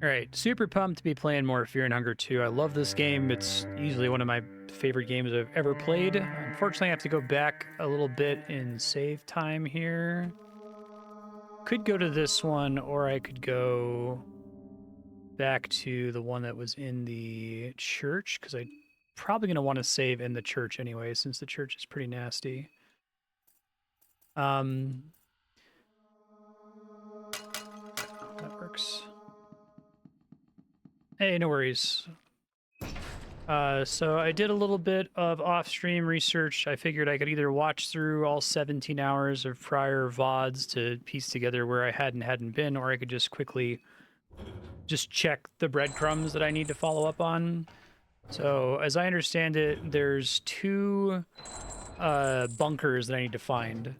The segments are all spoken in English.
All right, super pumped to be playing more Fear and Hunger 2. I love this game. It's easily one of my favorite games I've ever played. Unfortunately, I have to go back a little bit in save time here. Could go to this one, or I could go back to the one that was in the church, because I'm probably going to want to save in the church anyway, since the church is pretty nasty. That works. Hey, no worries. So I did a little bit of off-stream research. I figured I could either watch through all 17 hours of prior VODs to piece together where I hadn't been, or I could just quickly just check the breadcrumbs that I need to follow up on. So as I understand it, there's two bunkers that I need to find.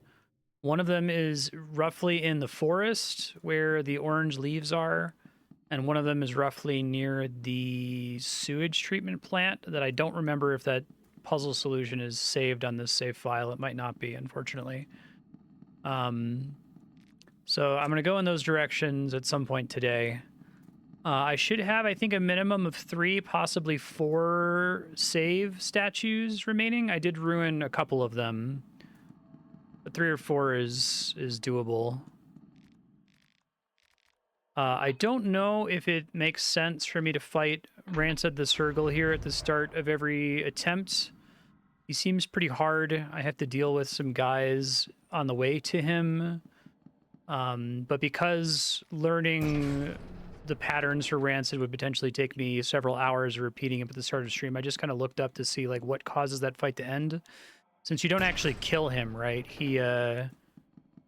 One of them is roughly in the forest where the orange leaves are, and one of them is roughly near the sewage treatment plant that I don't remember if that puzzle solution is saved on this save file. It might not be, unfortunately. So I'm going to go in those directions at some point today. I should have, I think, a minimum of 3, possibly 4 save statues remaining. I did ruin a couple of them, but 3 or 4 is doable. I don't know if it makes sense for me to fight Rancid the Circle here at the start of every attempt. He seems pretty hard. I have to deal with some guys on the way to him. But because learning the patterns for Rancid would potentially take me several hours of repeating it at the start of the stream, I just kind of looked up to see like what causes that fight to end. Since you don't actually kill him, right?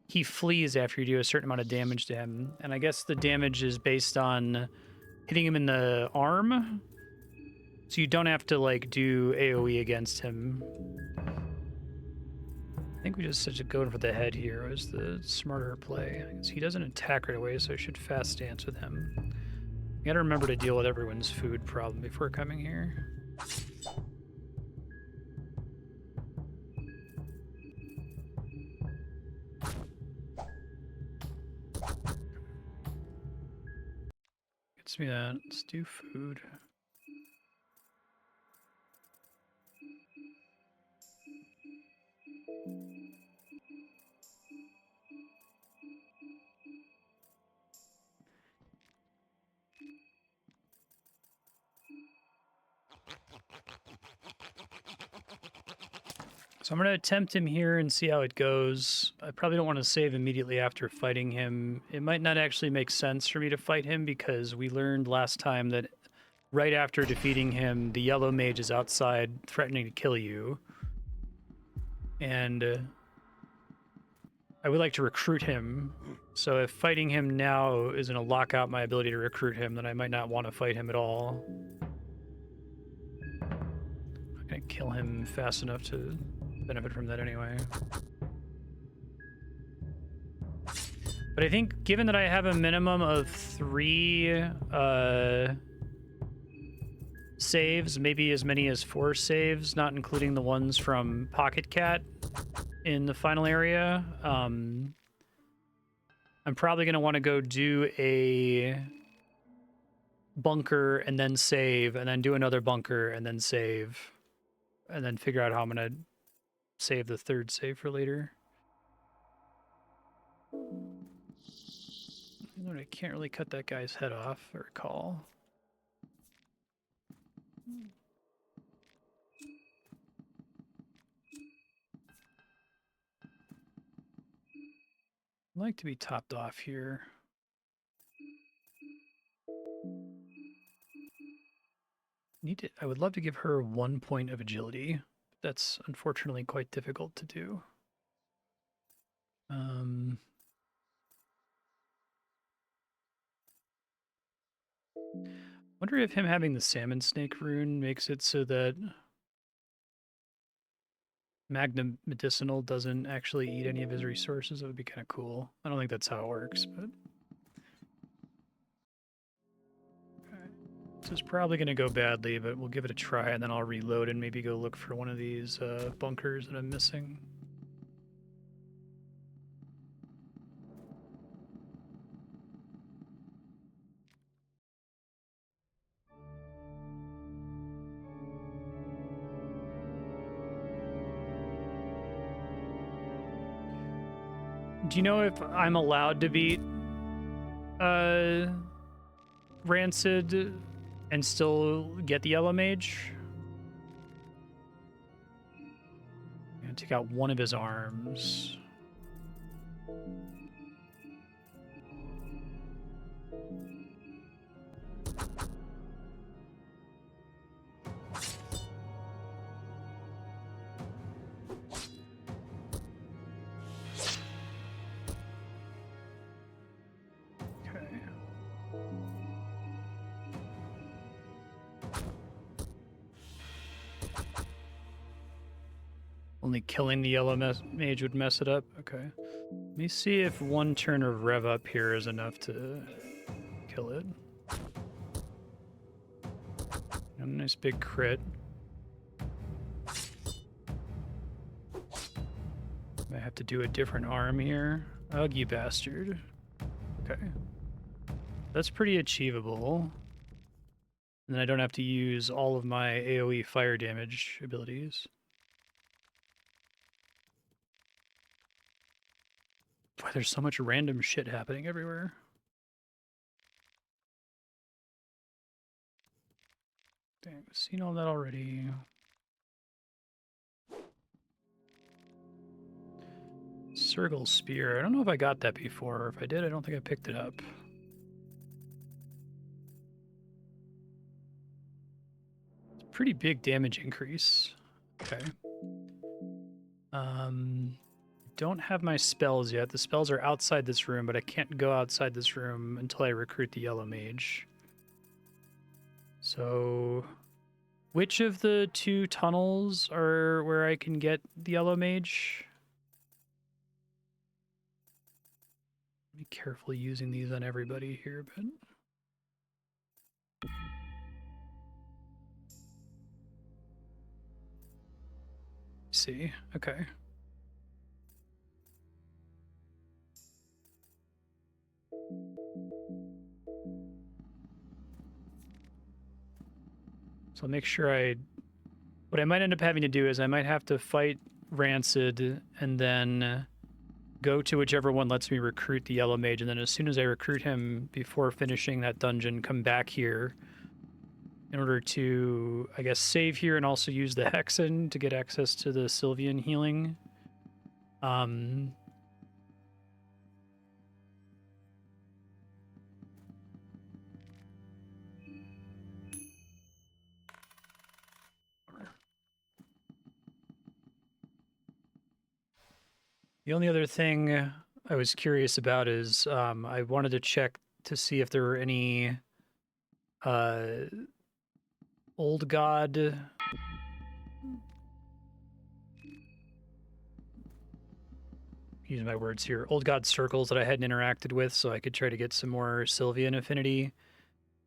He flees after you do a certain amount of damage to him. And I guess the damage is based on hitting him in the arm. So you don't have to, like, do AoE against him. I think we just said to go for the head here was the smarter play. Because he doesn't attack right away, so I should fast dance with him. You gotta remember to deal with everyone's food problem before coming here. Gets me that. Let's do food. So I'm going to attempt him here and see how it goes. I probably don't want to save immediately after fighting him. It might not actually make sense for me to fight him because we learned last time that right after defeating him, the yellow mage is outside threatening to kill you. And I would like to recruit him. So if fighting him now is going to lock out my ability to recruit him, then I might not want to fight him at all. I'm not going to kill him fast enough to benefit from that anyway. But I think given that I have a minimum of 3 saves, maybe as many as 4 saves, not including the ones from Pocket Cat in the final area, I'm probably going to want to go do a bunker and then save, and then do another bunker and then save, and then figure out how I'm going to save the third save for later. I can't really cut that guy's head off, I recall. I'd like to be topped off here. I would love to give her 1 point of agility, but that's unfortunately quite difficult to do. Wonder if him having the salmon snake rune makes it so that Magna Medicinal doesn't actually eat any of his resources. That would be kind of cool. I don't think that's how it works, but... This is probably going to go badly, but we'll give it a try, and then I'll reload and maybe go look for one of these bunkers that I'm missing. Do you know if I'm allowed to beat Rancid and still get the Yellow Mage? I'm gonna take out one of his arms. Only killing the Yellow Mage would mess it up? Okay. Let me see if one turn of Rev Up here is enough to kill it. A nice big crit. I have to do a different arm here. Ugh, you bastard. Okay. That's pretty achievable. And then I don't have to use all of my AoE fire damage abilities. Boy, there's so much random shit happening everywhere. Dang, I've seen all that already. Circle Spear. I don't know if I got that before. If I did, I don't think I picked it up. It's a pretty big damage increase. Okay. Don't have my spells yet. The spells are outside this room, but I can't go outside this room until I recruit the Yellow Mage. So, which of the two tunnels are where I can get the Yellow Mage? Be careful using these on everybody here, but... See, okay. So I'll make sure what I might end up having to do is I might have to fight Rancid and then go to whichever one lets me recruit the Yellow Mage, and then as soon as I recruit him before finishing that dungeon, come back here in order to, I guess, save here and also use the Hexen to get access to the Sylvian healing. The only other thing I was curious about is I wanted to check to see if there were any old god use my words here, old god circles that I hadn't interacted with, so I could try to get some more Sylvian affinity.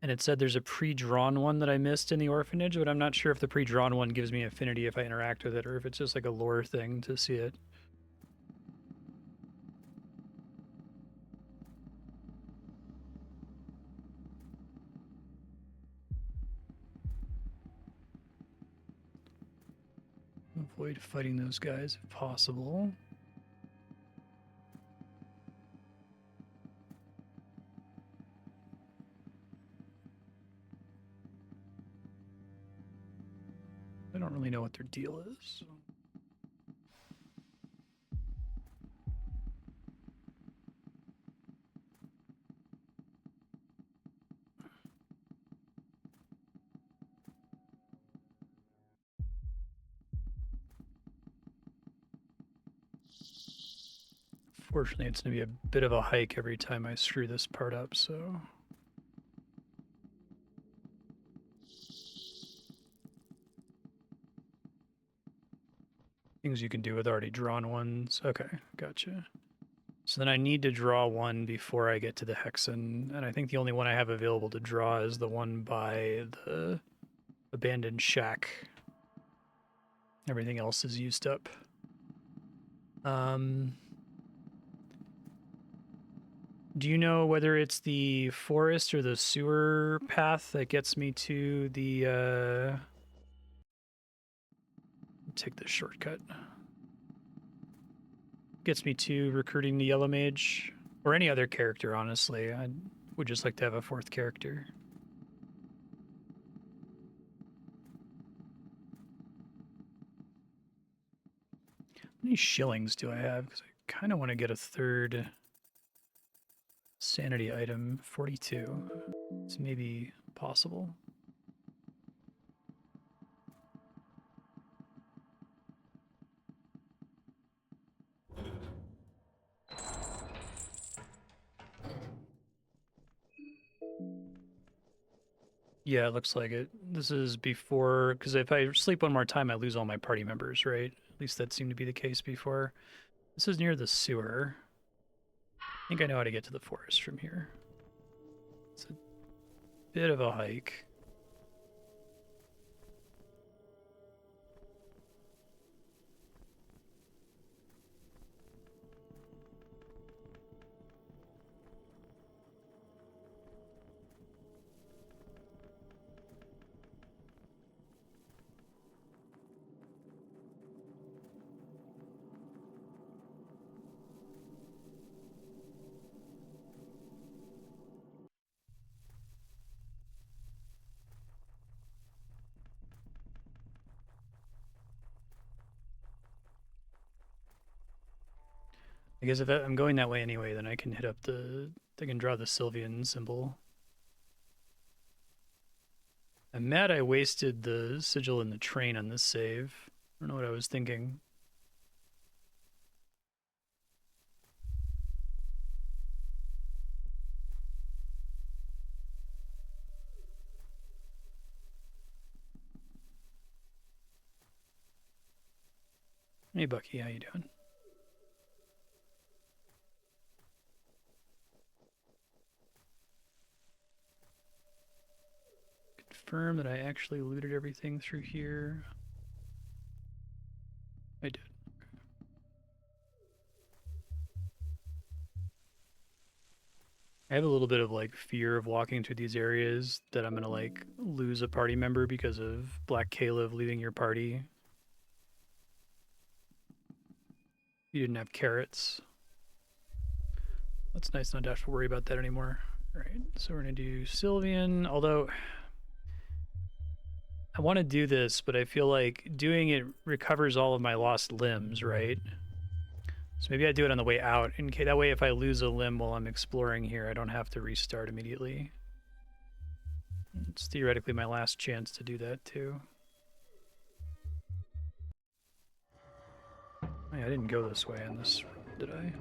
And it said there's a pre-drawn one that I missed in the orphanage, but I'm not sure if the pre-drawn one gives me affinity if I interact with it, or if it's just like a lore thing to see it. Avoid fighting those guys if possible. I don't really know what their deal is. Fortunately, it's going to be a bit of a hike every time I screw this part up, so... Things you can do with already drawn ones. Okay, gotcha. So then I need to draw one before I get to the Hexen, and I think the only one I have available to draw is the one by the abandoned shack. Everything else is used up. Do you know whether it's the forest or the sewer path that gets me to the, take this shortcut. gets me to recruiting the Yellow Mage. Or any other character, honestly. I would just like to have a fourth character. How many shillings do I have? Because I kind of want to get a third sanity item. 42. It's maybe possible. Yeah, it looks like it. This is before, because if I sleep one more time, I lose all my party members, right? At least that seemed to be the case before. This is near the sewer. I think I know how to get to the forest from here. It's a bit of a hike. I guess if I'm going that way anyway, then I can hit up I can draw the Sylvian symbol. I'm mad I wasted the sigil in the train on this save. I don't know what I was thinking. Hey, Bucky, how you doing? Confirm that I actually looted everything through here. I did. I have a little bit of like fear of walking through these areas that I'm gonna like lose a party member because of Black Caleb leaving your party. You didn't have carrots. That's nice not to have to worry about that anymore. All right, so we're gonna do Sylvian, although I want to do this, but I feel like doing it recovers all of my lost limbs, right? So maybe I do it on the way out. That way, if I lose a limb while I'm exploring here, I don't have to restart immediately. It's theoretically my last chance to do that too. Oh, yeah, I didn't go this way on this road, did I?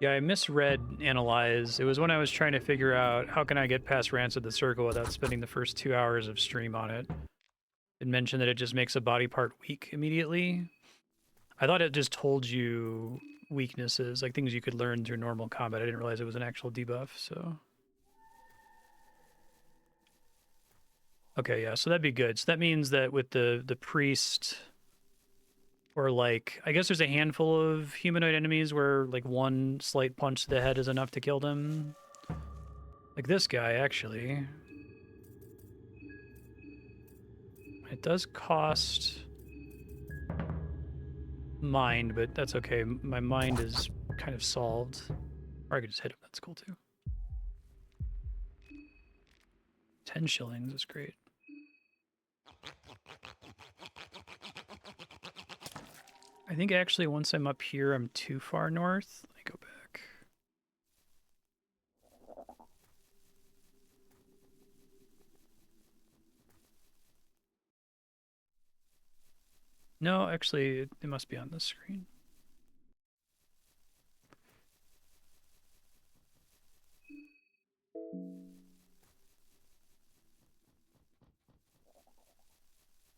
Yeah, I misread Analyze. It was when I was trying to figure out how can I get past Rancid the Circle without spending the first 2 hours of stream on it. It mentioned that it just makes a body part weak immediately. I thought it just told you weaknesses, like things you could learn through normal combat. I didn't realize it was an actual debuff, so... Okay, yeah, so that'd be good. So that means that with the priest, or like, I guess there's a handful of humanoid enemies where like one slight punch to the head is enough to kill them. Like this guy, actually. It does cost mind, but that's okay. My mind is kind of solved. Or I could just hit him, that's cool too. 10 shillings is great. I think actually once I'm up here, I'm too far north. Let me go back. No, actually, it must be on this screen.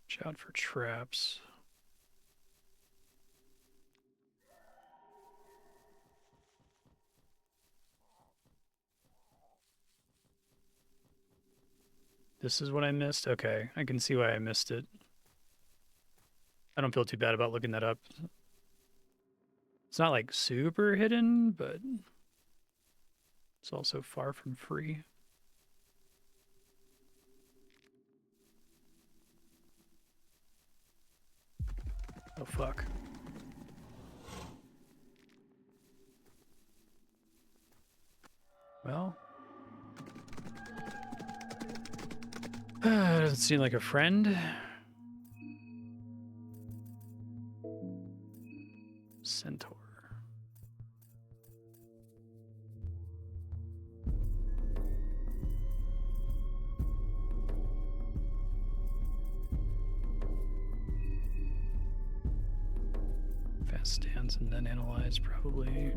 Watch out for traps. This is what I missed? Okay, I can see why I missed it. I don't feel too bad about looking that up. It's not like super hidden, but It's also far from free. Oh, fuck. Well. Doesn't seem like a friend. Centaur. Fast stance and then analyze, probably.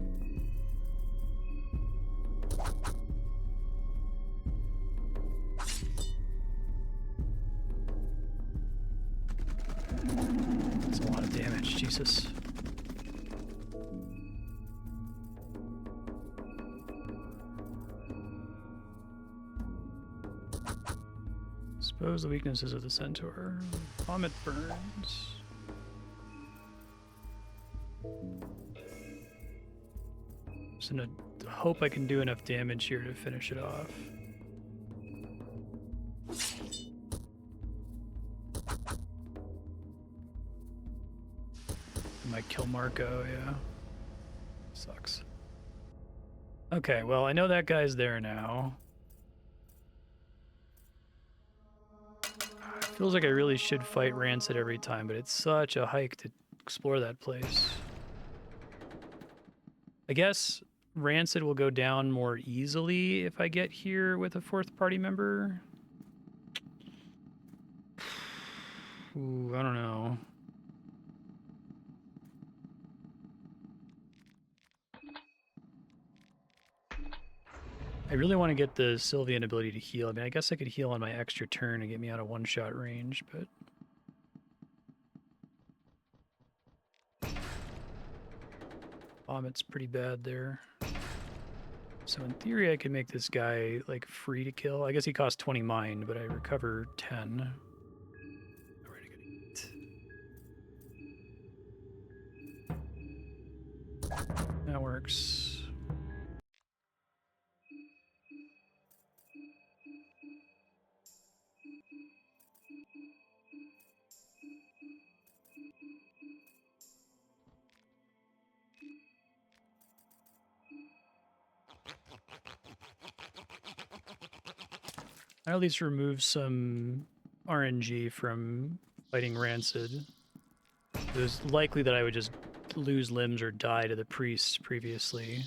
That's a lot of damage, Jesus. Expose the weaknesses of the centaur. Vomit burns. Just gonna hope I can do enough damage here to finish it off. I might kill Marco, yeah. Sucks. Okay, well, I know that guy's there now. Feels like I really should fight Rancid every time, but it's such a hike to explore that place. I guess Rancid will go down more easily if I get here with a fourth party member. Ooh, I don't know. I really want to get the Sylvian ability to heal. I mean, I guess I could heal on my extra turn and get me out of one-shot range, but... Vomit's pretty bad there. So in theory, I could make this guy, like, free to kill. I guess he costs 20 mind, but I recover 10. Already gonna eat. That works. I at least remove some RNG from fighting Rancid. It was likely that I would just lose limbs or die to the priests previously.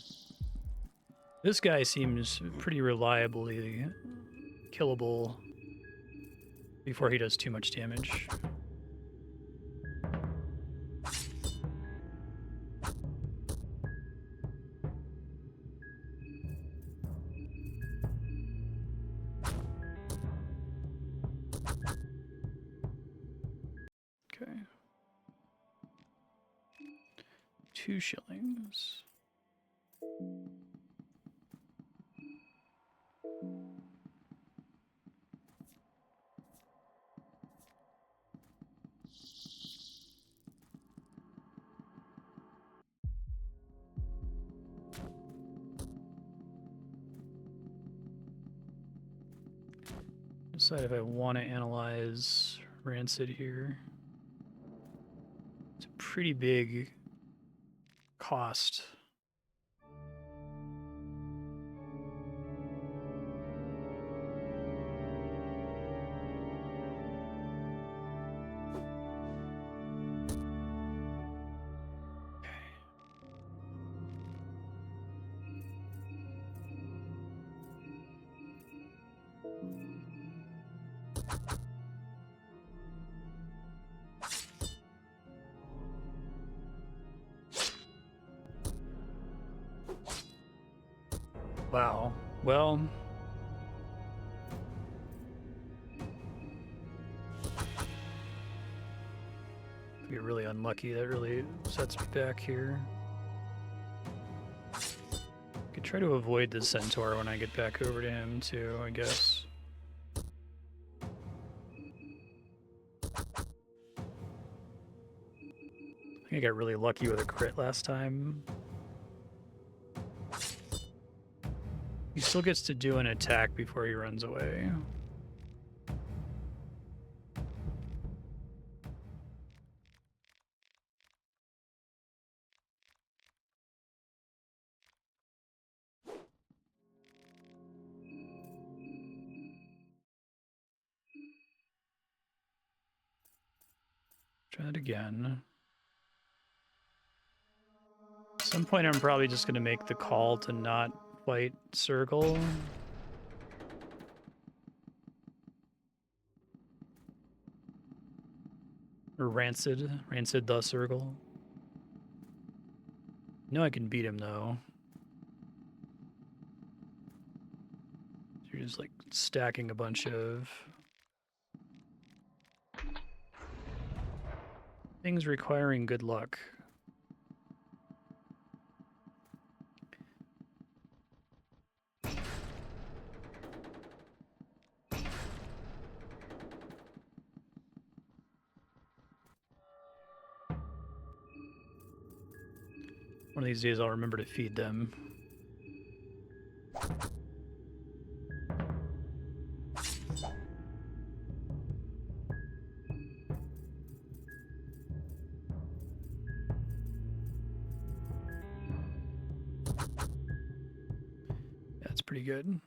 This guy seems pretty reliably killable before he does too much damage. Okay. 2 shillings. Decide if I want to analyze Rancid here. It's a pretty big cost. Wow. Well, if you're really unlucky, that really sets me back here. Could try to avoid the centaur when I get back over to him too, I guess. I think I got really lucky with a crit last time. still gets to do an attack before he runs away. Try it again. At some point, I'm probably just going to make the call to not fight Circle. Or Rancid the Circle. No, I can beat him, though. So you're just, like, stacking a bunch of things requiring good luck. One of these days I'll remember to feed them. That's pretty good.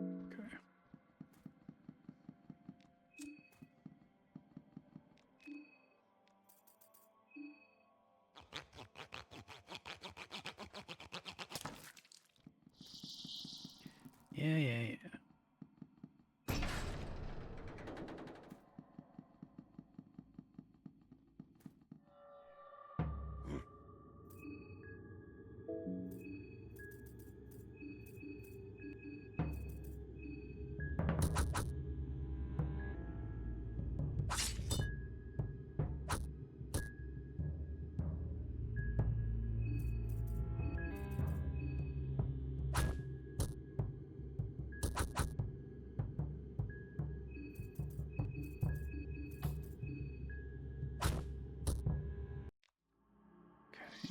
Okay. Yeah.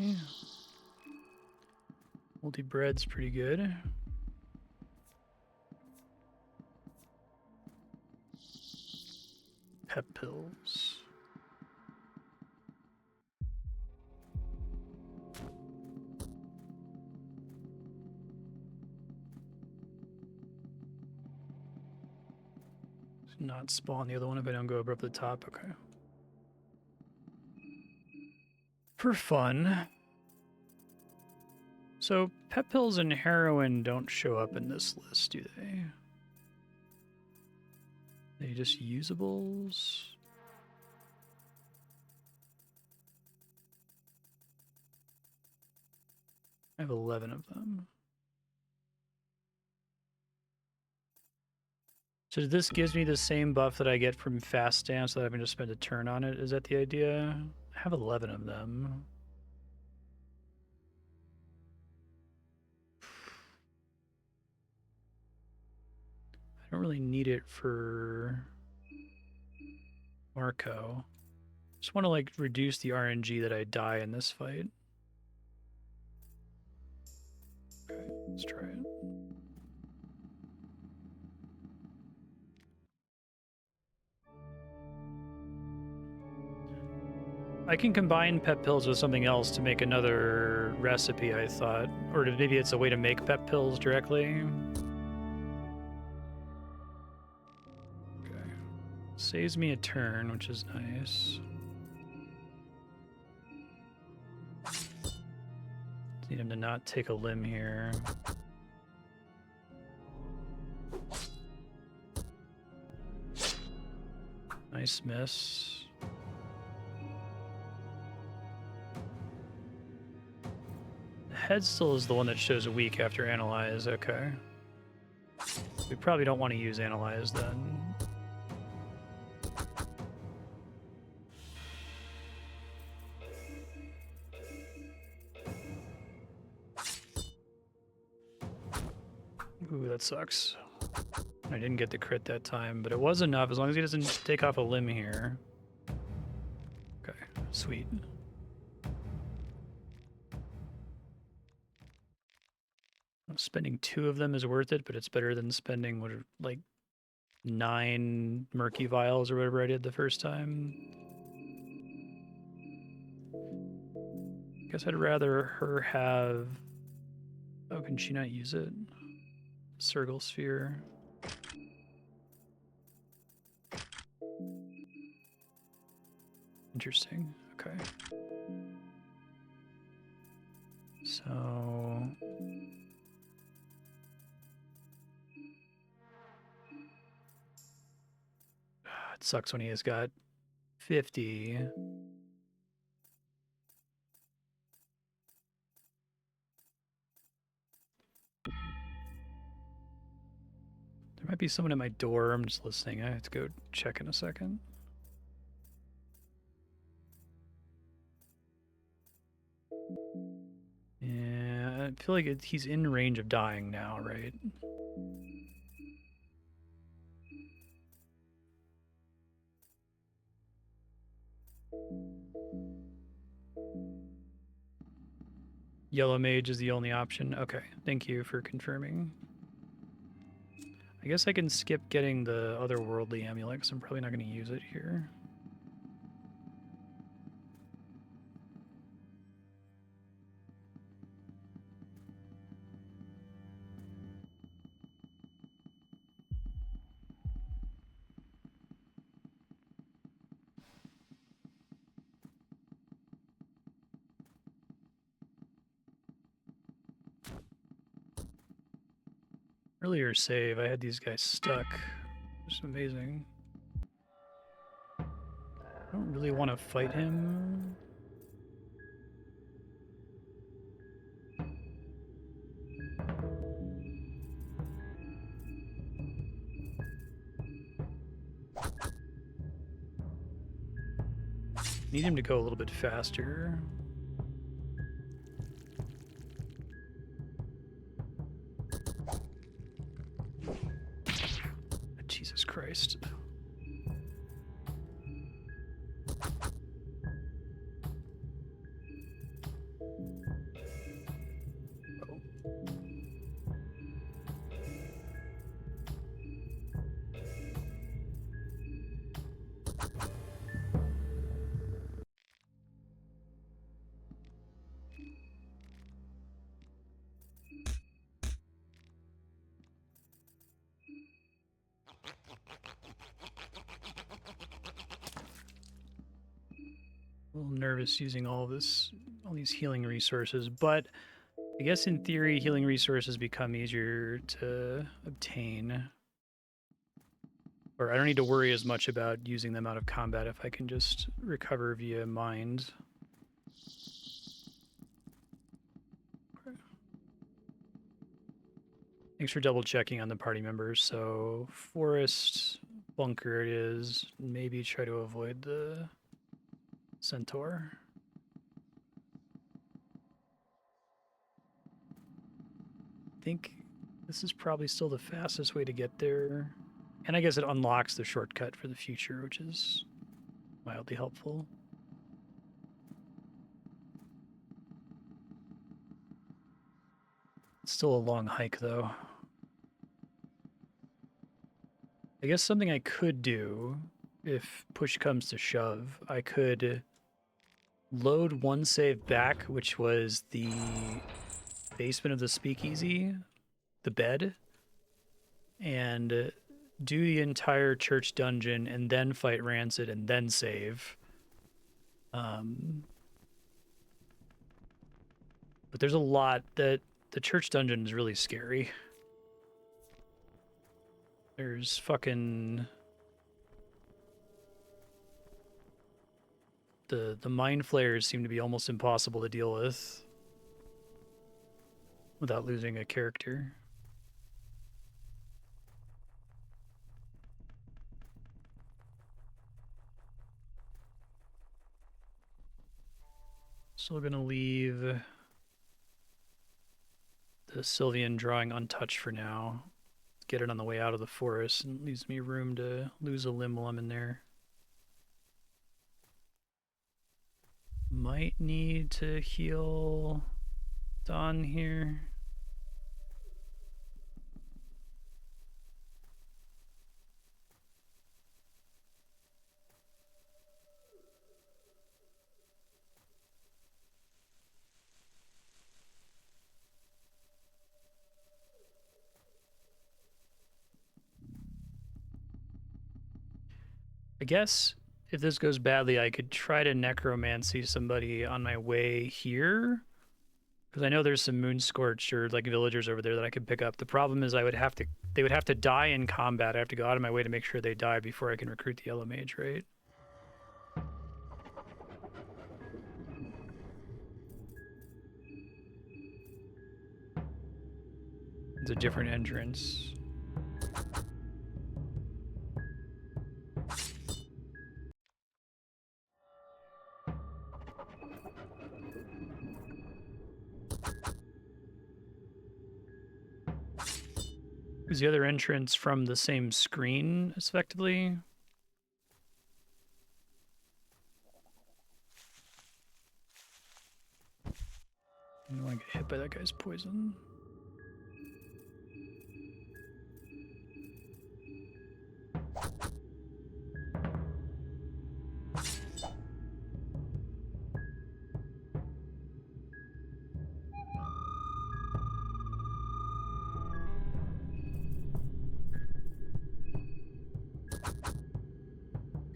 Okay. Multi-bread's pretty good. Pep pills. Not spawn the other one if I don't go above the top. Okay. For fun. So pep pills and heroin don't show up in this list, do they? They just usables? I have 11 of them. So this gives me the same buff that I get from Fast Stance so that I can just spend a turn on it. Is that the idea? I have 11 of them. I don't really need it for Marco. Just want to like reduce the RNG that I die in this fight. Okay, let's try it. I can combine pep pills with something else to make another recipe, I thought. Or maybe it's a way to make pep pills directly. Okay. Saves me a turn, which is nice. Need him to not take a limb here. Nice miss. Head still is the one that shows weak after Analyze, okay. We probably don't want to use Analyze then. Ooh, that sucks. I didn't get the crit that time, but it was enough as long as he doesn't take off a limb here. Okay, sweet. Spending 2 of them is worth it, but it's better than spending what are like 9 murky vials or whatever I did the first time. Guess I'd rather her have... Oh, can she not use it? Circle sphere. Interesting. Okay. So... It sucks when he has got 50. There might be someone at my door. I'm just listening. I have to go check in a second. Yeah, I feel like he's in range of dying now, right? Yellow mage is the only option. Okay, thank you for confirming. I guess I can skip getting the otherworldly amulet because I'm probably not going to use it here. Earlier save, I had these guys stuck. It's amazing. I don't really want to fight him. Need him to go a little bit faster. Jesus Christ. A little nervous using all these healing resources, but I guess in theory healing resources become easier to obtain. Or I don't need to worry as much about using them out of combat if I can just recover via mind. Thanks for double checking on the party members. So forest bunker it is. Maybe try to avoid the centaur. I think this is probably still the fastest way to get there. And I guess it unlocks the shortcut for the future, which is mildly helpful. It's still a long hike, though. I guess something I could do, if push comes to shove, I could load one save back, which was the basement of the speakeasy, the bed, and do the entire church dungeon and then fight Rancid and then save. But there's a lot that the church dungeon is really scary. There's fucking the mind flayers seem to be almost impossible to deal with without losing a character. Still gonna leave the Sylvian drawing untouched for now. Get it on the way out of the forest, and it leaves me room to lose a limb while I'm in there. Might need to heal Dawn here. I guess if this goes badly, I could try to necromancy somebody on my way here. Because I know there's some moon scorched or like villagers over there that I could pick up. The problem is they would have to die in combat. I have to go out of my way to make sure they die before I can recruit the yellow mage, right? It's a different entrance. Is the other entrance from the same screen, effectively? I don't want to get hit by that guy's poison.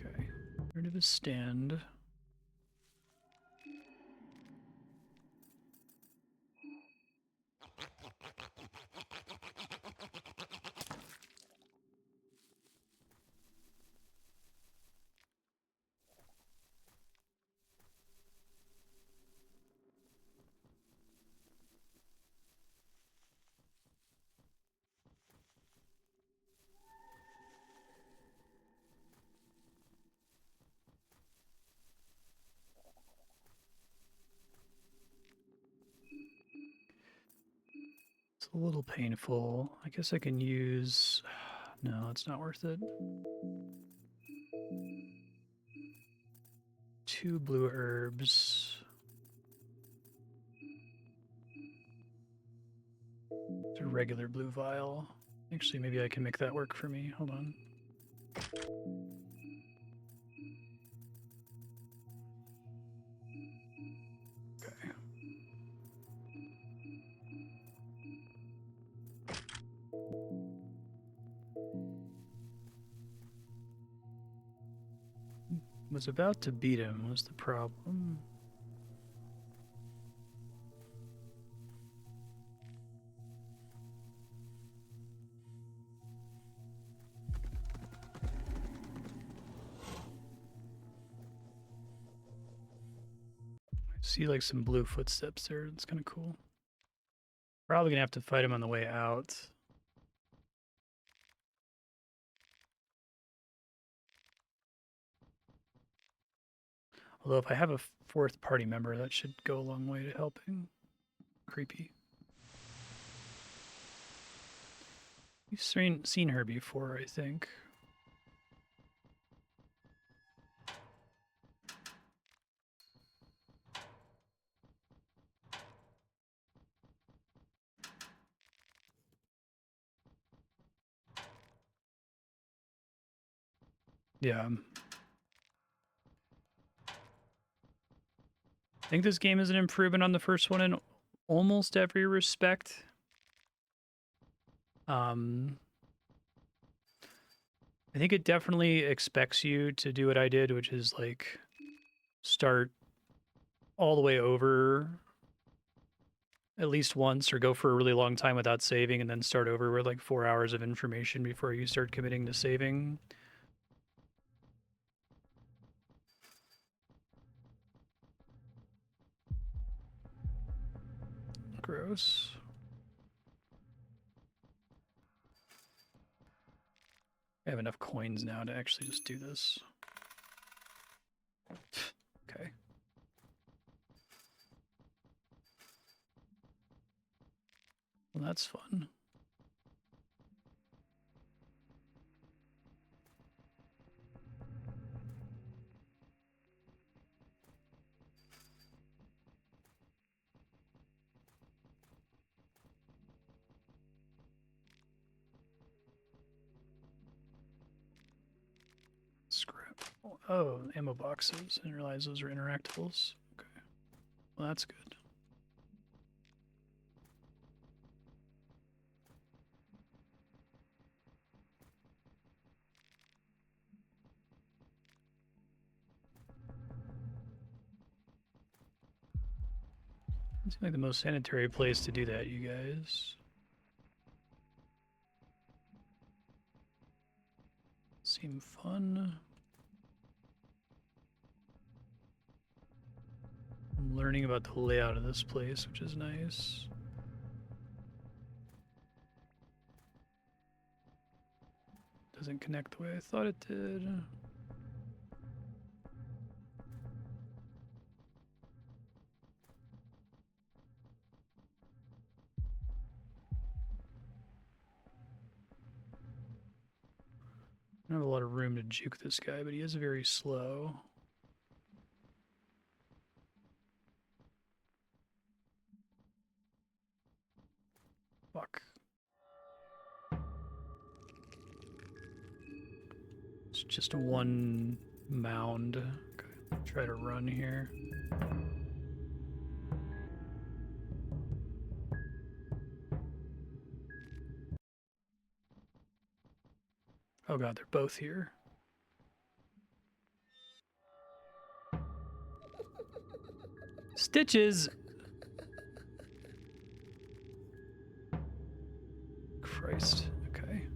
Okay, rid of his stand. It's a little painful. I guess I can use... No, it's not worth it. 2 blue herbs. It's a regular blue vial. Actually, maybe I can make that work for me. Hold on. Okay. Was about to beat him, was the problem. I see like some blue footsteps there. It's kind of cool. Probably gonna have to fight him on the way out. Although if I have a 4th party member, that should go a long way to helping. Creepy. You've seen her before, I think. Yeah. I think this game is an improvement on the first one in almost every respect. I think it definitely expects you to do what I did, which is like start all the way over at least once or go for a really long time without saving and then start over with like 4 hours of information before you start committing to saving. Gross. I have enough coins now to actually just do this. Okay. Well, that's fun. Scrap. Oh, ammo boxes. I didn't realize those were interactables. Okay. Well, that's good. Seems like the most sanitary place to do that, you guys. Seem fun. I'm learning about the layout of this place, which is nice. Doesn't connect the way I thought it did. I don't have a lot of room to juke this guy, but he is very slow. Fuck. It's just one mound. Okay, try to run here. Oh god, they're both here. Stitches! Christ. Okay.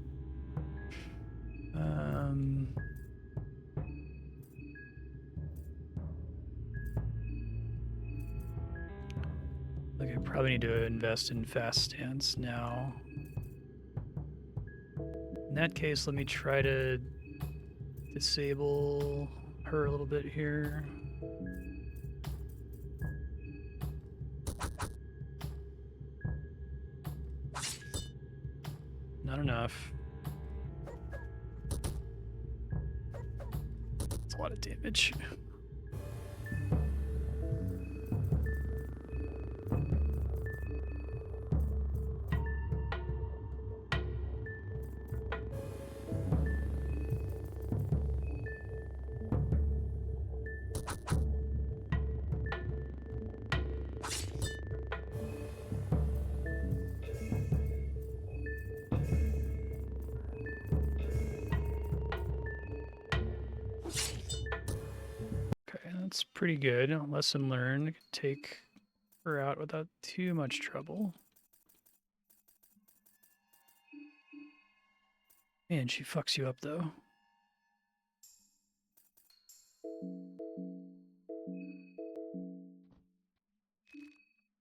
Like I probably need to invest in fast stance now. In that case, let me try to disable her a little bit here. Not enough. That's a lot of damage. That's pretty good. Lesson learned. Take her out without too much trouble. Man, she fucks you up though.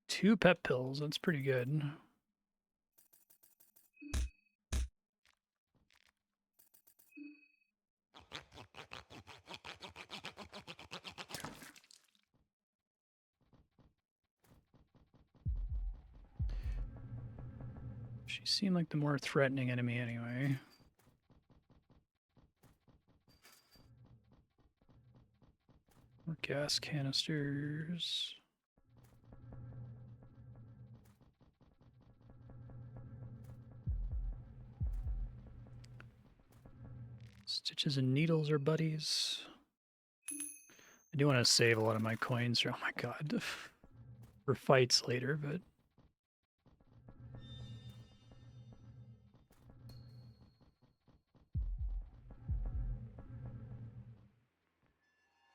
Two pep pills. That's pretty good. She seemed like the more threatening enemy anyway. More gas canisters. Stitches and needles are buddies. I do want to save a lot of my coins. Oh my god. For fights later, but...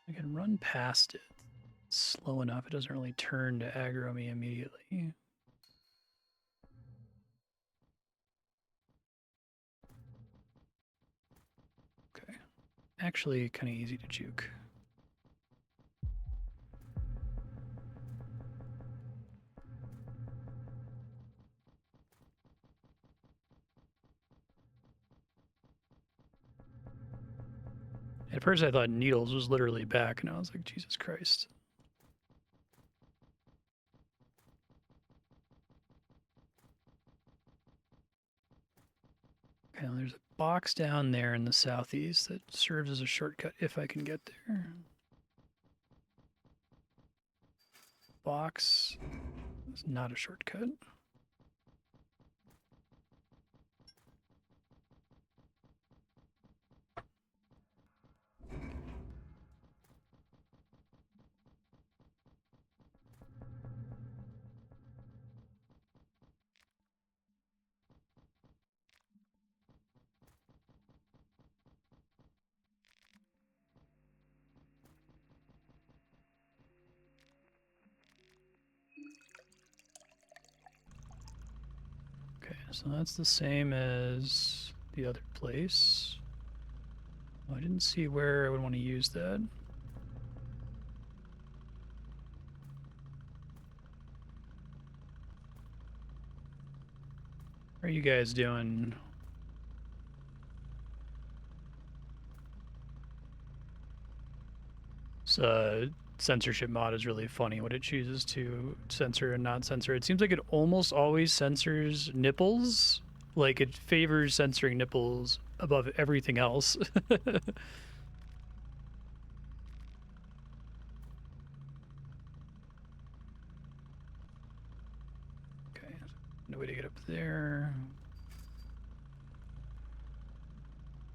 I can run past it. It's slow enough, it doesn't really turn to aggro me immediately. Okay. Actually, kind of easy to juke. At first I thought Needles was literally back, and I was like, Jesus Christ. Okay, well, there's a box down there in the southeast that serves as a shortcut if I can get there. Box is not a shortcut. Okay, so that's the same as the other place. Oh, I didn't see where I would want to use that. How are you guys doing? This censorship mod is really funny what it chooses to censor and not censor. It seems like it almost always censors nipples. Like it favors censoring nipples above everything else. Okay, no way to get up there.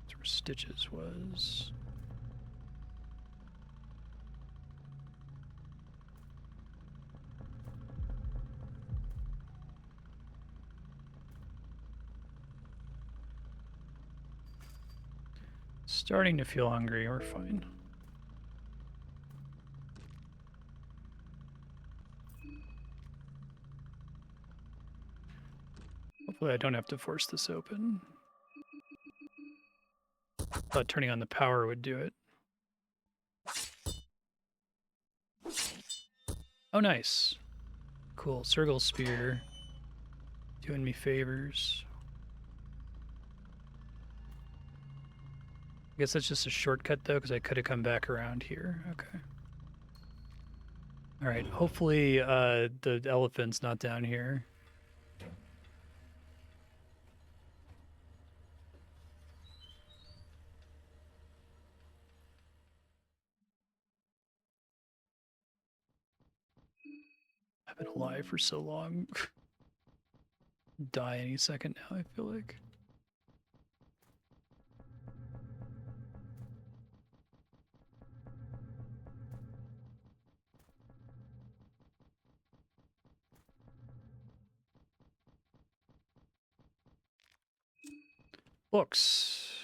That's where Stitches was. Starting to feel hungry. We're fine. Hopefully I don't have to force this open. Thought turning on the power would do it. Oh, nice. Cool. Circle spear. Doing me favors. I guess that's just a shortcut, though, because I could have come back around here. Okay. All right. Hopefully the elephant's not down here. I've been alive for so long. Die any second now, I feel like. Books.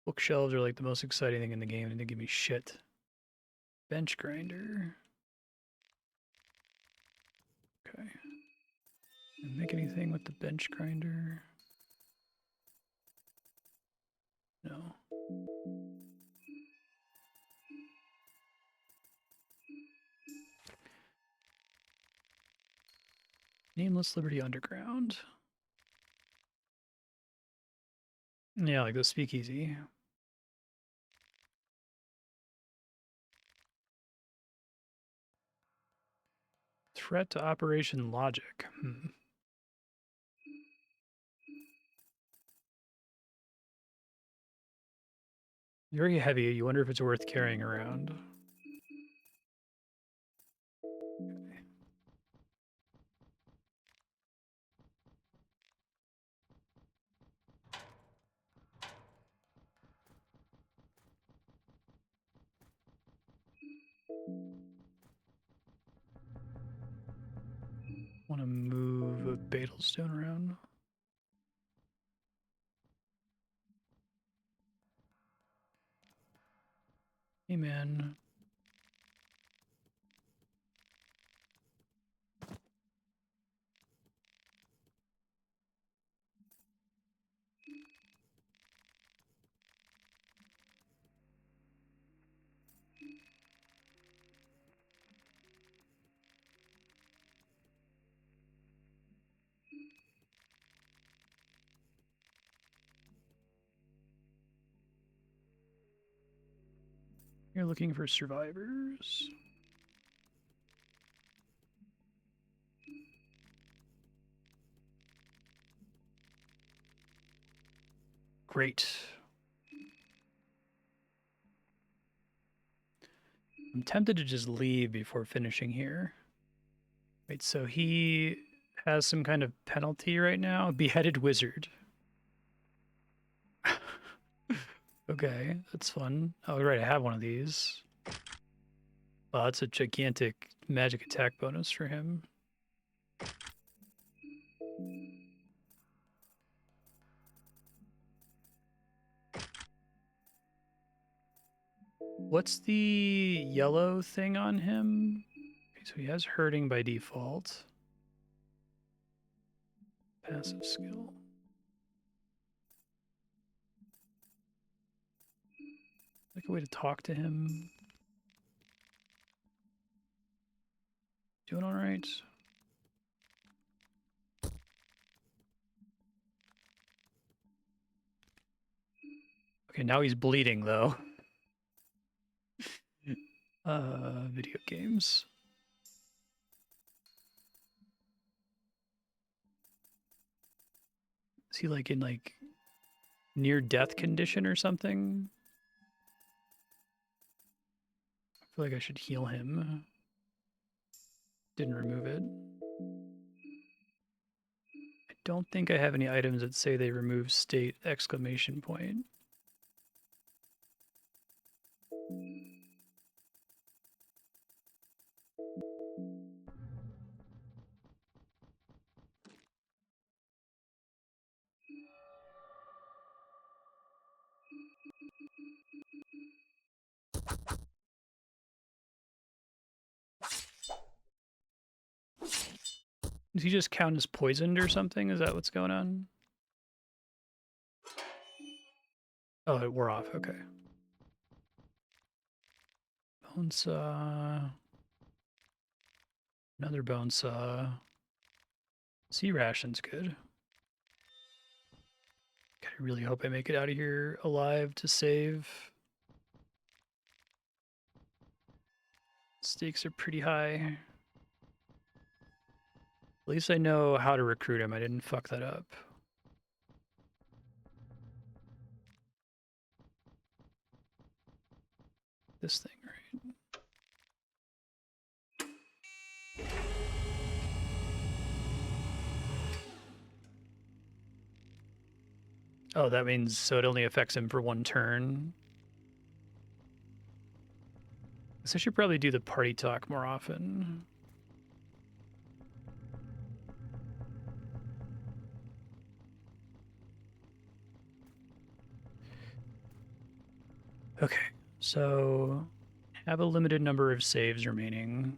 Bookshelves are like the most exciting thing in the game, and they give me shit. Bench grinder. Okay. Can I make anything with the bench grinder? No. Nameless Liberty Underground. Yeah, like the speakeasy. Threat to Operation Logic. Very heavy. You wonder if it's worth carrying around. Want to move a Beetlestone around. Hey, man. You're looking for survivors. Great. I'm tempted to just leave before finishing here. Wait, so he has some kind of penalty right now? Beheaded wizard. Okay, that's fun. Oh, right, I have one of these. Wow, that's a gigantic magic attack bonus for him. What's the yellow thing on him? Okay, so he has hurting by default. Passive skill. Like a way to talk to him. Doing all right. Okay, now he's bleeding though. Video games. Is he like in like near death condition or something? I feel like I should heal him. Didn't remove it. I don't think I have any items that say they remove state exclamation point. Does he just count as poisoned or something? Is that what's going on? Oh, it wore off. Okay. Bone saw. Another bone saw. Sea ration's good. God, I really hope I make it out of here alive to save. Stakes are pretty high. At least I know how to recruit him. I didn't fuck that up. This thing, right? Oh, that means so it only affects him for one turn. So I should probably do the party talk more often. Okay, so have a limited number of saves remaining.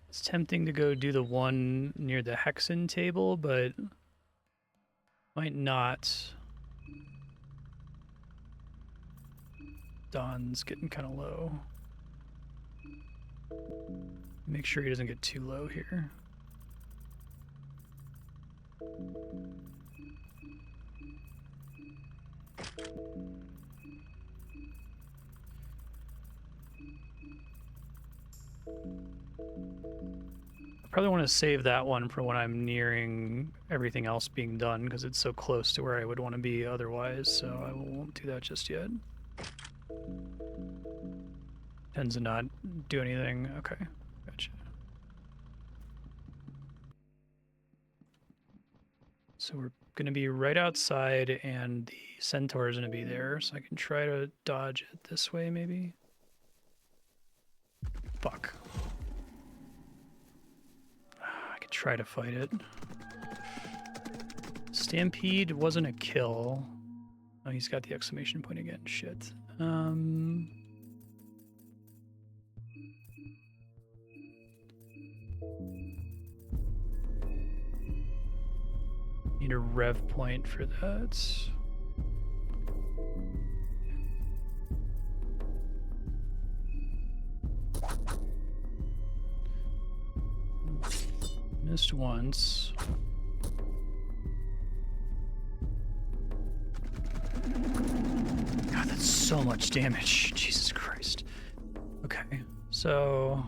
It's tempting to go do the one near the Hexen table, but might not. Don's getting kind of low. Make sure he doesn't get too low here. I probably want to save that one for when I'm nearing everything else being done, because it's so close to where I would want to be otherwise, so I won't do that just yet. Tends to not do anything. Okay, gotcha. So we're going to be right outside, and the centaur is going to be there, so I can try to dodge it this way, maybe. Fuck. I could try to fight it. Stampede wasn't a kill. Oh, he's got the exclamation point again. Shit. Need a rev point for that. Missed once. God, that's so much damage. Jesus Christ. Okay, so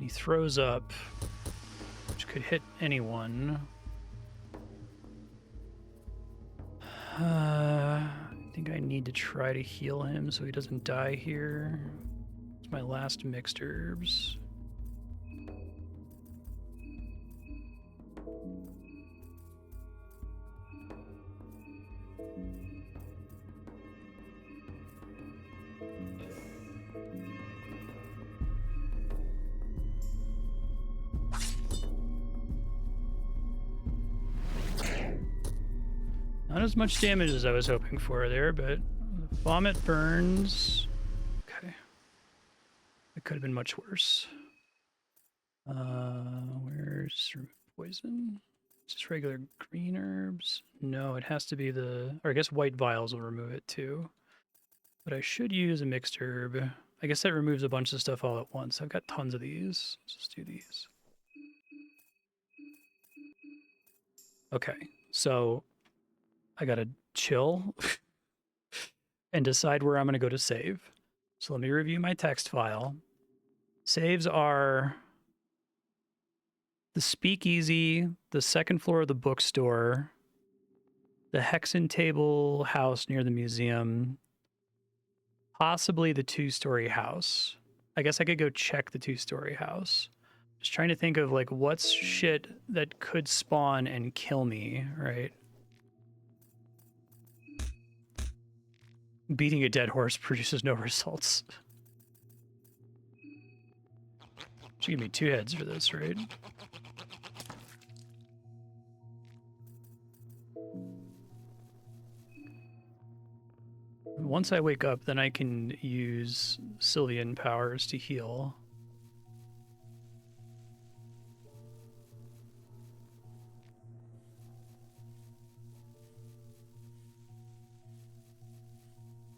He throws up, which could hit anyone. I think I need to try to heal him so he doesn't die here. It's my last mixed herbs. Not as much damage as I was hoping for there, but vomit burns. Okay. It could have been much worse. Where's poison? Just regular green herbs? No, it has to be the... Or I guess white vials will remove it too. But I should use a mixed herb. I guess that removes a bunch of stuff all at once. I've got tons of these. Let's just do these. Okay, so I gotta chill and decide where I'm gonna go to save. So let me review my text file. Saves are the speakeasy, the second floor of the bookstore, the Hexen table house near the museum, possibly the two-story house. I guess I could go check the two-story house. Just trying to think of like what's shit that could spawn and kill me, right? Beating a dead horse produces no results. Should give me 2 heads for this, right? Once I wake up, then I can use Sylvian powers to heal.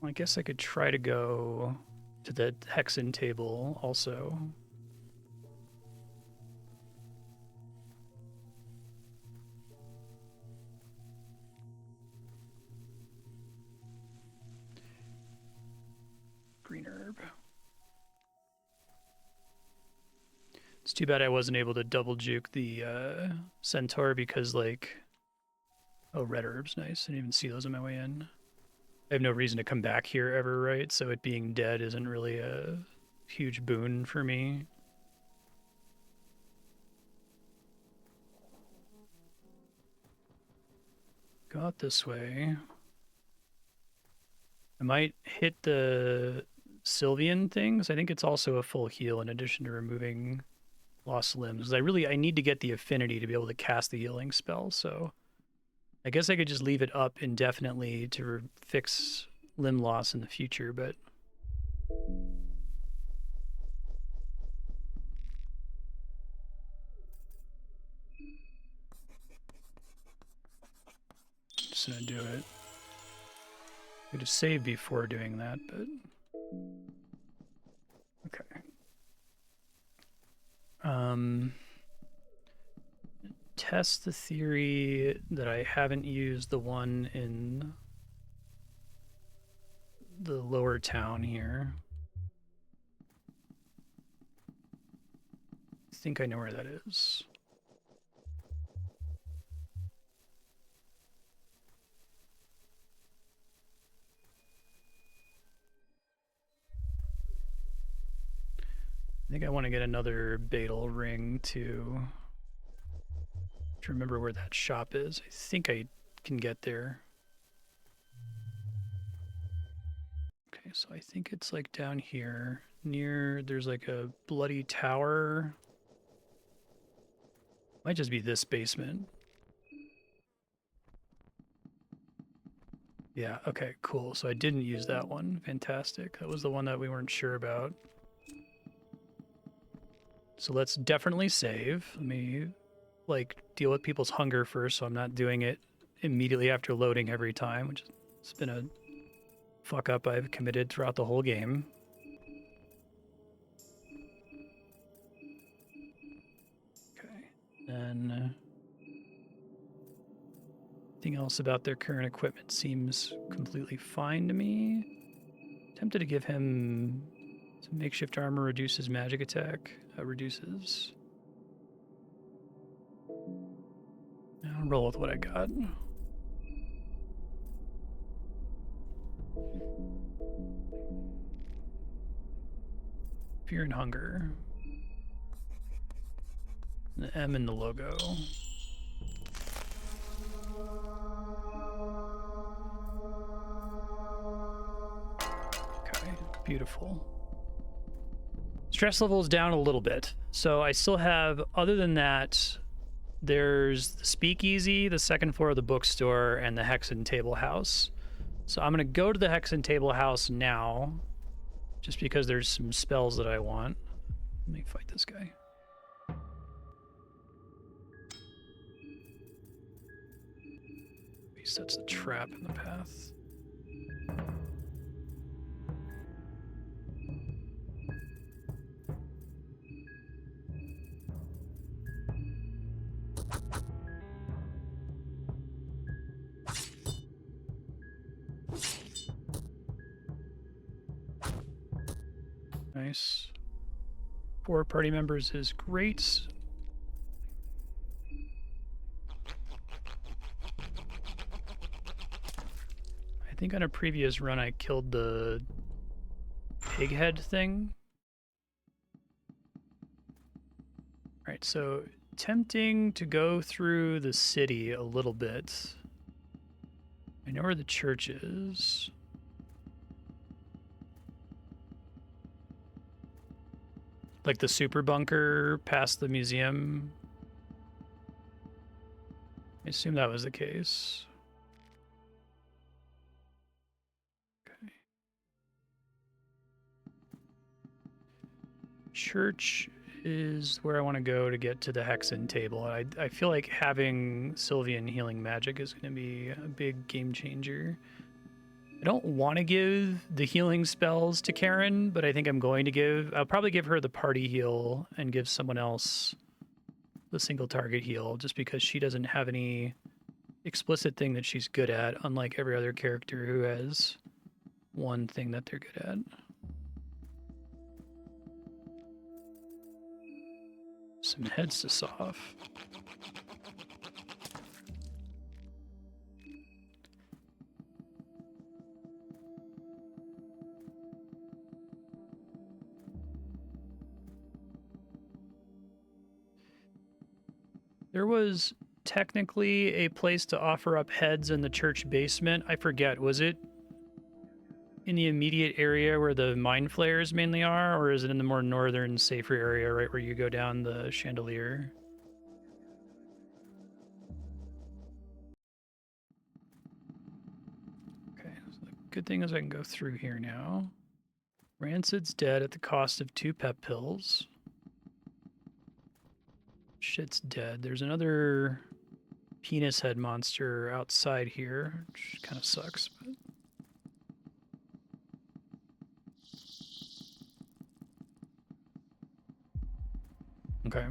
I guess I could try to go to the Hexen table also. Green herb. It's too bad I wasn't able to double juke the centaur because, like... Oh, red herbs, nice. I didn't even see those on my way in. I have no reason to come back here ever, right? So it being dead isn't really a huge boon for me. Go out this way. I might hit the Sylvian things. I think it's also a full heal in addition to removing lost limbs. I need to get the affinity to be able to cast the healing spell, so I guess I could just leave it up indefinitely to fix limb loss in the future, but just gonna do it. Could have saved before doing that, but okay. Test the theory that I haven't used the one in the lower town here. I think I know where that is. I think I want to get another Beetle ring to remember where that shop is. I think I can get there. Okay, so I think it's like down here near, there's like a bloody tower. Might just be this basement. Yeah, okay, cool. So I didn't use that one. Fantastic. That was the one that we weren't sure about. So let's definitely save. Let me, like, deal with people's hunger first so I'm not doing it immediately after loading every time, which has been a fuck up I've committed throughout the whole game. Okay, then anything else about their current equipment seems completely fine to me. Tempted to give him some makeshift armor, reduces magic attack. reduces. I'll roll with what I got. Fear and hunger. The M in the logo. Okay, beautiful. Stress level is down a little bit. So I still have, other than that, there's the speakeasy, the second floor of the bookstore, and the Hexen Table House. So I'm going to go to the Hexen Table House now, just because there's some spells that I want. Let me fight this guy. He sets the trap in the path. Nice. 4 party members is great. I think on a previous run I killed the pig head thing. Alright, so tempting to go through the city a little bit. I know where the church is. Like the super bunker past the museum. I assume that was the case. Okay. Church is where I want to go to get to the Hexen table. I feel like having Sylvian healing magic is going to be a big game changer. I don't want to give the healing spells to Karen, but I think I'll probably give her the party heal and give someone else the single target heal, just because she doesn't have any explicit thing that she's good at, unlike every other character who has one thing that they're good at. Some heads to saw off. There was technically a place to offer up heads in the church basement. I forget, was it in the immediate area where the mind flayers mainly are, or is it in the more northern, safer area, right where you go down the chandelier? Okay, so the good thing is I can go through here now. Rancid's dead at the cost of 2 pep pills. Shit's dead. There's another penis head monster outside here, which kind of sucks, but... Okay.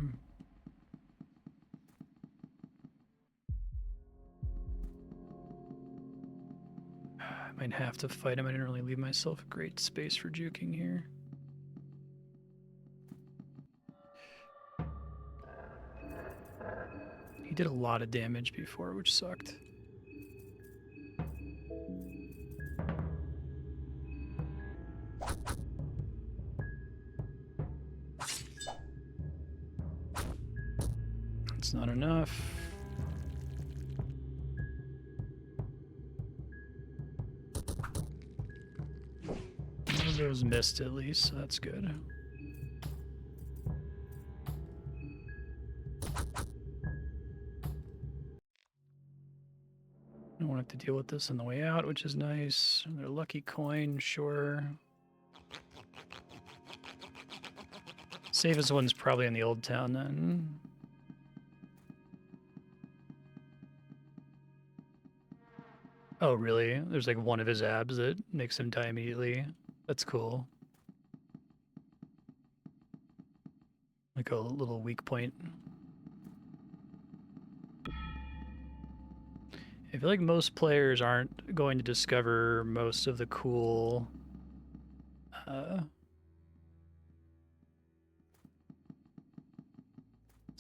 I might have to fight him. I didn't really leave myself a great space for juking here. He did a lot of damage before, which sucked. That's not enough. One of those missed at least, so that's good. I don't have to deal with this on the way out, which is nice. Another lucky coin, sure. Safest one's probably in the old town then. Oh, really? There's like one of his abs that makes him die immediately. That's cool. Like a little weak point. I feel like most players aren't going to discover most of the cool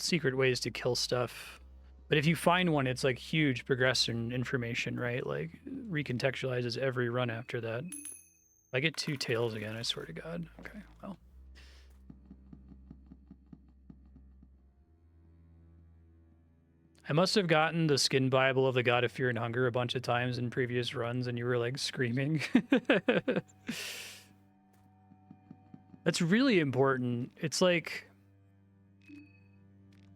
secret ways to kill stuff. But if you find one, it's like huge progression information, right? Like recontextualizes every run after that. If I get 2 tails again, I swear to God. Okay, well. I must have gotten the skin Bible of the God of Fear and Hunger a bunch of times in previous runs, and you were like screaming. That's really important. It's like,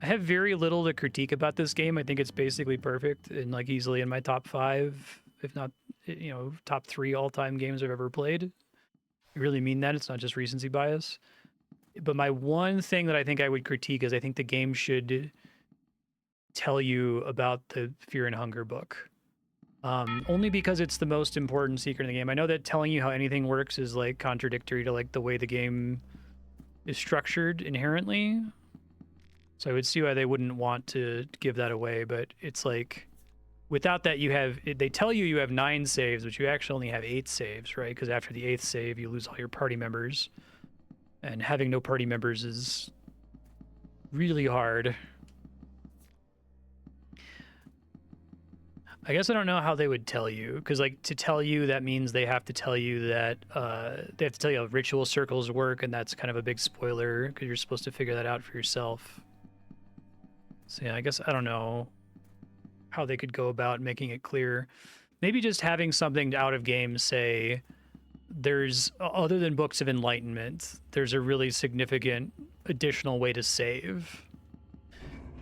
I have very little to critique about this game. I think it's basically perfect and like easily in my top 5, if not, you know, top 3 all-time games I've ever played. I really mean that. It's not just recency bias. But my one thing that I think I would critique is I think the game should tell you about the Fear and Hunger book. Only because it's the most important secret in the game. I know that telling you how anything works is like contradictory to like the way the game is structured inherently. So I would see why they wouldn't want to give that away, but it's like without that they tell you you have 9 saves, but you actually only have 8 saves, right? Because after the 8th save, you lose all your party members. And having no party members is really hard. I guess I don't know how they would tell you, because like to tell you, that means they have to tell you that they have to tell you how ritual circles work, and that's kind of a big spoiler because you're supposed to figure that out for yourself. So yeah, I guess I don't know how they could go about making it clear. Maybe just having something out of game say there's, other than Books of Enlightenment, there's a really significant additional way to save.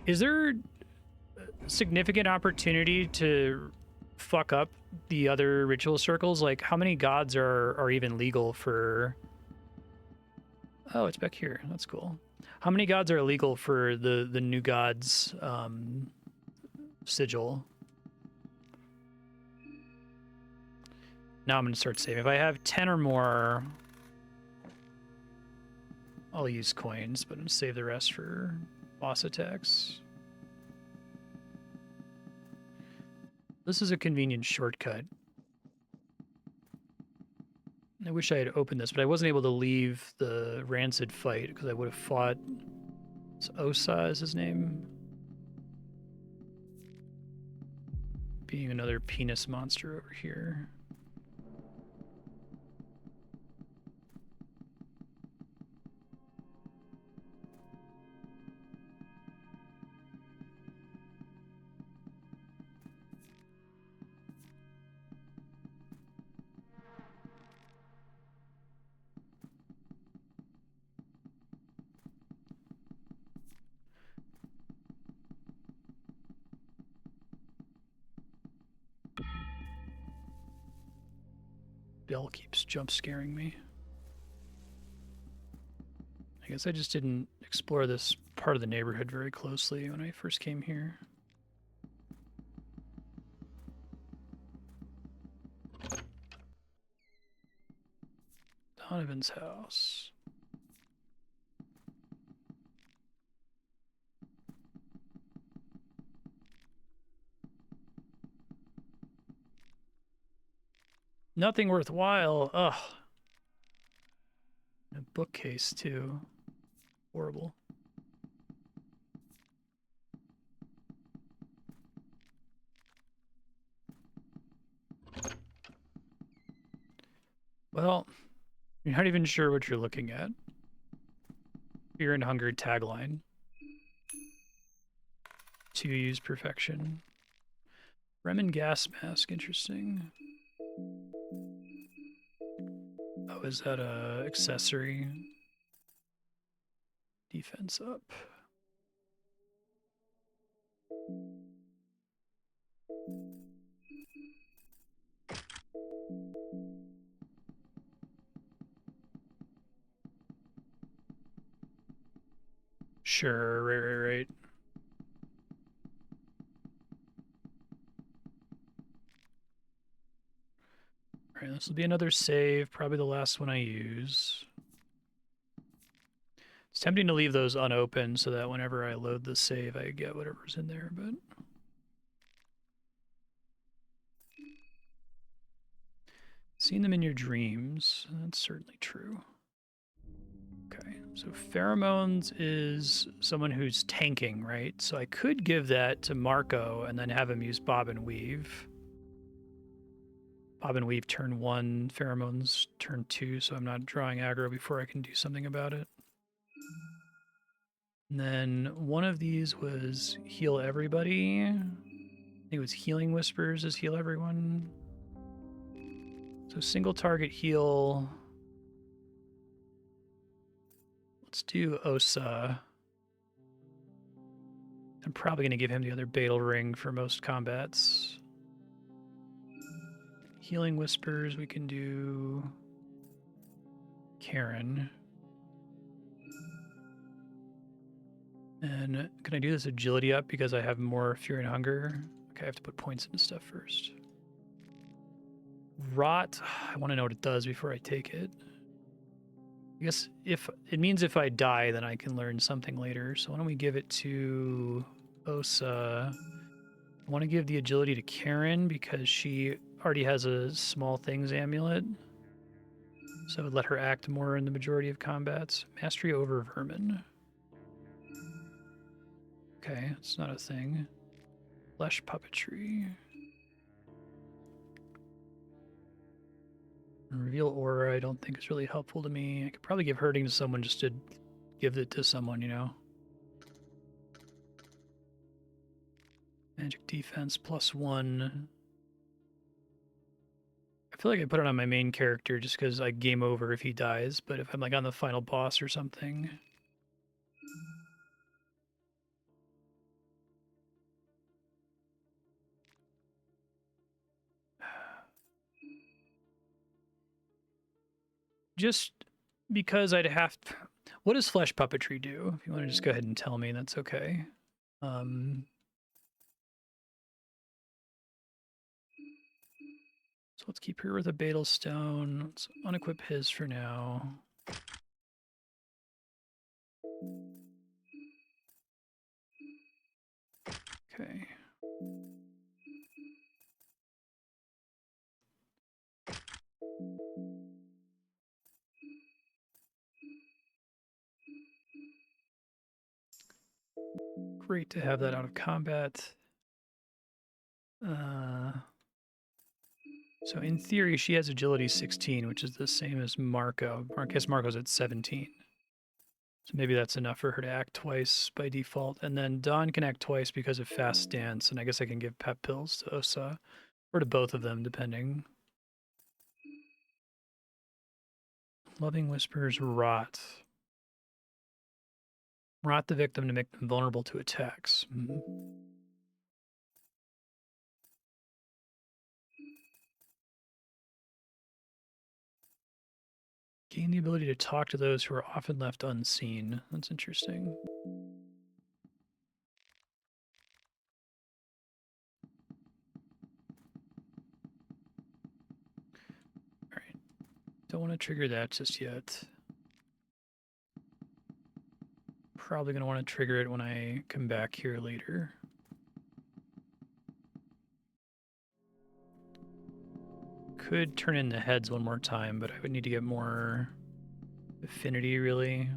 Is there significant opportunity to fuck up the other ritual circles? Like, how many gods are even legal for... Oh, it's back here. That's cool. How many gods are illegal for the new gods sigil? Now I'm going to start saving. If I have 10 or more, I'll use coins, but I'm going to save the rest for boss attacks. This is a convenient shortcut. I wish I had opened this, but I wasn't able to leave the Rancid fight because I would have fought... Osa is his name? Being another penis monster over here. Bell keeps jump scaring me. I guess I just didn't explore this part of the neighborhood very closely when I first came here. Donovan's house. Nothing worthwhile. Ugh. A bookcase, too. Horrible. Well, you're not even sure what you're looking at. Fear and Hunger tagline. To use perfection. Bremen gas mask, interesting. Oh, is that a accessory? Defense up. Sure, right. Alright, this will be another save, probably the last one I use. It's tempting to leave those unopened so that whenever I load the save, I get whatever's in there, but... Seeing them in your dreams, that's certainly true. Okay, so pheromones is someone who's tanking, right? So I could give that to Marco and then have him use Bob and Weave. Bob and Weave turn 1, pheromones turn 2, so I'm not drawing aggro before I can do something about it. And then one of these was heal everybody. I think it was healing whispers is heal everyone. So single target heal. Let's do Osa. I'm probably going to give him the other Beetle Ring for most combats. Healing Whispers, we can do Karen. And can I do this agility up because I have more Fury and Hunger? Okay, I have to put points into stuff first. Rot, I want to know what it does before I take it. I guess if it means if I die, then I can learn something later. So why don't we give it to Osa? I want to give the agility to Karen because she already has a small things amulet. So I would let her act more in the majority of combats. Mastery over vermin. Okay, it's not a thing. Flesh puppetry. And reveal aura I don't think is really helpful to me. I could probably give hurting to someone just to give it to someone, you know? Magic defense +1. I feel like I put it on my main character just because I game over if he dies, but if I'm like on the final boss or something. Just because I'd have to... What does flesh puppetry do? If you want to just go ahead and tell me, that's okay. So let's keep her with a Beetle Stone. Let's unequip his for now. Okay. Great to have that out of combat. So in theory, she has agility 16, which is the same as Marco. I guess Marco's at 17. So maybe that's enough for her to act twice by default. And then Dawn can act twice because of fast stance, and I guess I can give pep pills to Osa. Or to both of them, depending. Loving Whispers rot. Rot the victim to make them vulnerable to attacks. Gain the ability to talk to those who are often left unseen. That's interesting. Alright. Don't want to trigger that just yet. Probably going to want to trigger it when I come back here later. Could turn in the heads one more time, but I would need to get more affinity, really.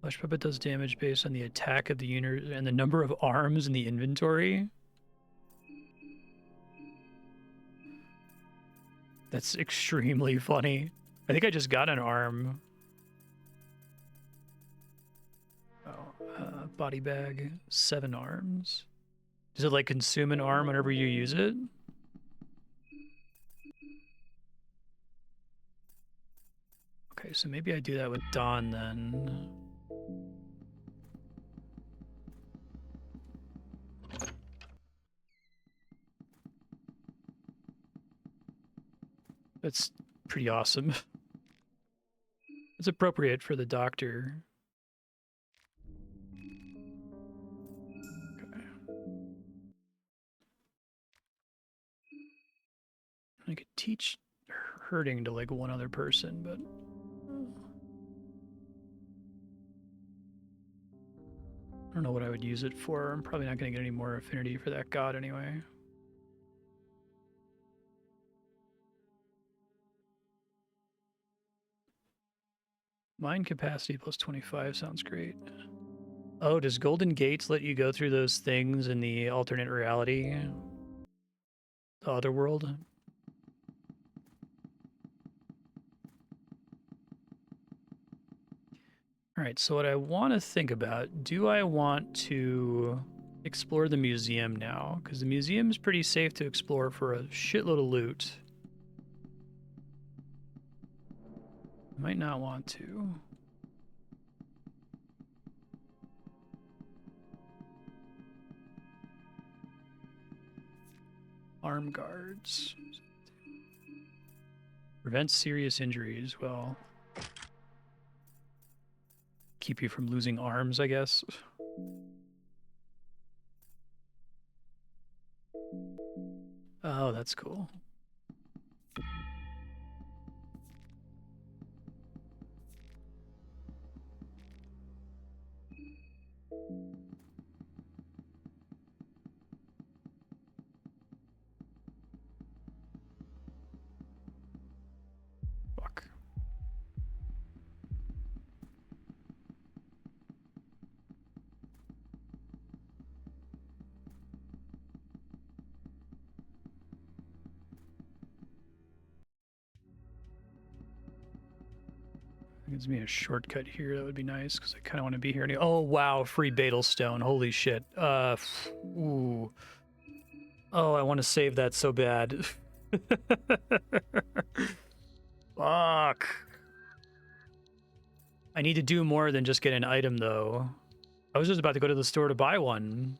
Flesh Puppet does damage based on the attack of the unit and the number of arms in the inventory. That's extremely funny. I think I just got an arm. Oh, body bag, 7 arms. Does it like consume an arm whenever you use it? Okay, so maybe I do that with Dawn then. That's pretty awesome. It's appropriate for the doctor. Okay. I could teach hurting to like one other person, but I don't know what I would use it for. I'm probably not going to get any more affinity for that god anyway. Mind capacity plus 25 sounds great. Oh, does Golden Gates let you go through those things in the alternate reality? The other world? All right, so what I want to think about, do I want to explore the museum now? Because the museum is pretty safe to explore for a shitload of loot. I might not want to. Arm guards. Prevent serious injuries. Well, keep you from losing arms, I guess. Oh, that's cool. Fuck. Gives me a shortcut here. That would be nice because I kind of want to be here. Oh wow, free Stone. Holy shit. Ooh. Oh, I want to save that so bad. Fuck. I need to do more than just get an item though. I was just about to go to the store to buy one.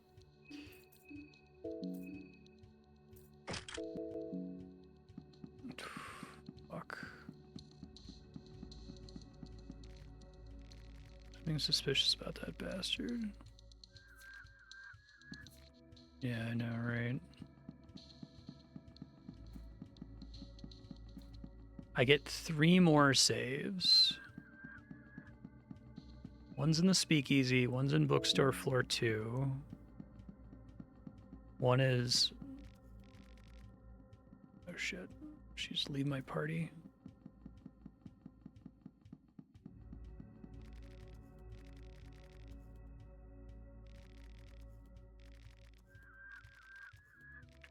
Fuck. Something suspicious about that bastard. Yeah, I know, right? I get 3 more saves. One's in the speakeasy, one's in bookstore floor 2. One is... Oh shit. She just leave my party.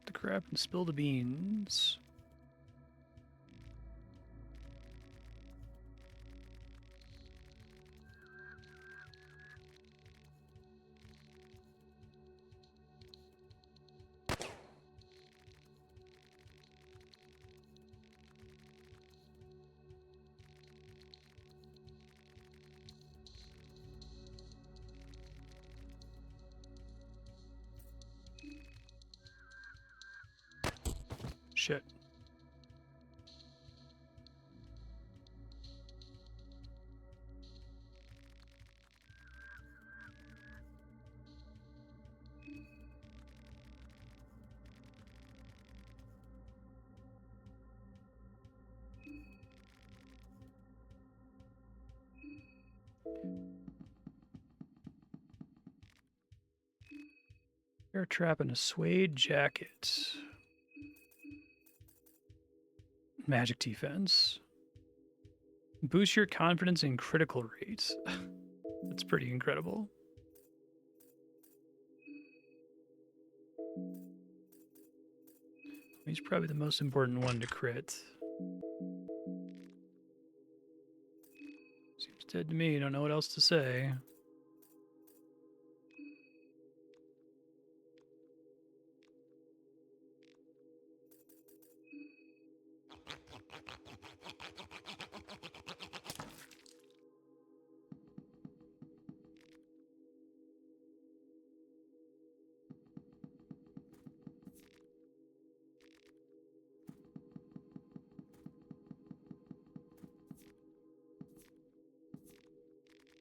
The crap and spill the beans. Shit. Bear trap and a suede jacket. Magic defense. Boost your confidence and critical rates. That's pretty incredible. He's probably the most important one to crit. Seems dead to me. Don't know what else to say.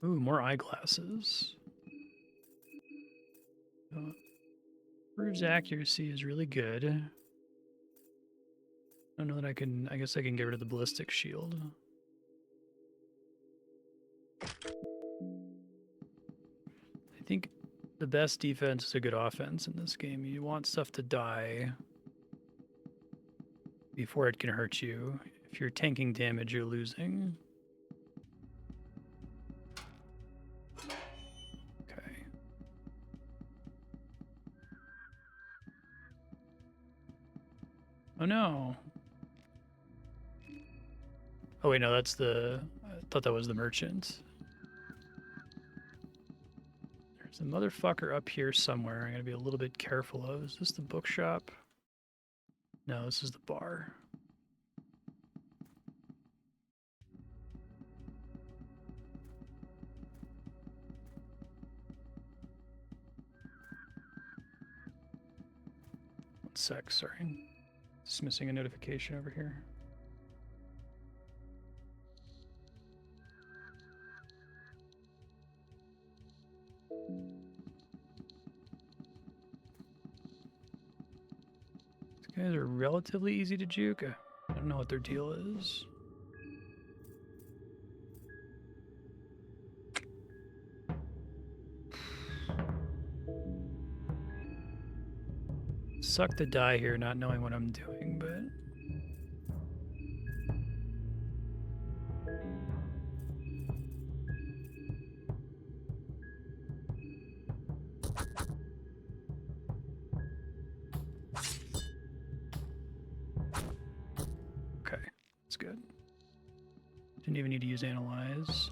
Ooh, more eyeglasses. Proves accuracy is really good. I don't know that I can... I guess I can get rid of the ballistic shield. I think the best defense is a good offense in this game. You want stuff to die before it can hurt you. If you're tanking damage, you're losing. Oh no. Oh wait, no, that's the... I thought that was the merchant. There's a motherfucker up here somewhere I'm gonna be a little bit careful of. Is this the bookshop? No, this is the bar. One sec, sorry. Just missing a notification over here. These guys are relatively easy to juke. I don't know what their deal is. Suck to die here, not knowing what I'm doing, but... Okay, that's good. Didn't even need to use Analyze.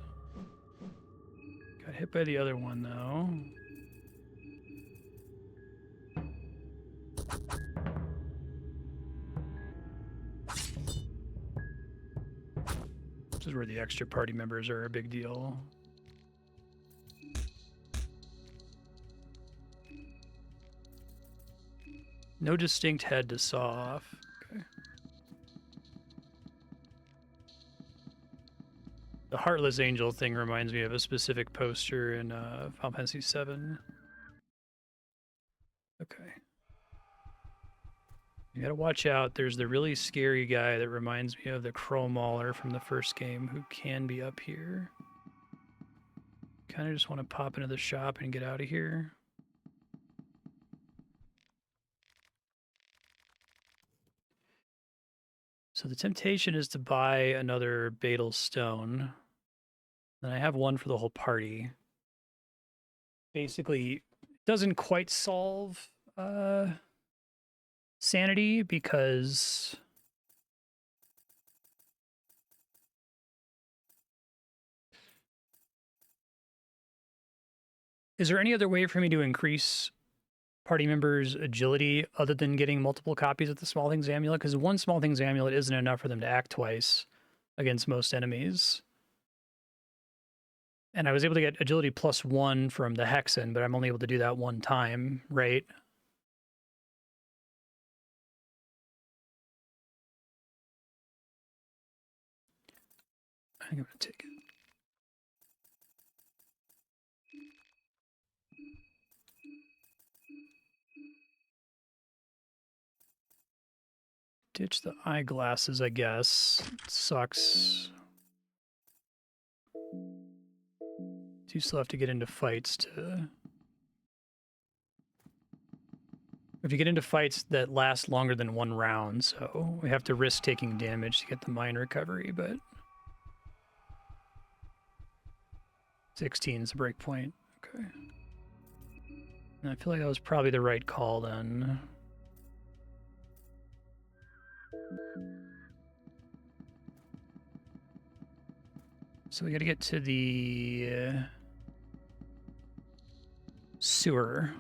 Got hit by the other one, though. This is where the extra party members are a big deal. No distinct head to saw off. Okay. The Heartless Angel thing reminds me of a specific poster in Final Fantasy VII. Okay. You gotta watch out. There's the really scary guy that reminds me of the Crow Mauler from the first game who can be up here. Kind of just want to pop into the shop and get out of here. So the temptation is to buy another Beetle Stone. Then I have one for the whole party. Basically, it doesn't quite solve sanity because is there any other way for me to increase party members' agility other than getting multiple copies of the Small Things Amulet? Because one Small Things Amulet isn't enough for them to act twice against most enemies. And I was able to get agility +1 from the Hexen, but I'm only able to do that one time, right? I think I'm gonna take it. Ditch the eyeglasses, I guess. It sucks. Do still have to get into fights to... If you get into fights that last longer than one round, so we have to risk taking damage to get the mine recovery, but... 16 is the break point. Okay. And I feel like that was probably the right call then. So we gotta get to the sewer.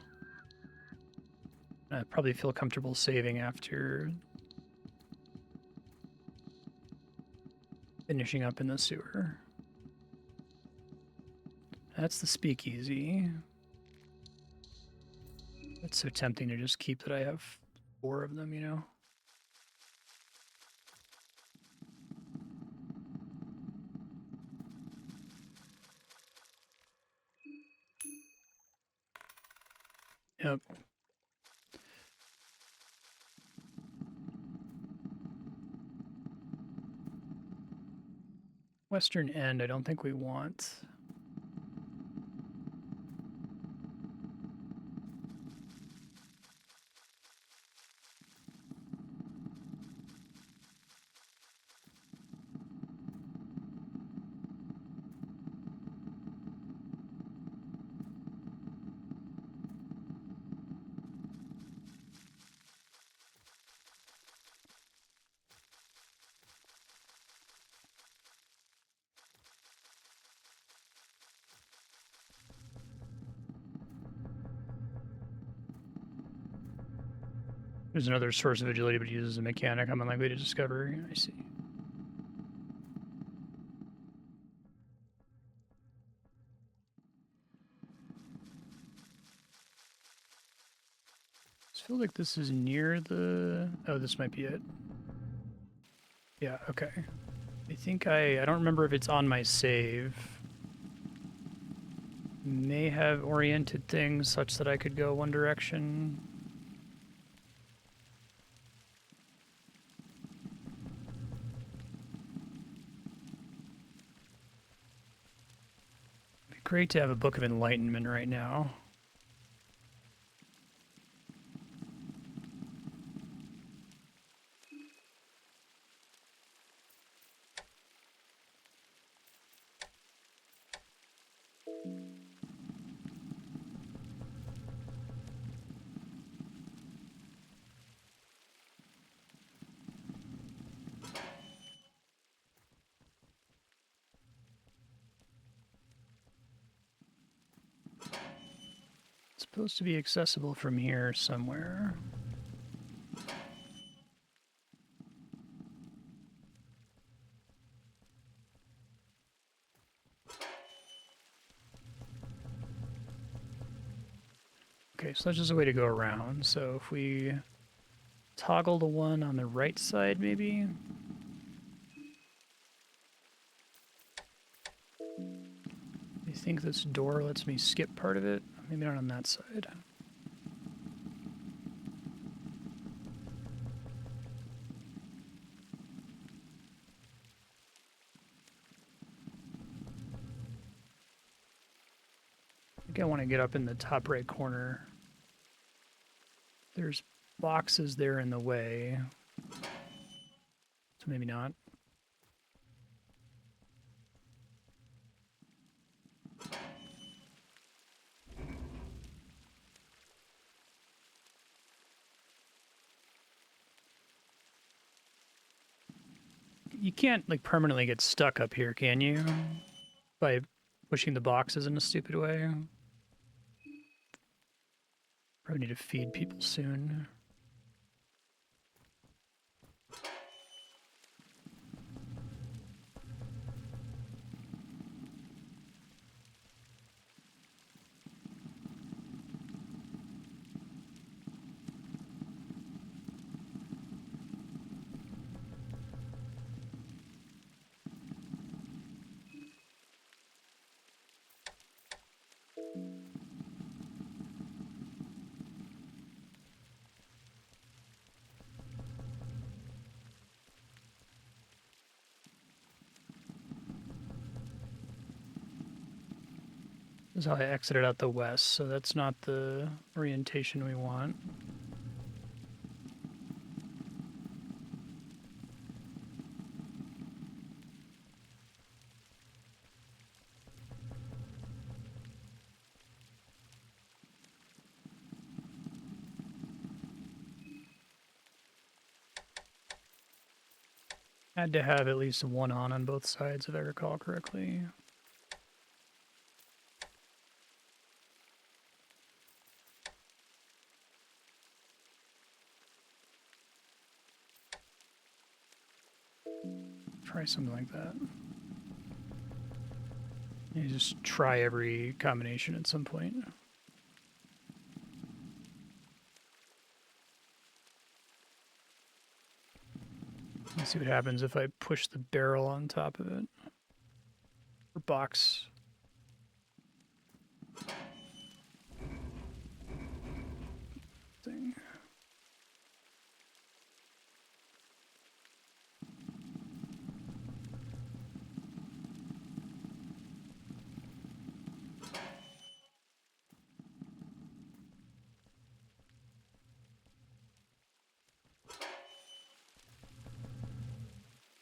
I probably feel comfortable saving after finishing up in the sewer. That's the speakeasy. It's so tempting to just keep that I have 4 of them, you know? Yep. Western End, I don't think we want. There's another source of agility, but he uses a mechanic I'm unlikely to discover. I see. I feel like this is near the... Oh, this might be it. Yeah, okay. I think I don't remember if it's on my save. May have oriented things such that I could go one direction. It'd be great to have a Book of Enlightenment right now. It's supposed to be accessible from here somewhere. Okay, so that's just a way to go around. So if we toggle the one on the right side, maybe? I think this door lets me skip part of it. Maybe not on that side. I think I want to get up in the top right corner. There's boxes there in the way. So maybe not. You can't, like, permanently get stuck up here, can you? By pushing the boxes in a stupid way. Probably need to feed people soon. This is how I exited out the west, so that's not the orientation we want. Had to have at least one on both sides, if I recall correctly. Try something like that. You just try every combination at some point. Let's see what happens if I push the barrel on top of it. Or box. Thing.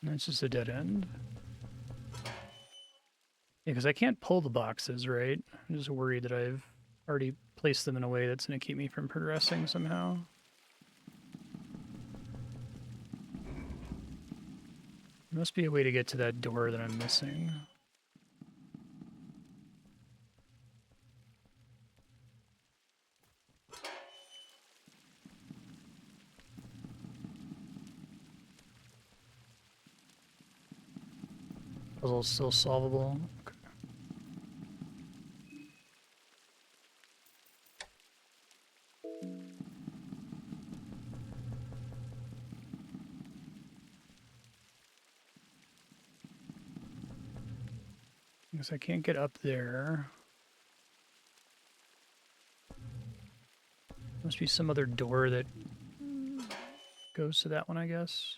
That's just a dead end. Yeah, because I can't pull the boxes, right? I'm just worried that I've already placed them in a way that's going to keep me from progressing somehow. There must be a way to get to that door that I'm missing. puzzle's still solvable. Okay. I guess I can't get up there. Must be some other door that goes to that one, I guess.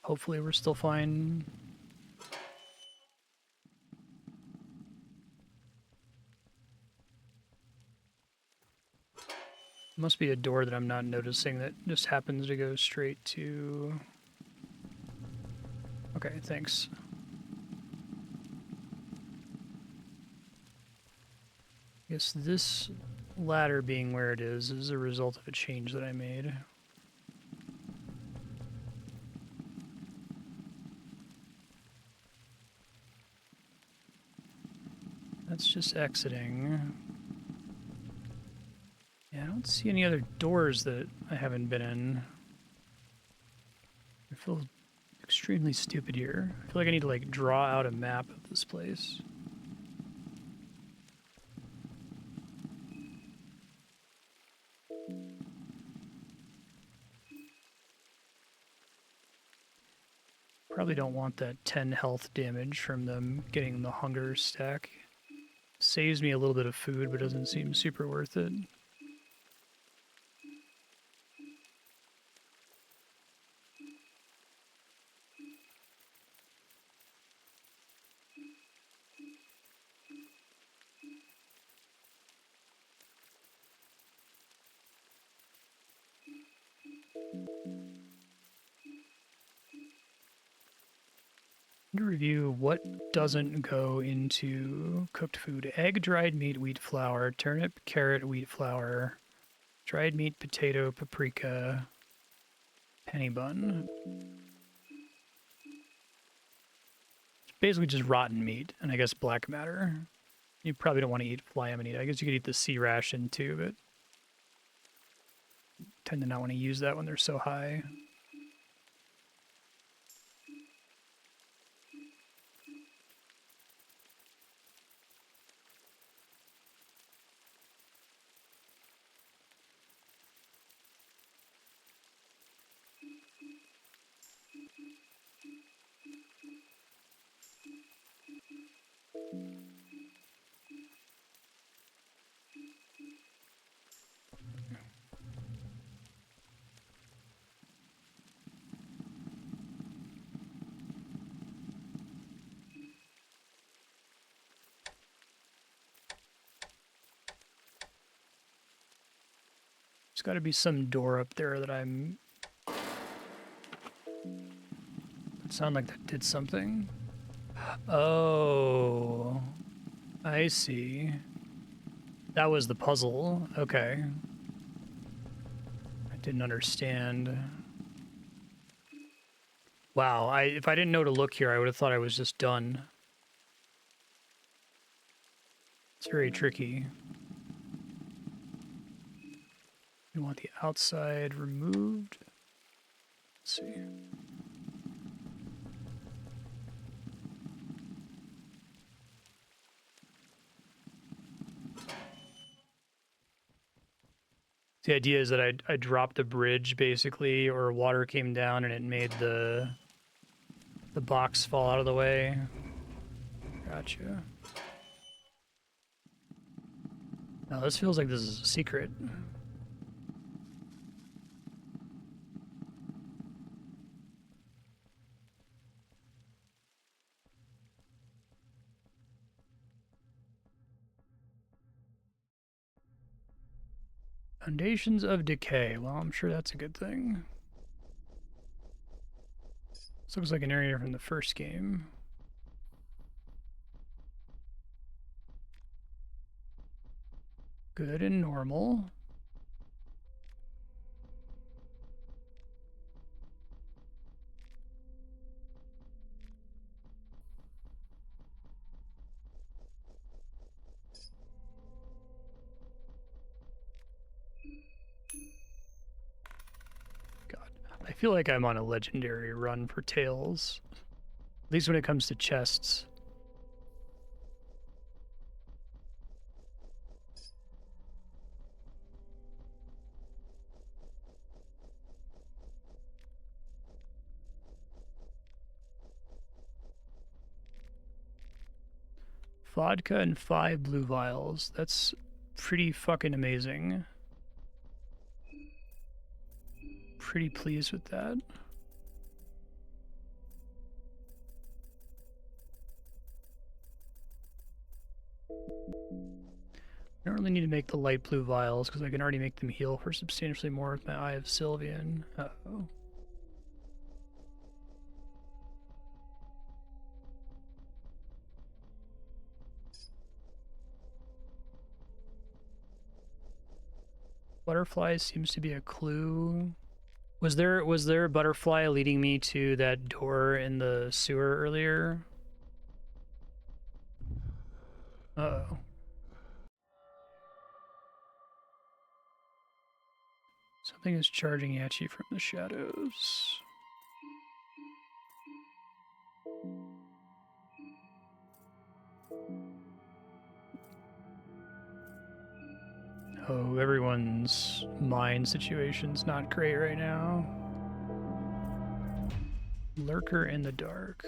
Hopefully we're still fine. Must be a door that I'm not noticing that just happens to go straight to... Okay, thanks. I guess this ladder being where it is a result of a change that I made. That's just exiting. Yeah, I don't see any other doors that I haven't been in. I feel extremely stupid here. I feel like I need to like draw out a map of this place. Probably don't want that 10 health damage from them getting the hunger stack. Saves me a little bit of food, but doesn't seem super worth it. To review what doesn't go into cooked food: egg, dried meat, wheat flour, turnip, carrot, wheat flour, dried meat, potato, paprika, penny bun. It's basically just rotten meat, and I guess black matter. You probably don't want to eat fly amanita. I guess you could eat the sea ration too, but tend to not want to use that when they're so high. There's got to be some door up there that I'm... It sounded like that did something. Oh, I see. That was the puzzle. Okay. I didn't understand. Wow, if I didn't know to look here, I would have thought I was just done. It's very tricky. We want the outside removed. Let's see. The idea is that I dropped the bridge, basically, or water came down and it made the box fall out of the way. Gotcha. Now this feels like this is a secret. Foundations of Decay. Well, I'm sure that's a good thing. This looks like an area from the first game. Good and normal. feel like I'm on a legendary run for tails. At least when it comes to chests. Vodka and 5 blue vials. That's pretty fucking amazing. Pretty pleased with that. I don't really need to make the light blue vials because I can already make them heal for substantially more with my Eye of Sylvian. Uh-oh. Butterfly seems to be a clue. Was there a butterfly leading me to that door in the sewer earlier? Uh-oh. Something is charging at you from the shadows. Oh, everyone's mind situation's not great right now. Lurker in the dark.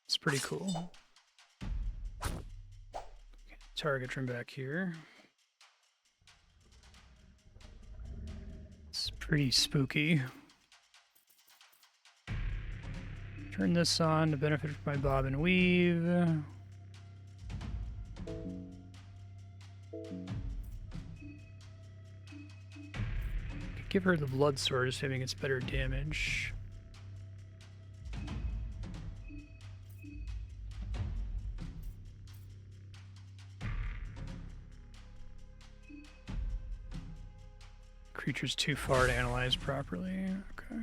It's pretty cool. Okay, target from back here. It's pretty spooky. Turn this on to benefit from my bob and weave. Could give her the blood sword, assuming it's better damage. Creature's too far to analyze properly. Okay.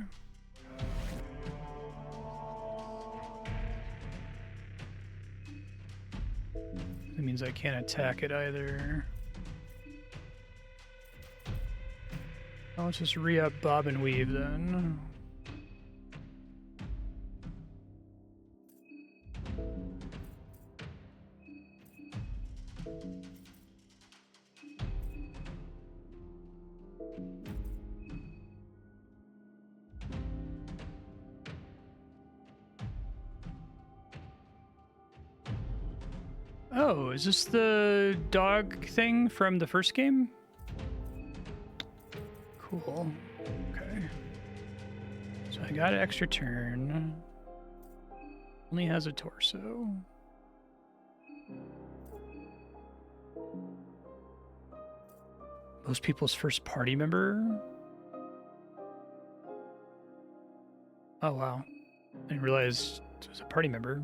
That means I can't attack it either. I'll just re-up bob and weave then. Oh, is this the dog thing from the first game? Cool. Okay. So I got an extra turn. Only has a torso. Most people's first party member? Oh, wow. I didn't realize it was a party member.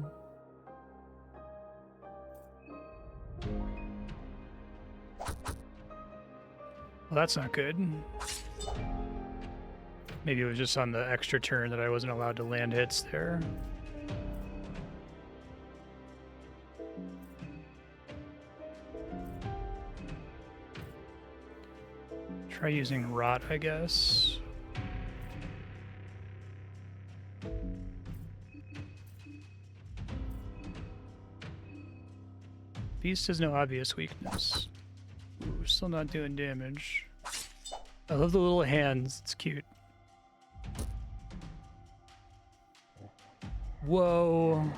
Well, that's not good. Maybe it was just on the extra turn that I wasn't allowed to land hits there. Try using rot, I guess. Beast has no obvious weakness. Ooh, still not doing damage. I love the little hands. It's cute. Whoa.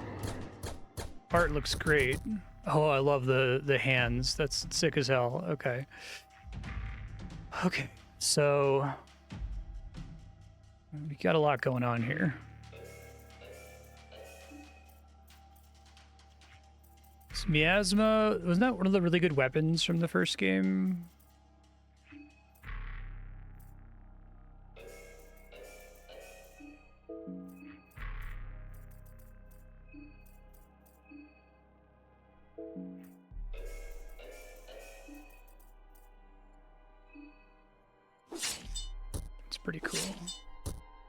Art looks great. Oh, I love the hands. That's sick as hell. Okay. Okay. So we got a lot going on here. Miasma, wasn't that one of the really good weapons from the first game? It's pretty cool.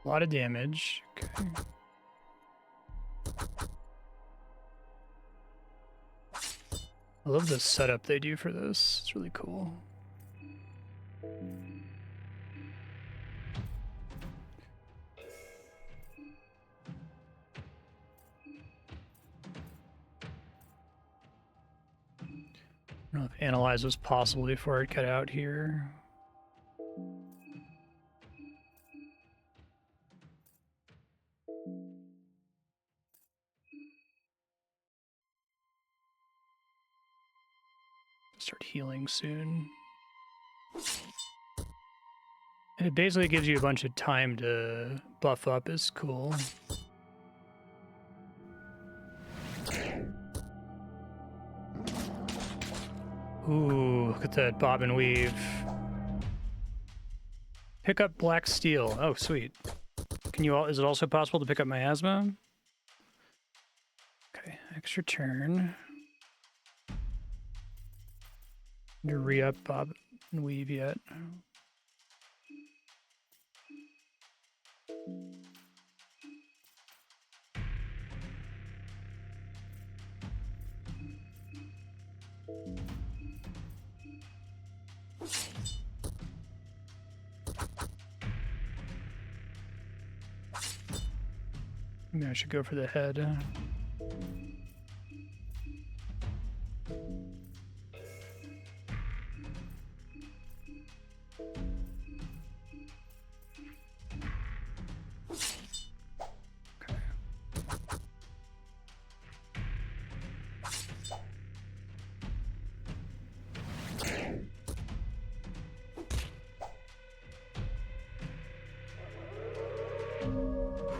A lot of damage. Okay. I love the setup they do for this. It's really cool. I don't know if analyze was possible before it cut out here. Start healing soon. And it basically gives you a bunch of time to buff up. Is cool. Ooh, look at that bob and weave. Pick up black steel. Oh, sweet. Can you all? Is it also possible to pick up miasma? Okay, extra turn. To re-up bob and weave yet. Maybe I should go for the head.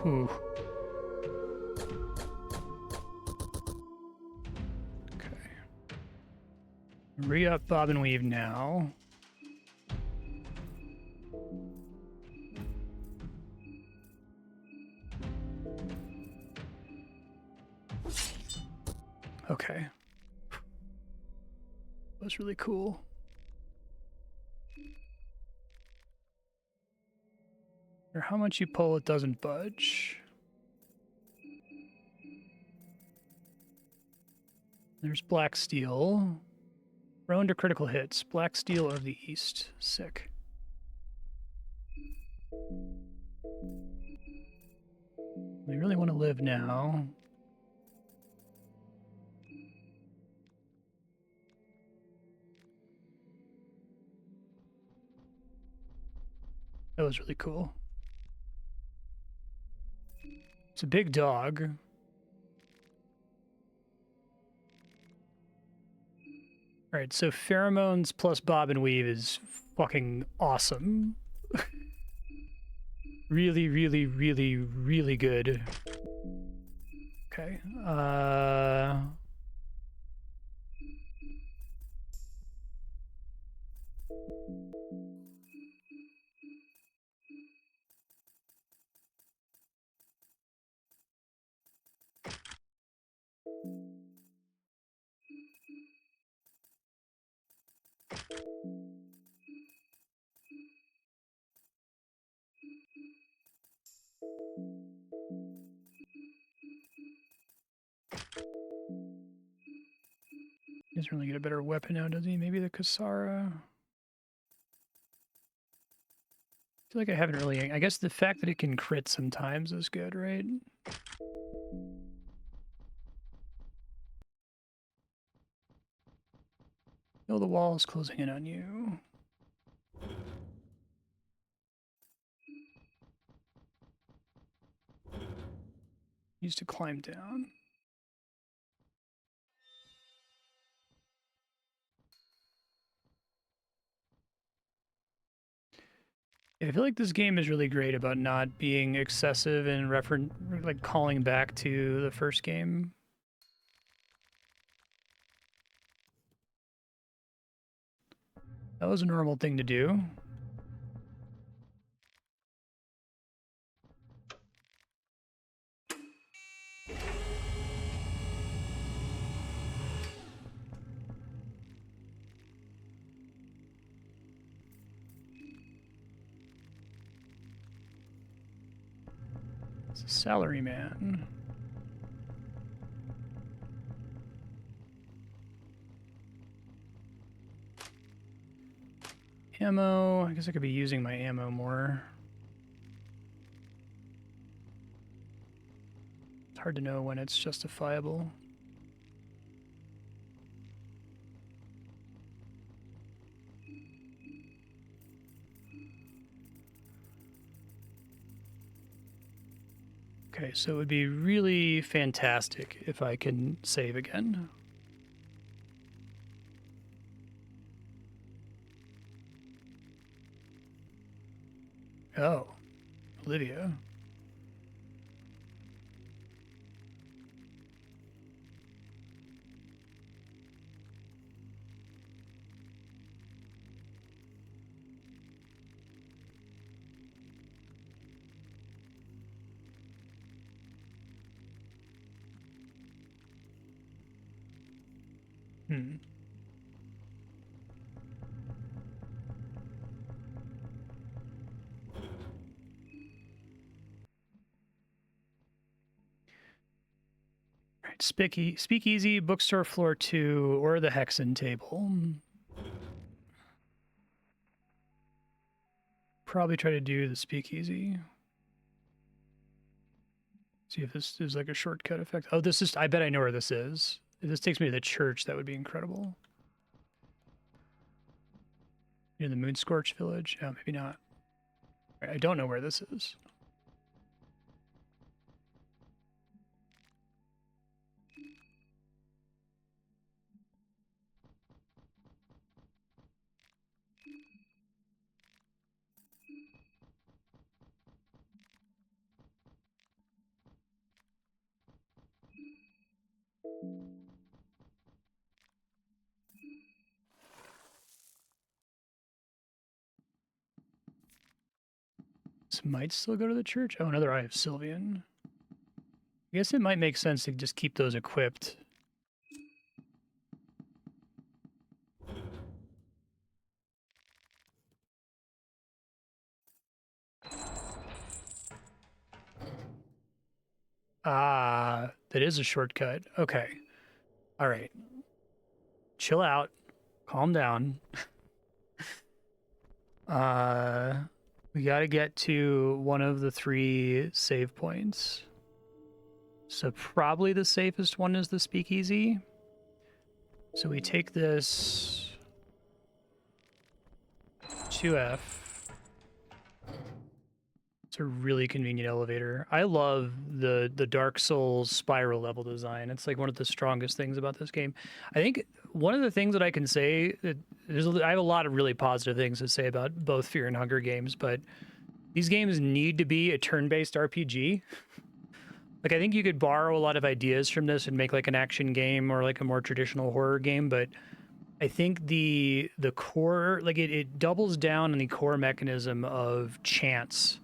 Whew. Okay. Re-up bob and weave now. Okay. That's really cool. Or how much you pull, it doesn't budge. There's black steel. Prone to critical hits. Black steel of the east. Sick. We really want to live now. That was really cool. It's a big dog. All right, so pheromones plus bob and weave is fucking awesome. Really, really, really, really good. Okay. He doesn't really get a better weapon now, does he? Maybe the Kasara? I feel like I haven't really... I guess the fact that it can crit sometimes is good, right? No, the wall is closing in on you. Needs to climb down. I feel like this game is really great about not being excessive and like calling back to the first game. That was a normal thing to do. It's a salary man. ammo. I guess I could be using my ammo more. It's hard to know when it's justifiable. Okay, so it would be really fantastic if I can save again. Oh, Olivia. Hmm. All right, Speakeasy, bookstore floor 2, or the Hexen table. Probably try to do the Speakeasy. See if this is like a shortcut effect. Oh, this is, I bet I know where this is. If this takes me to the church, that would be incredible. Near the Moonscorch Village? Oh, maybe not. I don't know where this is. This might still go to the church. Oh, another Eye of Sylvian. I guess it might make sense to just keep those equipped. Ah, that is a shortcut. Okay. All right. Chill out. Calm down. We got to get to one of the 3 save points. So probably the safest one is the Speakeasy. So we take this 2F. It's a really convenient elevator. I love the Dark Souls spiral level design. It's like one of the strongest things about this game. I think one of the things that I can say that I have a lot of really positive things to say about both Fear and Hunger games, but these games need to be a turn-based RPG. Like, I think you could borrow a lot of ideas from this and make like an action game or like a more traditional horror game, but I think the core, like it doubles down on the core mechanism of chance.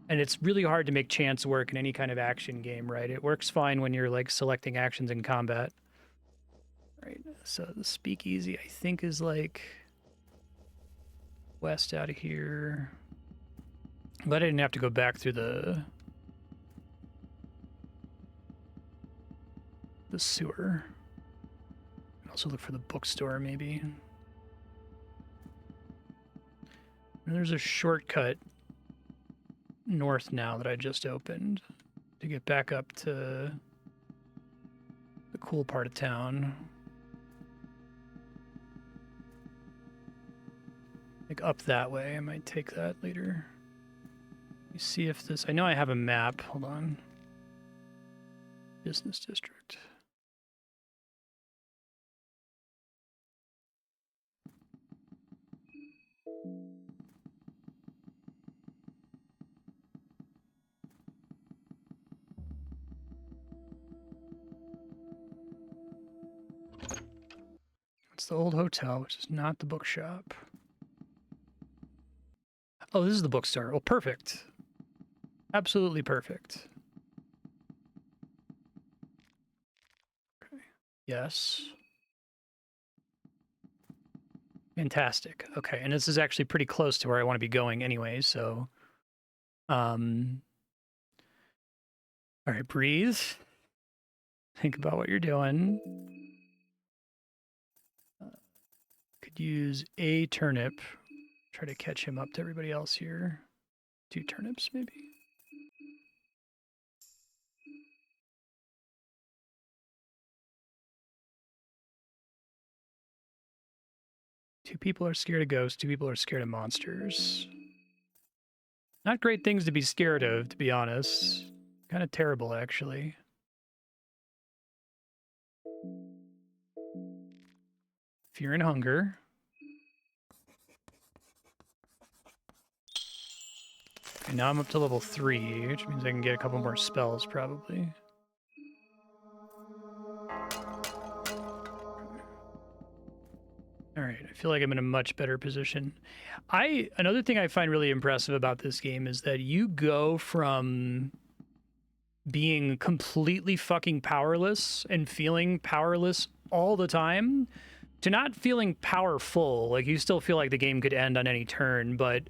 And it's really hard to make chance work in any kind of action game, right? It works fine when you're like selecting actions in combat. Right, so the Speakeasy, I think, is like west out of here. But I didn't have to go back through the sewer. Also look for the bookstore, maybe. And there's a shortcut north now that I just opened to get back up to the cool part of town. Like up that way. I might take that later. Let me see if this... I know I have a map. Hold on. Business district. It's the old hotel, which is not the bookshop. Oh, this is the bookstore. Well, perfect. Absolutely perfect. Okay. Yes. Fantastic. Okay, and this is actually pretty close to where I want to be going anyway, so... All right, breathe. Think about what you're doing. Could use a turnip. Try to catch him up to everybody else here. 2 turnips, maybe. Two people are scared of ghosts, 2 people are scared of monsters. Not great things to be scared of, to be honest. Kind of terrible, actually. Fear and hunger. And now I'm up to level 3, which means I can get a couple more spells, probably. All right, I feel like I'm in a much better position. Another thing I find really impressive about this game is that you go from being completely fucking powerless and feeling powerless all the time to not feeling powerful. Like, you still feel like the game could end on any turn, but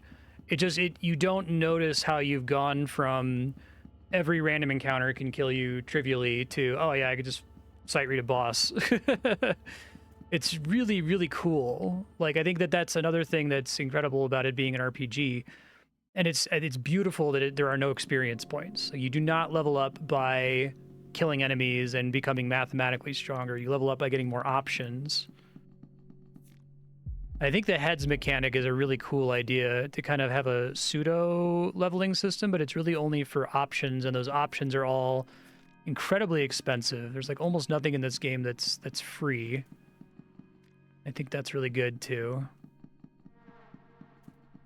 you don't notice how you've gone from every random encounter can kill you trivially to, oh yeah, I could just sight read a boss. It's really, really cool. Like, I think that's another thing that's incredible about it being an RPG. And it's beautiful that there are no experience points. So you do not level up by killing enemies and becoming mathematically stronger. You level up by getting more options. I think the heads mechanic is a really cool idea, to kind of have a pseudo leveling system, but it's really only for options, and those options are all incredibly expensive. There's like almost nothing in this game that's free. I think that's really good too.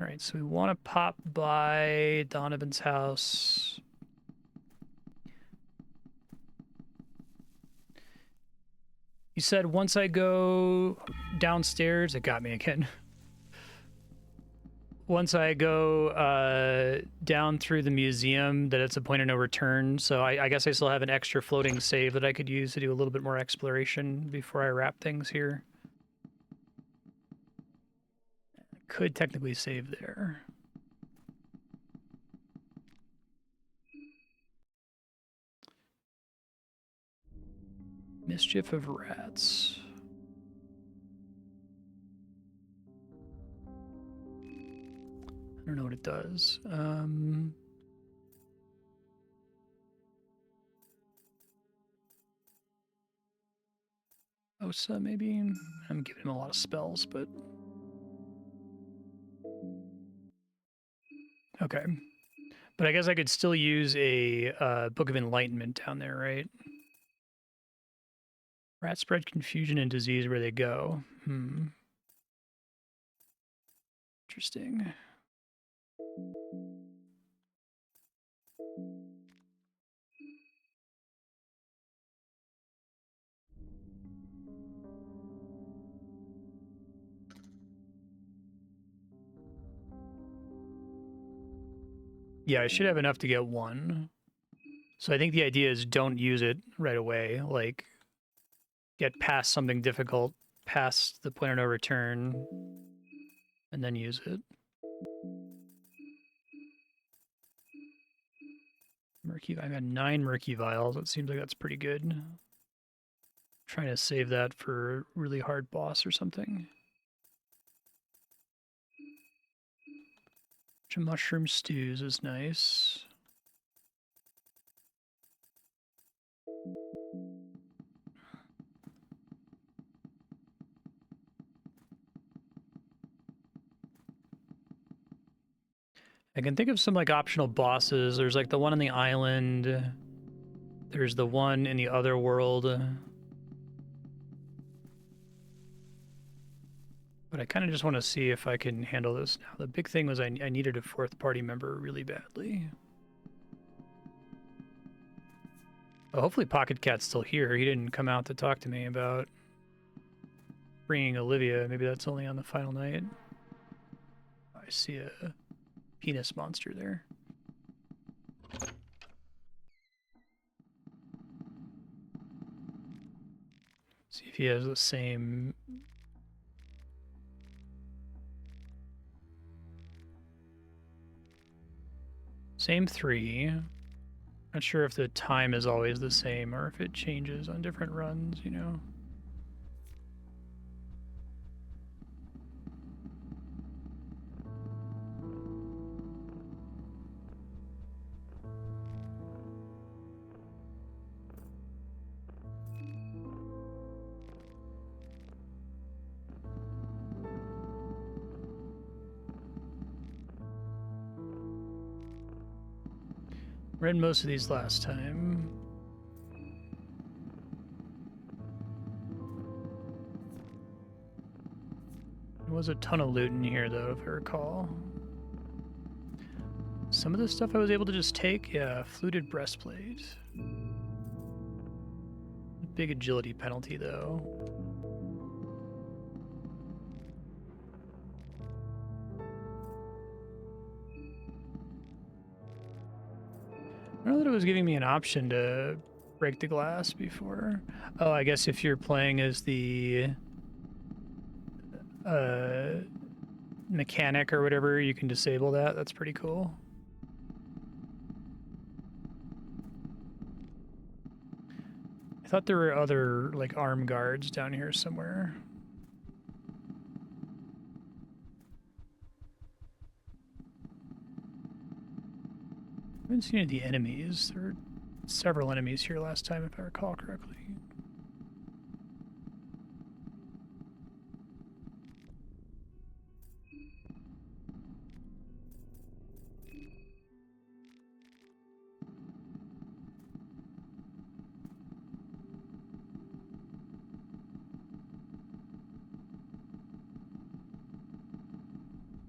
All right, so we want to pop by Donovan's house. You said once I go downstairs, it got me again. Once I go down through the museum, that it's a point of no return. So I guess I still have an extra floating save that I could use to do a little bit more exploration before I wrap things here. Could technically save there. Mischief of Rats. I don't know what it does. Osa, maybe? I'm giving him a lot of spells, but... Okay. But I guess I could still use a Book of Enlightenment down there, right? Rats spread confusion and disease where they go. Interesting. Yeah, I should have enough to get 1. So I think the idea is don't use it right away. Like, get past something difficult, past the point of no return, and then use it. Murky, I got 9 murky vials. It seems like that's pretty good. Trying to save that for a really hard boss or something. Mushroom stews is nice. I can think of some like optional bosses. There's like the one on the island. There's the one in the other world. But I kind of just want to see if I can handle this now. The big thing was I needed a 4th party member really badly. Well, hopefully Pocket Cat's still here. He didn't come out to talk to me about bringing Olivia. Maybe that's only on the final night. I see a penis monster there. See if he has the same... Same 3. Not sure if the time is always the same or if it changes on different runs, you know. Read most of these last time. There was a ton of loot in here, though, if I recall. Some of the stuff I was able to just take, yeah, fluted breastplate. Big agility penalty, though. I don't know that it was giving me an option to break the glass before. Oh, I guess if you're playing as the mechanic or whatever, you can disable that. That's pretty cool. I thought there were other, like, arm guards down here somewhere. I haven't seen any of the enemies. There were several enemies here last time, if I recall correctly.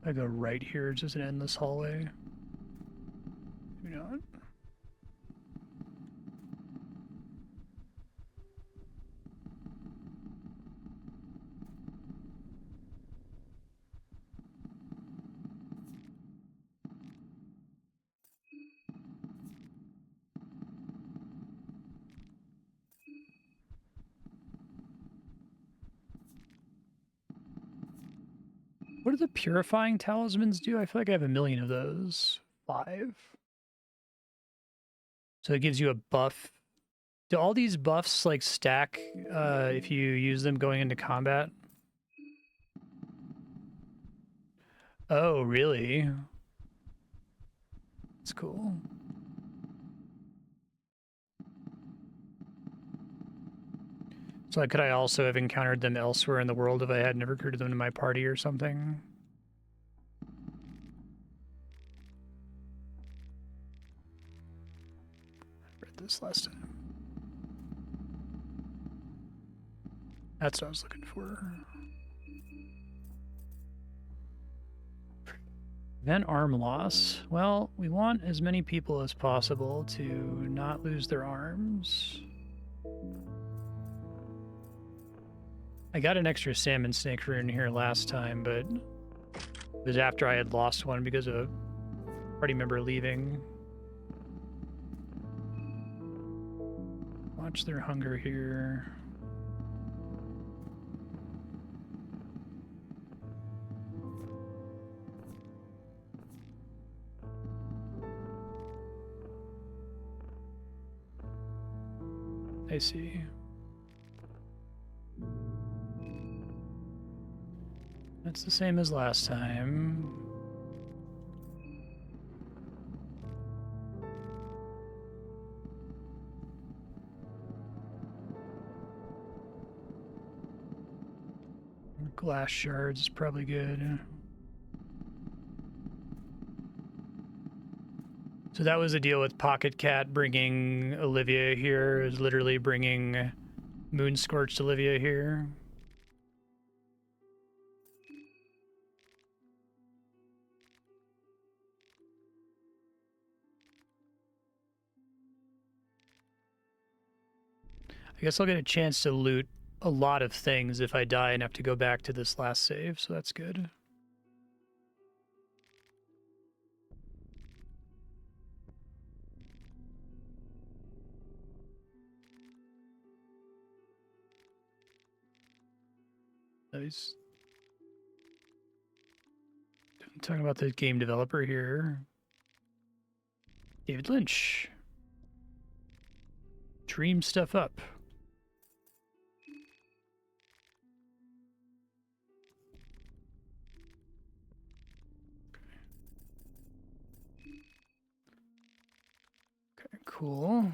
I go right here, it's just an endless hallway. Maybe not. What do the purifying talismans do? I feel like I have a million of those. 5. So it gives you a buff. Do all these buffs, like, stack if you use them going into combat? Oh, really? That's cool. So could I also have encountered them elsewhere in the world if I hadn't recruited them to my party or something? I read this last time. That's what I was looking for. Prevent arm loss. Well, we want as many people as possible to not lose their arms. I got an extra salmon snake rune here last time, but it was after I had lost one because of a party member leaving. Watch their hunger here. I see. That's the same as last time. Glass shards is probably good. So that was the deal with Pocket Cat bringing Olivia here. It was literally bringing Moon Scorched Olivia here. I guess I'll get a chance to loot a lot of things if I die and have to go back to this last save, so that's good. Nice. I'm talking about the game developer here. David Lynch. Dream stuff up. Okay, cool.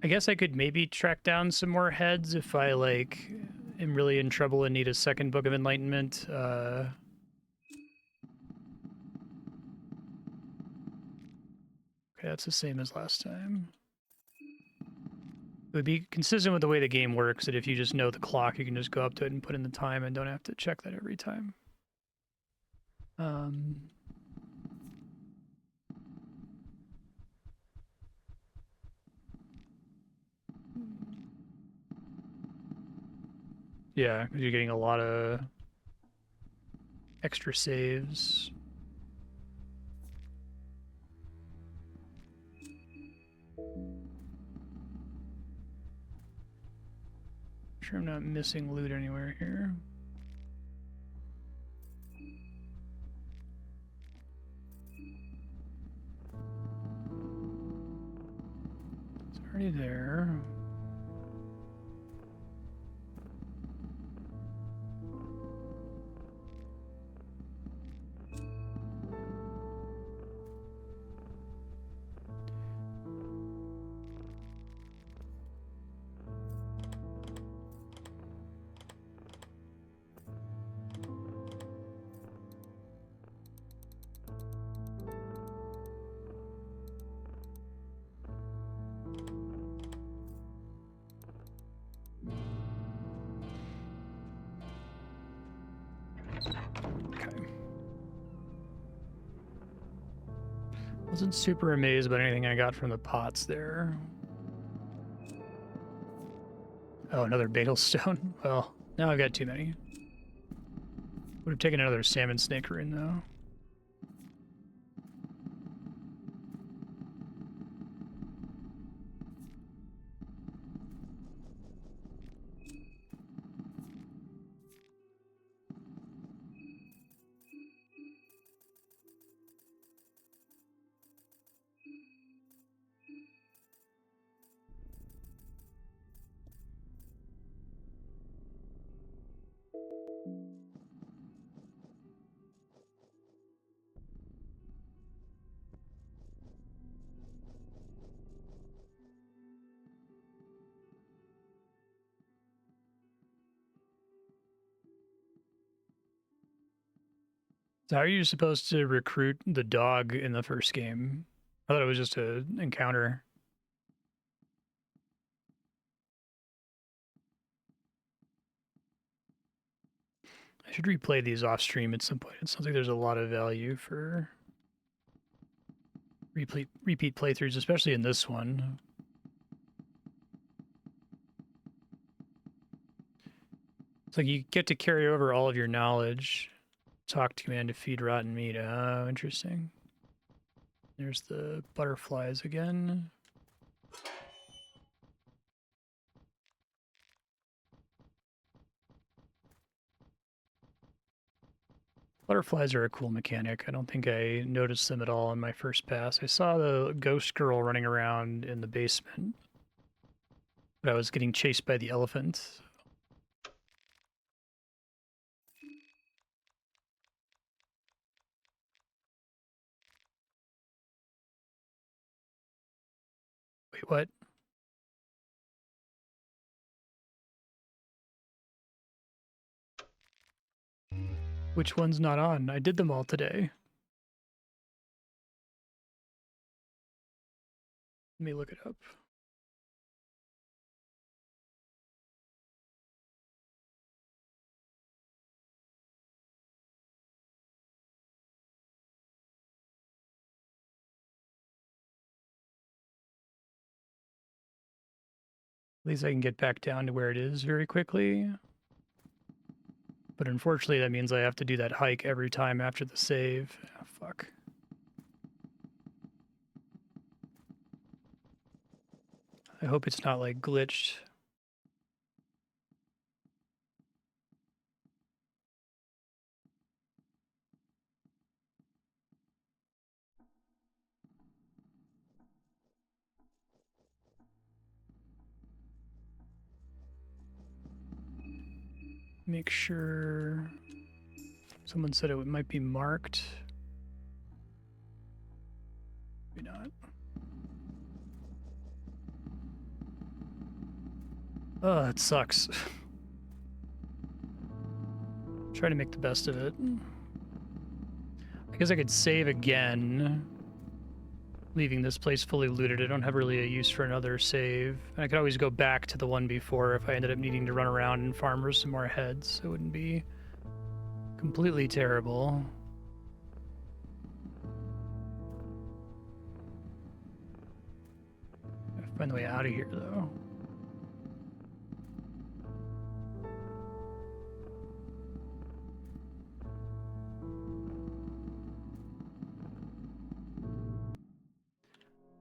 I guess I could maybe track down some more heads if I, like, am really in trouble and need a second Book of Enlightenment. Okay, that's the same as last time. It would be consistent with the way the game works that if you just know the clock, you can just go up to it and put in the time and don't have to check that every time. Yeah, because you're getting a lot of extra saves. Sure I'm not missing loot anywhere here. It's already there. Wasn't super amazed by anything I got from the pots there. Oh, another Beetle Stone. Well, now I've got too many. Would have taken another Salmon Snake Rune, though. So how are you supposed to recruit the dog in the first game? I thought it was just an encounter. I should replay these off stream at some point. It sounds like there's a lot of value for repeat playthroughs, especially in this one. It's like you get to carry over all of your knowledge. Talk to command to feed rotten meat. Oh, interesting. There's the butterflies again. Butterflies are a cool mechanic. I don't think I noticed them at all in my first pass. I saw the ghost girl running around in the basement, but I was getting chased by the elephant. Wait, what? Which one's not on? I did them all today. Let me look it up. At least I can get back down to where it is very quickly. But unfortunately, that means I have to do that hike every time after the save. Oh, fuck. I hope it's not, like, glitched. Make sure... Someone said it might be marked. Maybe not. Oh, that sucks. Try to make the best of it. I guess I could save again. leaving this place fully looted. I don't have really a use for another save. I could always go back to the one before if I ended up needing to run around and farm for some more heads. It wouldn't be completely terrible. Gotta find the way out of here, though.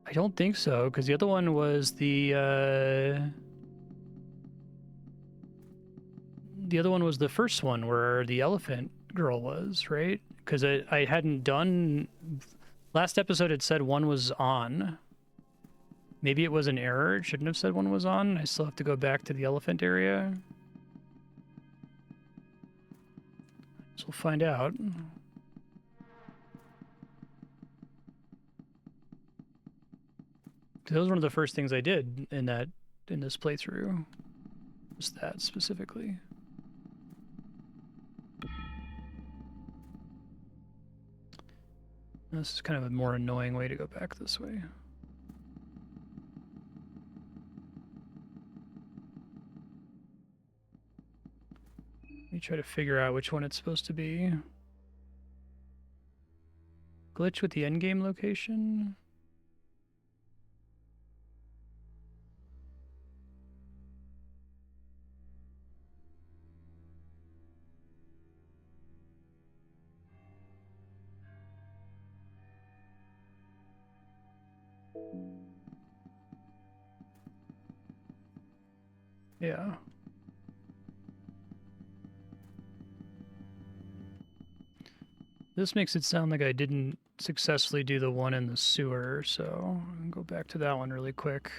I don't think so, because the other one was the other one was the first one where the elephant girl was, right? Because I hadn't done... Last episode it said one was on. Maybe it was an error. It shouldn't have said one was on. I still have to go back to the elephant area. So we'll find out. That was one of the first things I did in this playthrough. Just that specifically. This is kind of a more annoying way to go back this way. Let me try to figure out which one it's supposed to be. Glitch with the endgame location? Yeah. This makes it sound like I didn't successfully do the one in the sewer, so I'll go back to that one really quick.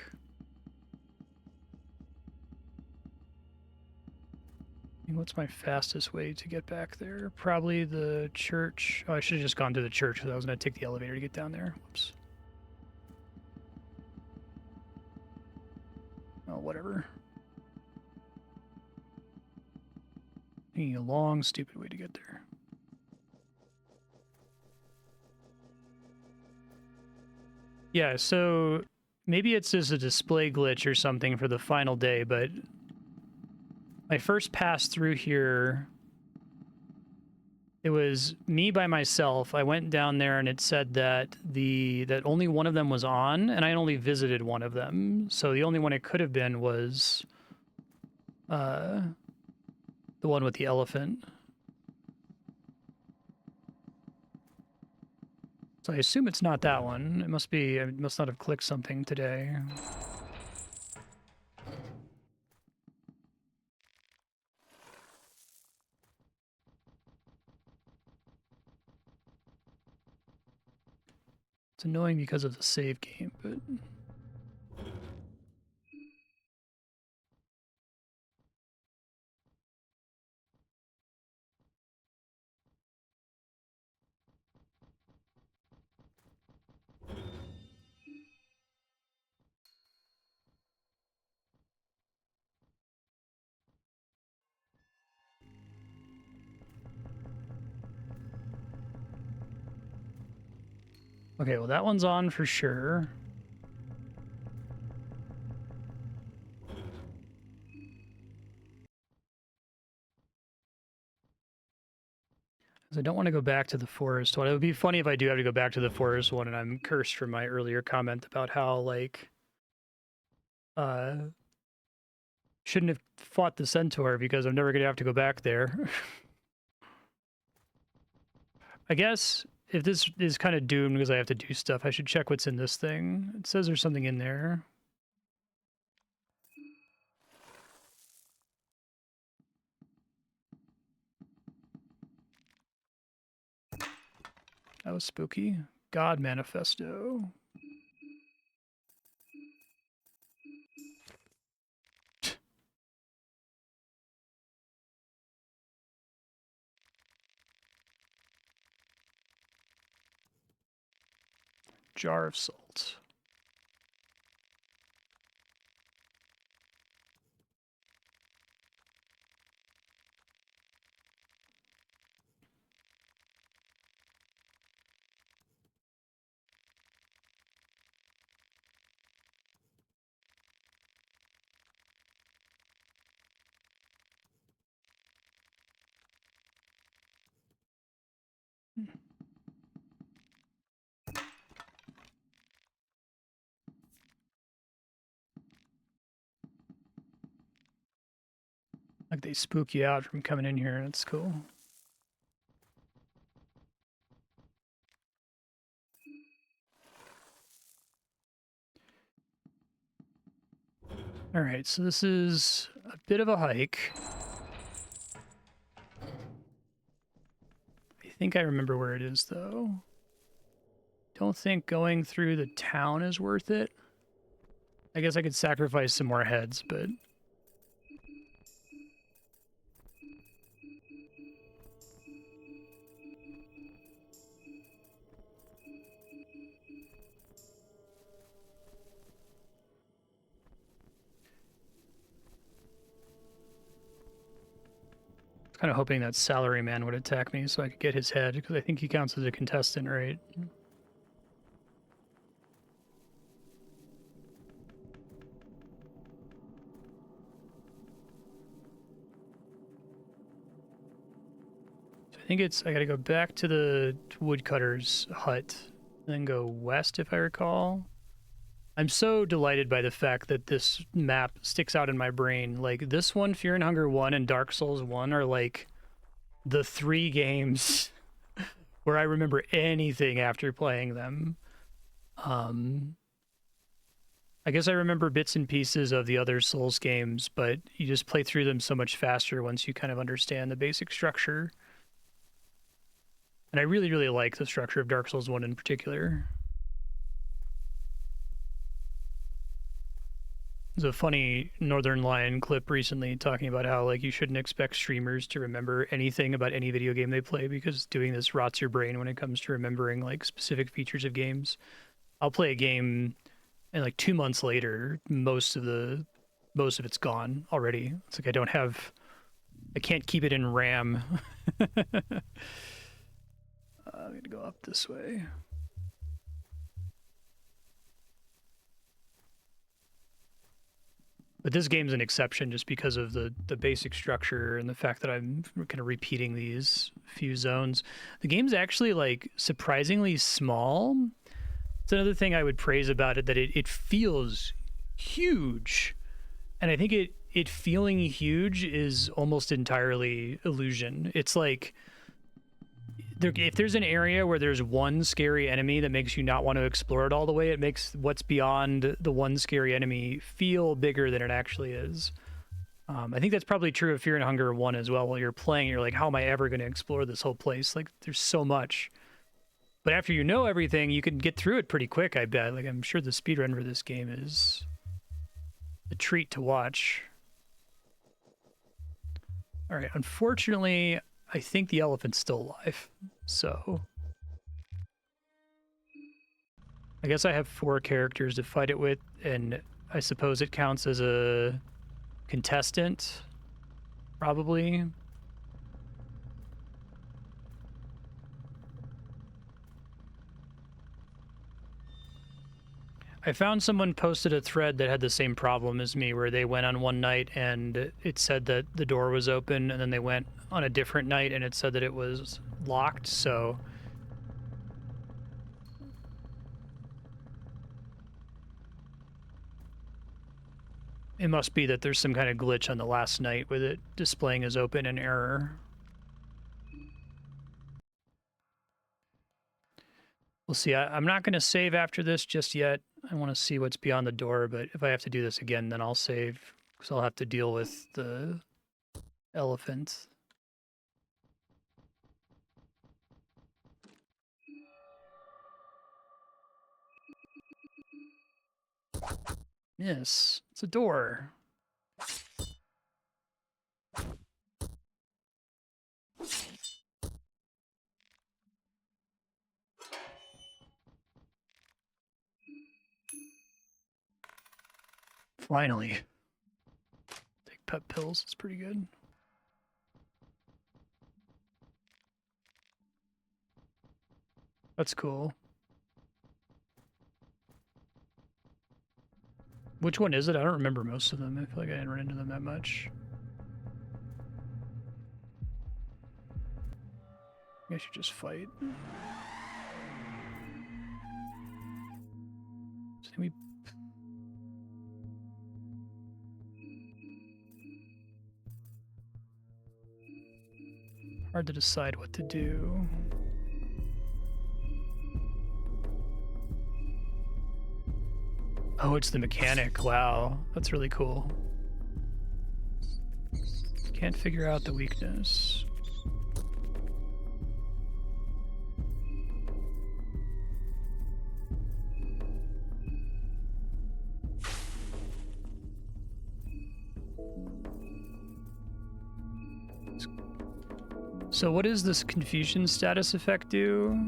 What's my fastest way to get back there? Probably the church. Oh, I should have just gone to the church because I was going to take the elevator to get down there. Whoops. Oh, whatever. Taking a long, stupid way to get there. Yeah, so maybe it's just a display glitch or something for the final day, but my first pass through here, it was me by myself. I went down there and it said that that only one of them was on, and I only visited one of them. So the only one it could have been was the one with the elephant. So I assume it's not that one. It must be, I must not have clicked something today. It's annoying because of the save game, but... Okay, well that one's on for sure. I don't want to go back to the forest one. It would be funny if I do have to go back to the forest one and I'm cursed from my earlier comment about how, like, shouldn't have fought the centaur because I'm never going to have to go back there. I guess if this is kind of doomed because I have to do stuff, I should check what's in this thing. It says there's something in there. That was spooky. God Manifesto. Jar of salt. Like they spook you out from coming in here. That's cool. All right, so this is a bit of a hike. I think I remember where it is, though. Don't think going through the town is worth it. I guess I could sacrifice some more heads, but... kind of hoping that salaryman would attack me so I could get his head, because I think he counts as a contestant, right? So I think I gotta go back to the woodcutter's hut, then go west, if I recall. I'm so delighted by the fact that this map sticks out in my brain. Like, this one, Fear and Hunger 1, and Dark Souls 1 are like the 3 games where I remember anything after playing them. I guess I remember bits and pieces of the other Souls games, but you just play through them so much faster once you kind of understand the basic structure. And I really, really like the structure of Dark Souls 1 in particular. There's a funny Northern Lion clip recently talking about how, like, you shouldn't expect streamers to remember anything about any video game they play because doing this rots your brain when it comes to remembering, like, specific features of games. I'll play a game and, like, 2 months later, most of it's gone already. It's like I can't keep it in RAM. I'm gonna go up this way. But this game's an exception just because of the basic structure and the fact that I'm kind of repeating these few zones. The game's actually, like, surprisingly small. It's another thing I would praise about it, that it feels huge. And I think it feeling huge is almost entirely illusion. It's like, if there's an area where there's one scary enemy that makes you not want to explore it all the way, it makes what's beyond the one scary enemy feel bigger than it actually is. I think that's probably true of Fear and Hunger 1 as well. While you're playing, you're like, how am I ever going to explore this whole place? Like, there's so much. But after you know everything, you can get through it pretty quick, I bet. Like, I'm sure the speedrun for this game is a treat to watch. All right, unfortunately, I think the elephant's still alive, so I guess I have 4 characters to fight it with, and I suppose it counts as a contestant, probably. I found someone posted a thread that had the same problem as me, where they went on one night and it said that the door was open, and then they went on a different night and it said that it was locked, so... it must be that there's some kind of glitch on the last night with it displaying as open in error. We'll see. I'm not going to save after this just yet. I want to see what's beyond the door, but if I have to do this again, then I'll save, because I'll have to deal with the elephant. Yes, it's a door. Finally. Take pep pills, it's pretty good. That's cool. Which one is it? I don't remember most of them. I feel like I didn't run into them that much. I should just fight. So we... Hard to decide what to do. Oh, it's the mechanic. Wow, that's really cool. Can't figure out the weakness. So what does this confusion status effect do?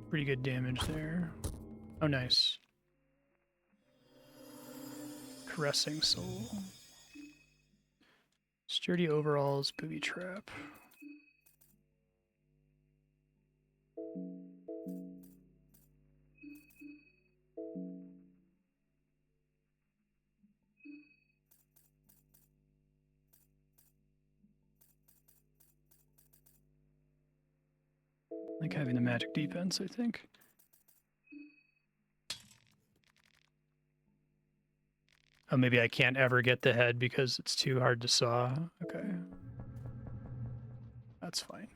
Pretty good damage there. Oh, nice. Caressing soul. Sturdy overalls, booby trap. Like having the magic defense, I think. Oh, maybe I can't ever get the head because it's too hard to saw. Okay. That's fine.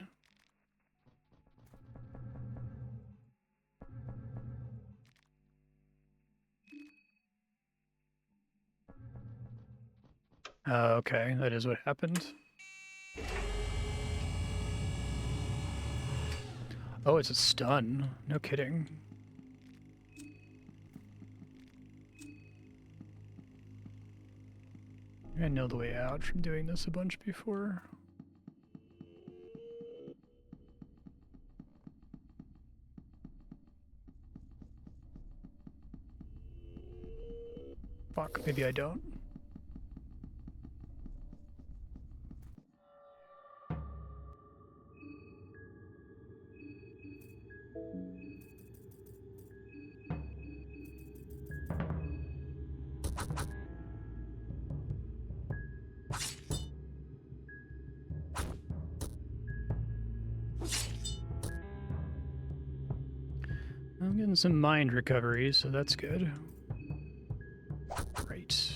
Okay, that is what happened. Oh, it's a stun. No kidding. I know the way out from doing this a bunch before. Fuck, maybe I don't. I'm getting some mind recovery, so that's good. Right.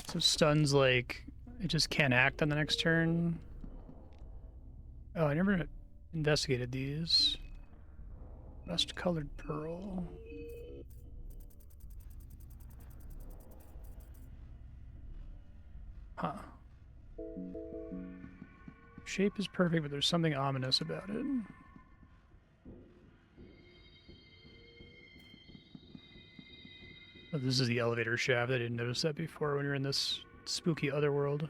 So stuns, like, it just can't act on the next turn. Oh, I never investigated these. Rust-colored pearl. Huh. Shape is perfect, but there's something ominous about it. Oh, this is the elevator shaft. I didn't notice that before when you're in this spooky otherworld.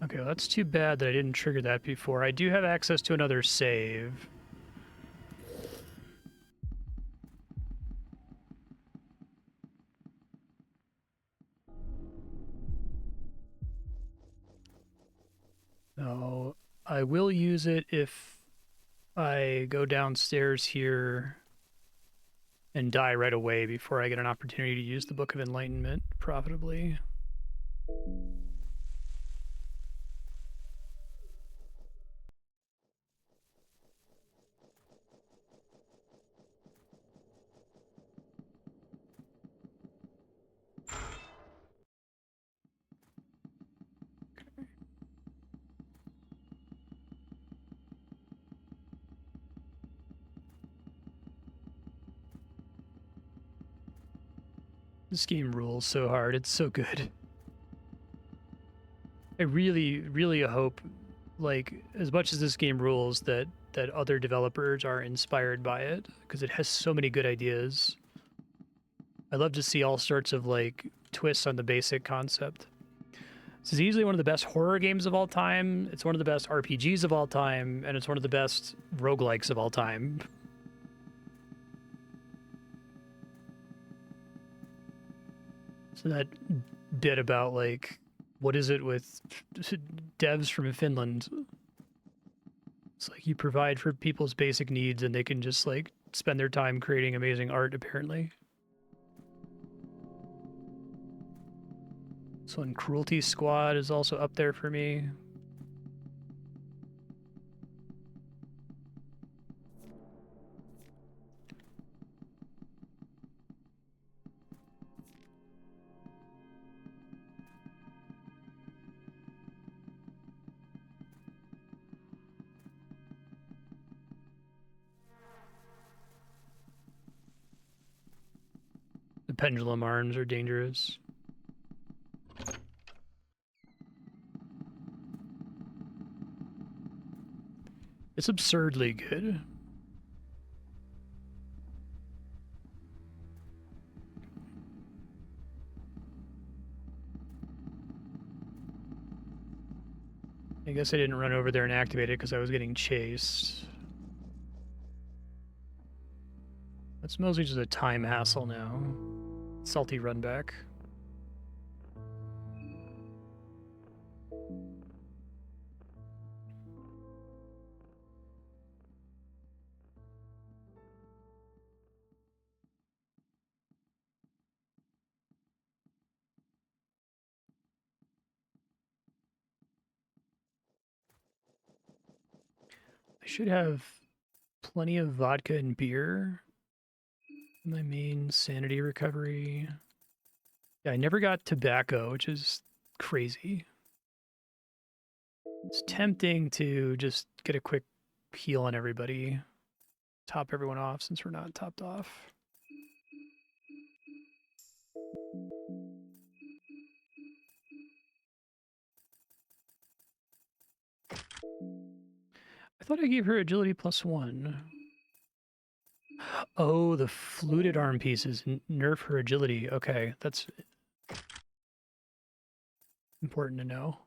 Okay, well, that's too bad that I didn't trigger that before. I do have access to another save. No, I will use it if I go downstairs here and die right away before I get an opportunity to use the Book of Enlightenment profitably. This game rules so hard. It's so good. I really, really hope, like, as much as this game rules, that other developers are inspired by it, because it has so many good ideas. I love to see all sorts of, like, twists on the basic concept. This is easily one of the best horror games of all time. It's one of the best RPGs of all time, and it's one of the best roguelikes of all time. So that bit about, like, what is it with devs from Finland? It's like you provide for people's basic needs and they can just, like, spend their time creating amazing art, apparently. This one, Cruelty Squad, is also up there for me. The pendulum arms are dangerous. It's absurdly good. I guess I didn't run over there and activate it because I was getting chased. That's mostly just a time hassle now. Salty run back. I should have plenty of vodka and beer. My main sanity recovery. Yeah, I never got tobacco, which is crazy. It's tempting to just get a quick heal on everybody. Top everyone off since we're not topped off. I thought I gave her agility +1. Oh, the fluted arm pieces nerf her agility. Okay, that's important to know.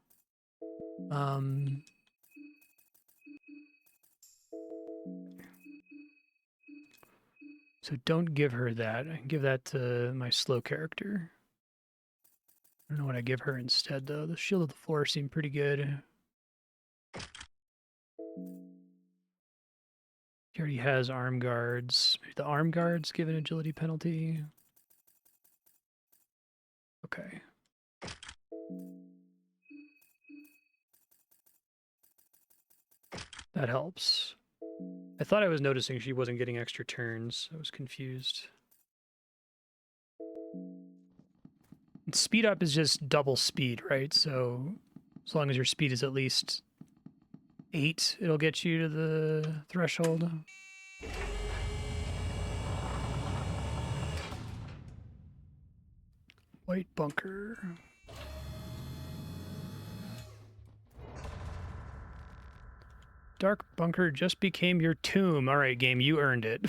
So don't give her that. I can give that to my slow character. I don't know what I give her instead, though. The Shield of the Floor seemed pretty good. He already has arm guards. Maybe the arm guards give an agility penalty. Okay. That helps. I thought I was noticing she wasn't getting extra turns. I was confused. And speed up is just double speed, right? So as long as your speed is at least 8, it'll get you to the threshold. White bunker. Dark bunker just became your tomb. All right, game, you earned it.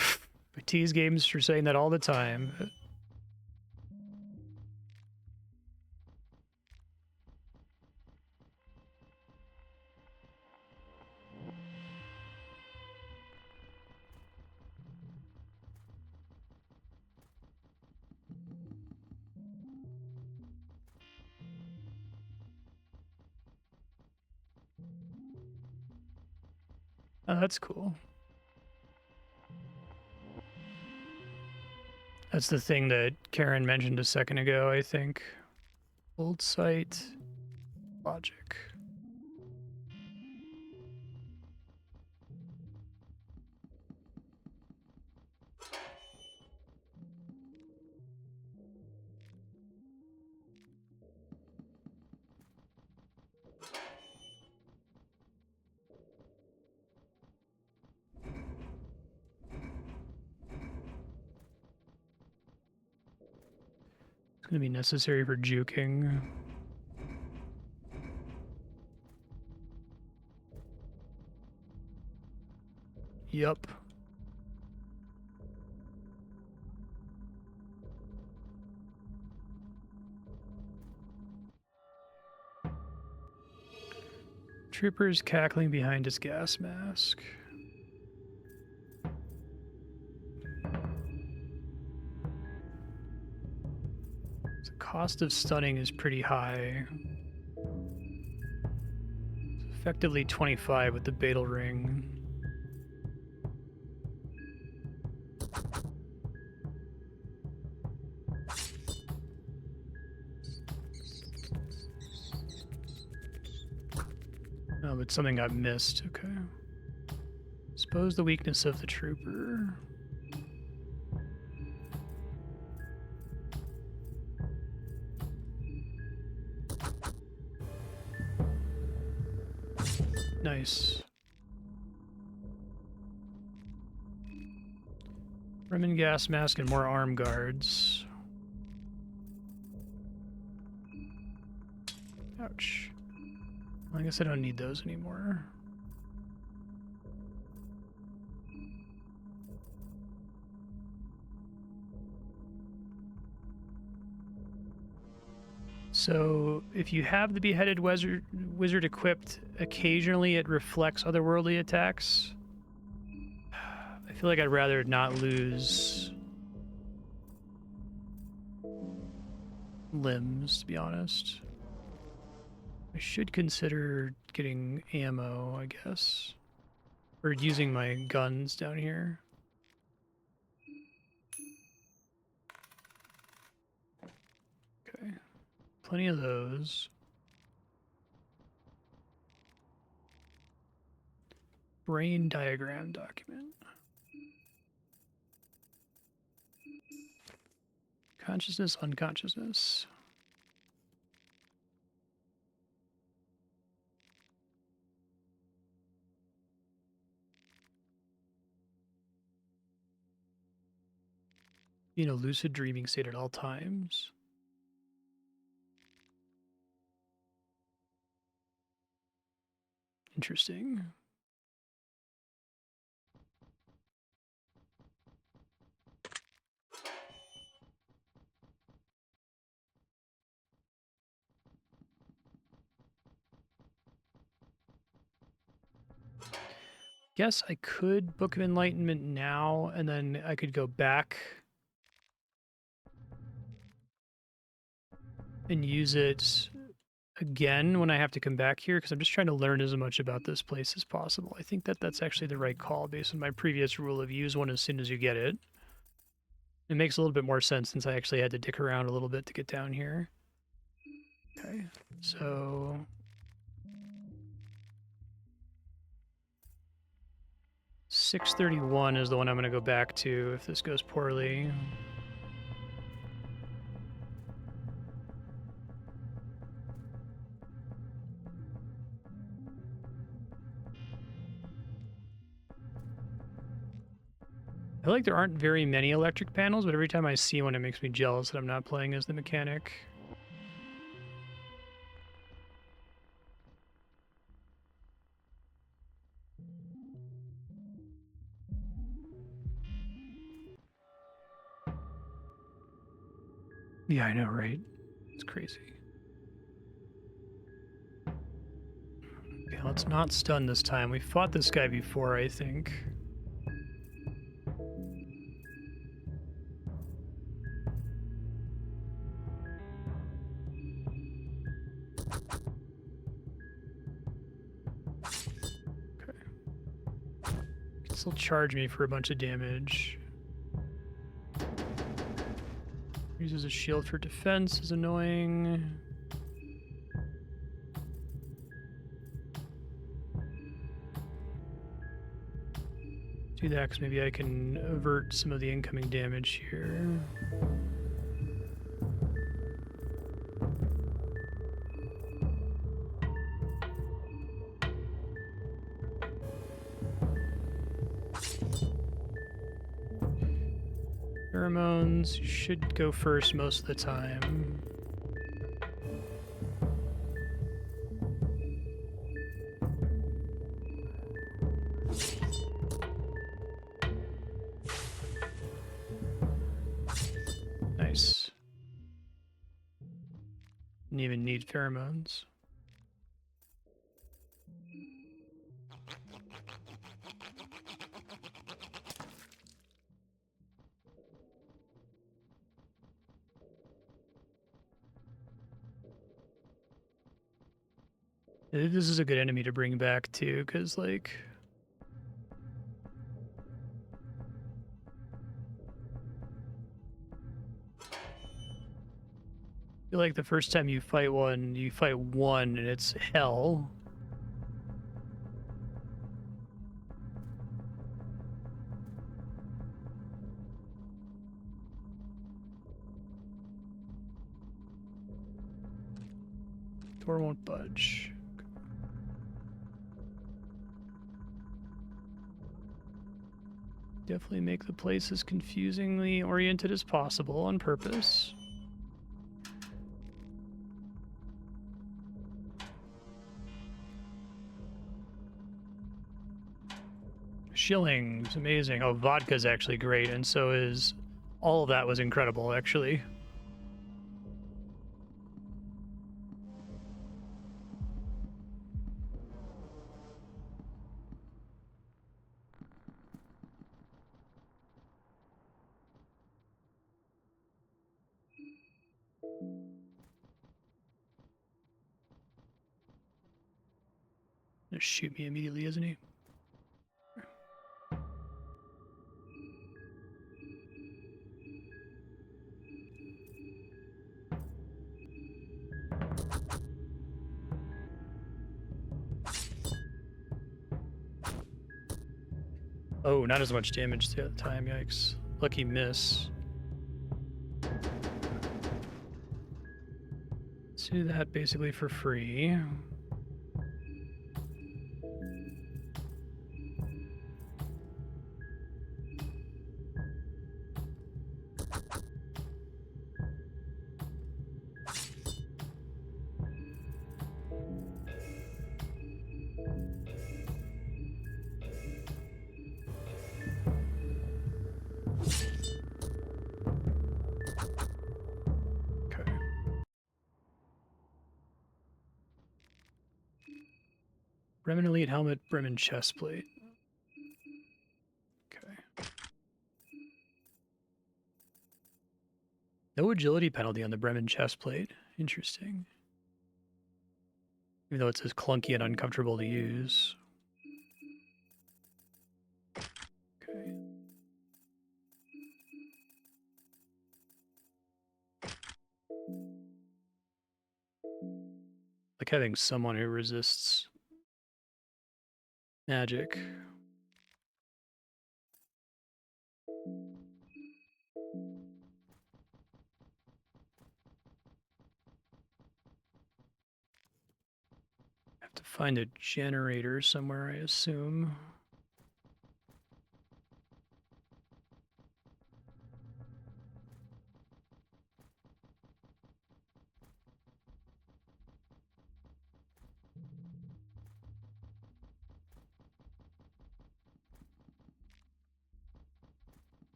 I tease games for saying that all the time. Oh, that's cool. That's the thing that Karen mentioned a second ago, I think. Old site logic. It's going to be necessary for juking. Yup. Trooper's cackling behind his gas mask. The cost of stunning is pretty high. It's effectively 25 with the Beetle Ring. Oh, but something got missed. Okay. Expose the weakness of the Trooper. Nice. Fremen gas mask and more arm guards. Ouch. I guess I don't need those anymore. So, if you have the Beheaded Wizard equipped, occasionally it reflects otherworldly attacks. I feel like I'd rather not lose limbs, to be honest. I should consider getting ammo, I guess. Or using my guns down here. Okay. Plenty of those. Brain diagram document. Consciousness, unconsciousness. Be in a lucid dreaming state at all times. Interesting. Guess I could Book of Enlightenment now, and then I could go back and use it again when I have to come back here, because I'm just trying to learn as much about this place as possible. I think that that's actually the right call based on my previous rule of use one as soon as you get it. It makes a little bit more sense since I actually had to dick around a little bit to get down here. Okay, so... $631 is the one I'm going to go back to if this goes poorly. I feel like there aren't very many electric panels, but every time I see one, it makes me jealous that I'm not playing as the mechanic. Yeah, I know, right? It's crazy. Okay, let's not stun this time. We fought this guy before, I think. Okay. This will charge me for a bunch of damage. Uses a shield for defense, is annoying. Do that because maybe I can avert some of the incoming damage here. Pheromones should go first most of the time. Nice. Didn't even need pheromones. This is a good enemy to bring back too, because like I feel like the first time you fight one and it's hell. Door won't budge. Definitely make the place as confusingly oriented as possible on purpose. Shilling's amazing. Oh, vodka's actually great, and so is all of that was incredible, actually. Gonna shoot me immediately, isn't he? Oh, not as much damage the other time, yikes. Lucky miss. Let's do that basically for free. Okay. Bremen Elite Helmet, Bremen Chestplate. Okay. No agility penalty on the Bremen chestplate. Interesting. Even though it's as clunky and uncomfortable to use. Okay. Like having someone who resists magic. Have to find a generator somewhere, I assume.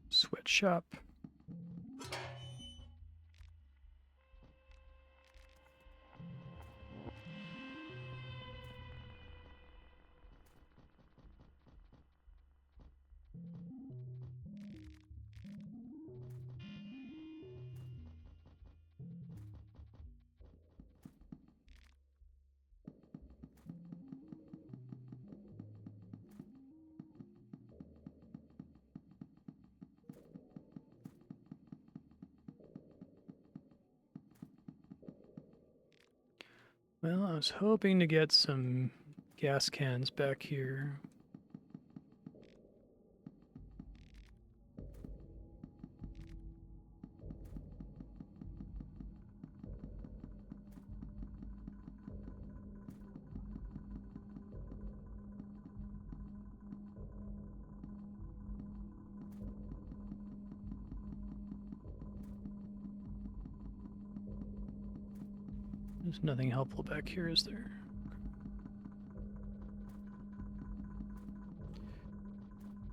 Sweatshop. Well, I was hoping to get some gas cans back here. There's nothing helpful back here, is there?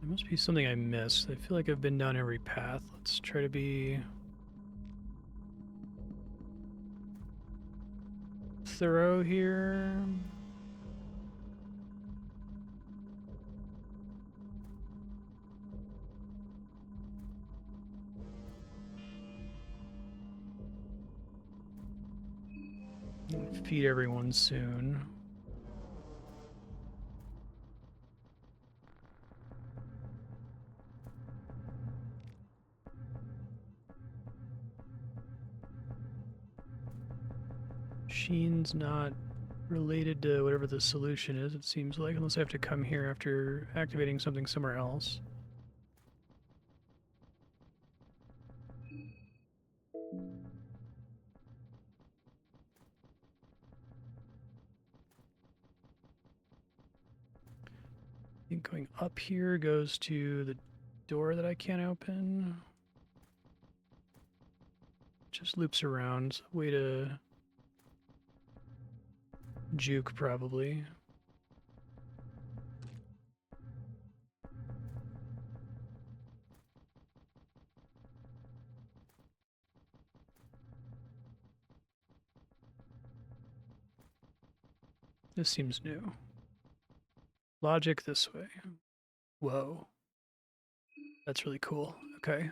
There must be something I missed. I feel like I've been down every path. Let's try to be thorough here. Feed everyone soon. Machine's not related to whatever the solution is, it seems like, unless I have to come here after activating something somewhere else. I think going up here goes to the door that I can't open. Just loops around. Way to juke, probably. This seems new. Logic this way. Whoa. That's really cool. Okay.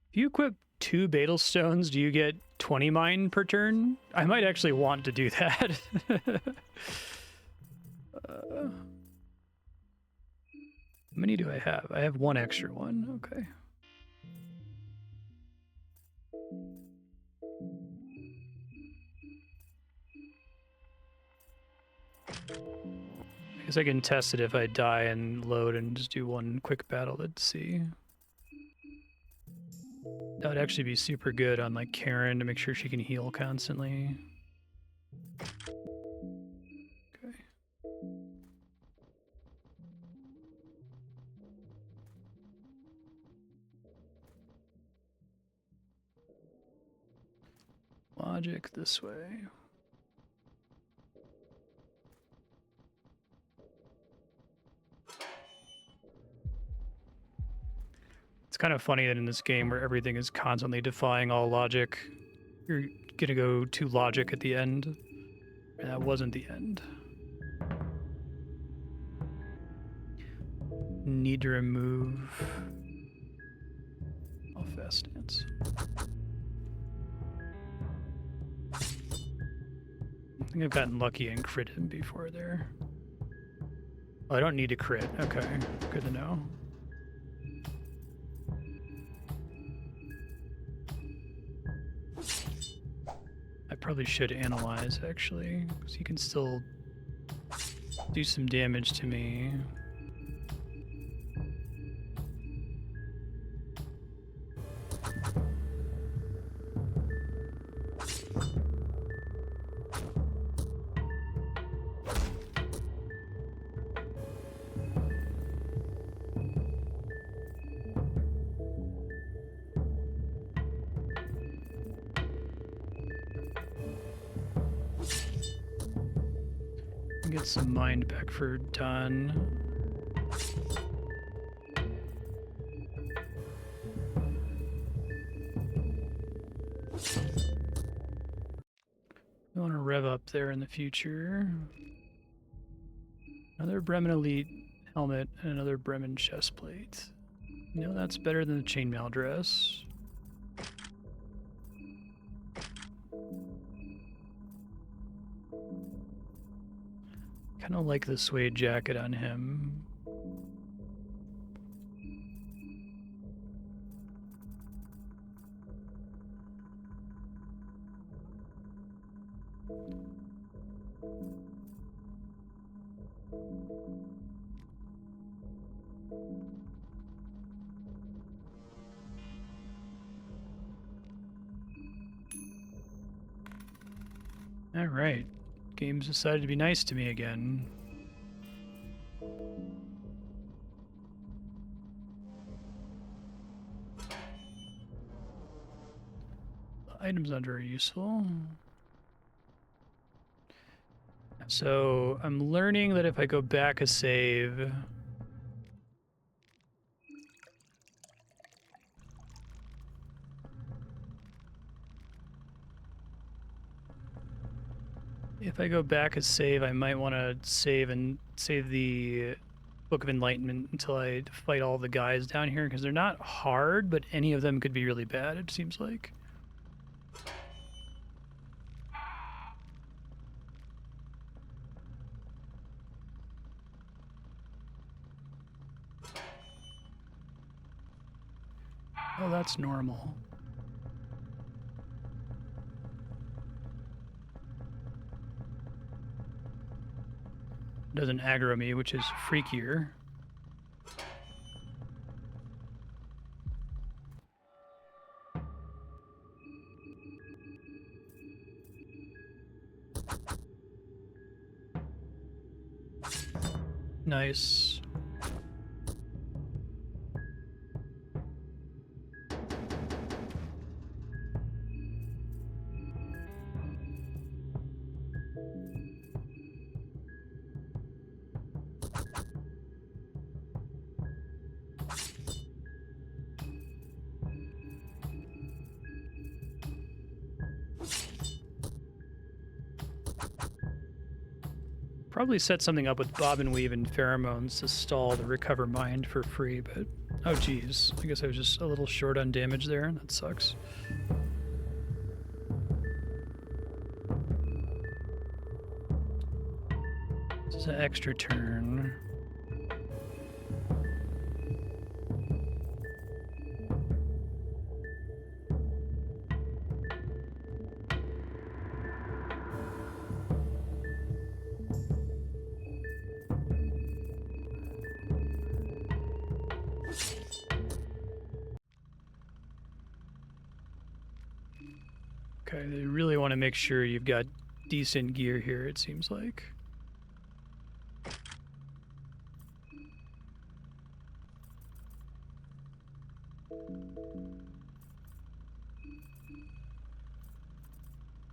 If you equip 2 Beetle Stones, do you get 20 mine per turn? I might actually want to do that. How many do I have? I have 1 extra one. Okay. I guess I can test it if I die and load and just do 1 quick battle to see. That would actually be super good on like Karen to make sure she can heal constantly. Okay. Logic this way. It's kind of funny that in this game where everything is constantly defying all logic, you're gonna go to logic at the end. And that wasn't the end. Need to remove all fast stance. I think I've gotten lucky and crit him before there. Oh, I don't need to crit. Okay, good to know. I probably should analyze, actually, because he can still do some damage to me. Get some mind back for done. I want to rev up there in the future. Another Bremen Elite helmet and another Bremen chest plate. No, that's better than the chainmail dress. Kind of like the suede jacket on him. All right. Game's decided to be nice to me again. The item's not very useful. So I'm learning that if I go back a save, I might want to save the Book of Enlightenment until I fight all the guys down here, because they're not hard, but any of them could be really bad, it seems like. Oh, that's normal. Doesn't aggro me, which is freakier. Nice. Probably set something up with bob and weave and pheromones to stall the recover mind for free, but oh geez, I guess I was just a little short on damage there. That sucks. This is an extra turn. Okay, they really want to make sure you've got decent gear here, it seems like.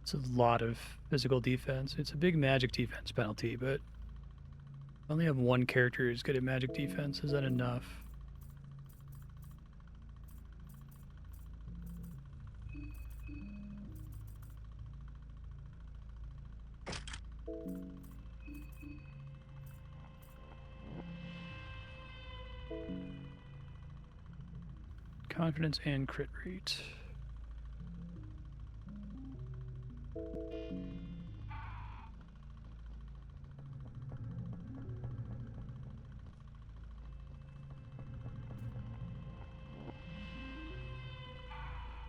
It's a lot of physical defense. It's a big magic defense penalty, but I only have one character who's good at magic defense. Is that enough? Confidence and crit rate.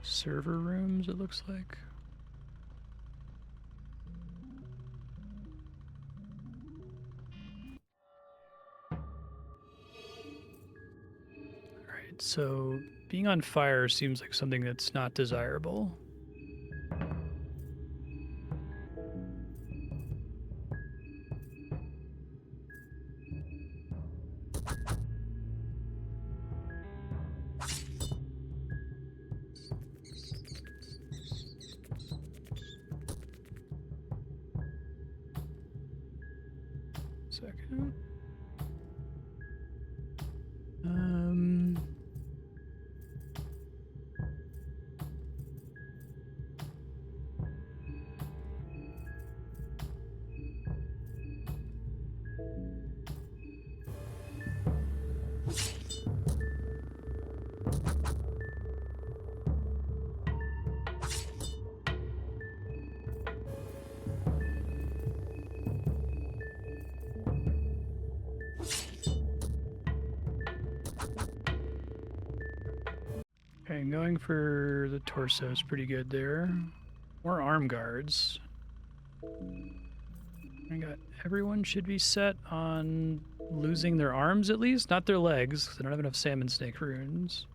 Server rooms, it looks like. Alright, so being on fire seems like something that's not desirable. Second. Okay, going for the torso is pretty good there. More arm guards. I got everyone should be set on losing their arms at least, not their legs, because I don't have enough salmon snake runes.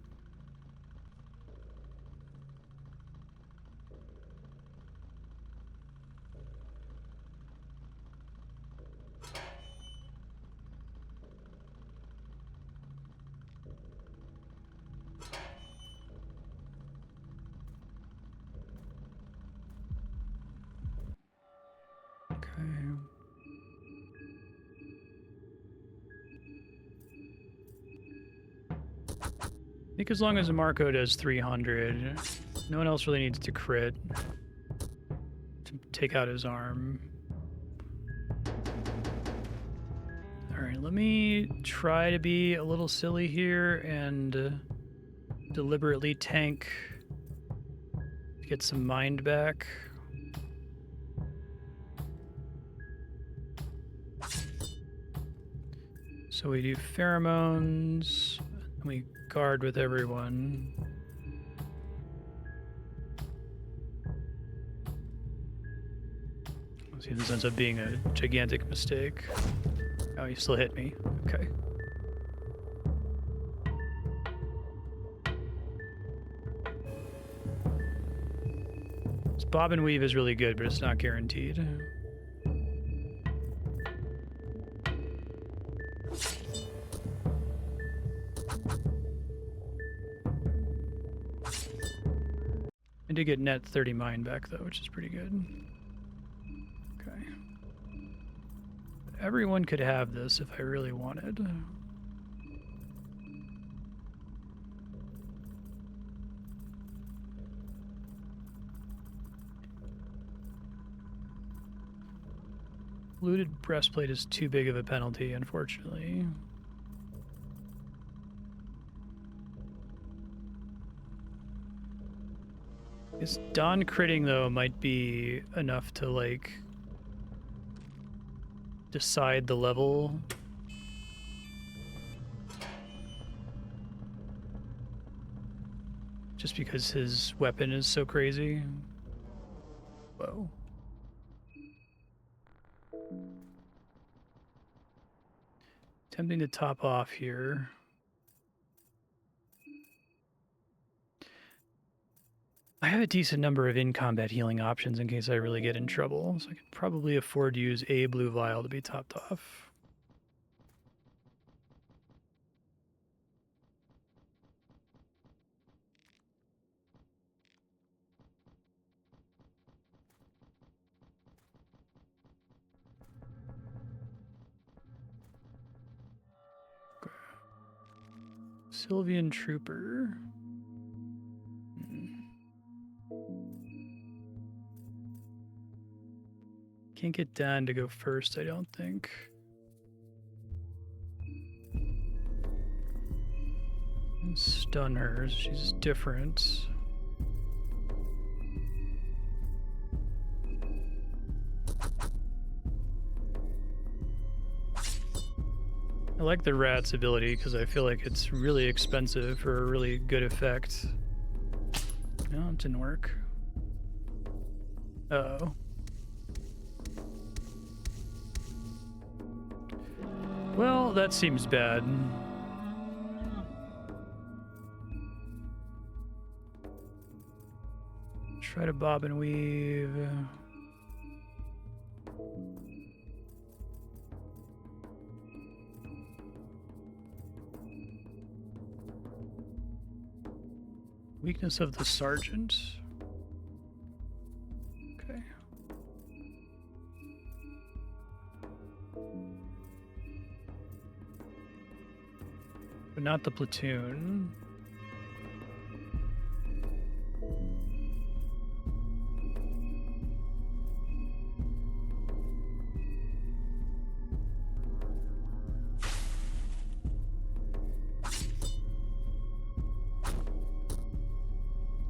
think as long as Marco does 300, no one else really needs to crit to take out his arm. Alright, let me try to be a little silly here and deliberately tank to get some mind back. So we do pheromones, and we guard with everyone. Let's see if this ends up being a gigantic mistake. Oh, you still hit me. Okay. This bob and weave is really good, but it's not guaranteed. I did get net 30 mine back, though, which is pretty good. Okay. Everyone could have this if I really wanted. Looted breastplate is too big of a penalty, unfortunately. This Dawn critting, though, might be enough to, like, decide the level. Just because his weapon is so crazy. Whoa. Attempting to top off here. I have a decent number of in-combat healing options in case I really get in trouble, so I could probably afford to use a blue vial to be topped off. Okay. Sylvian Trooper. Can't get Dan to go first, I don't think. Stun her, she's different. I like the rat's ability because I feel like it's really expensive for a really good effect. No, it didn't work. Uh-oh. Well, that seems bad. Try to bob and weave. Weakness of the sergeant. Okay. But not the platoon.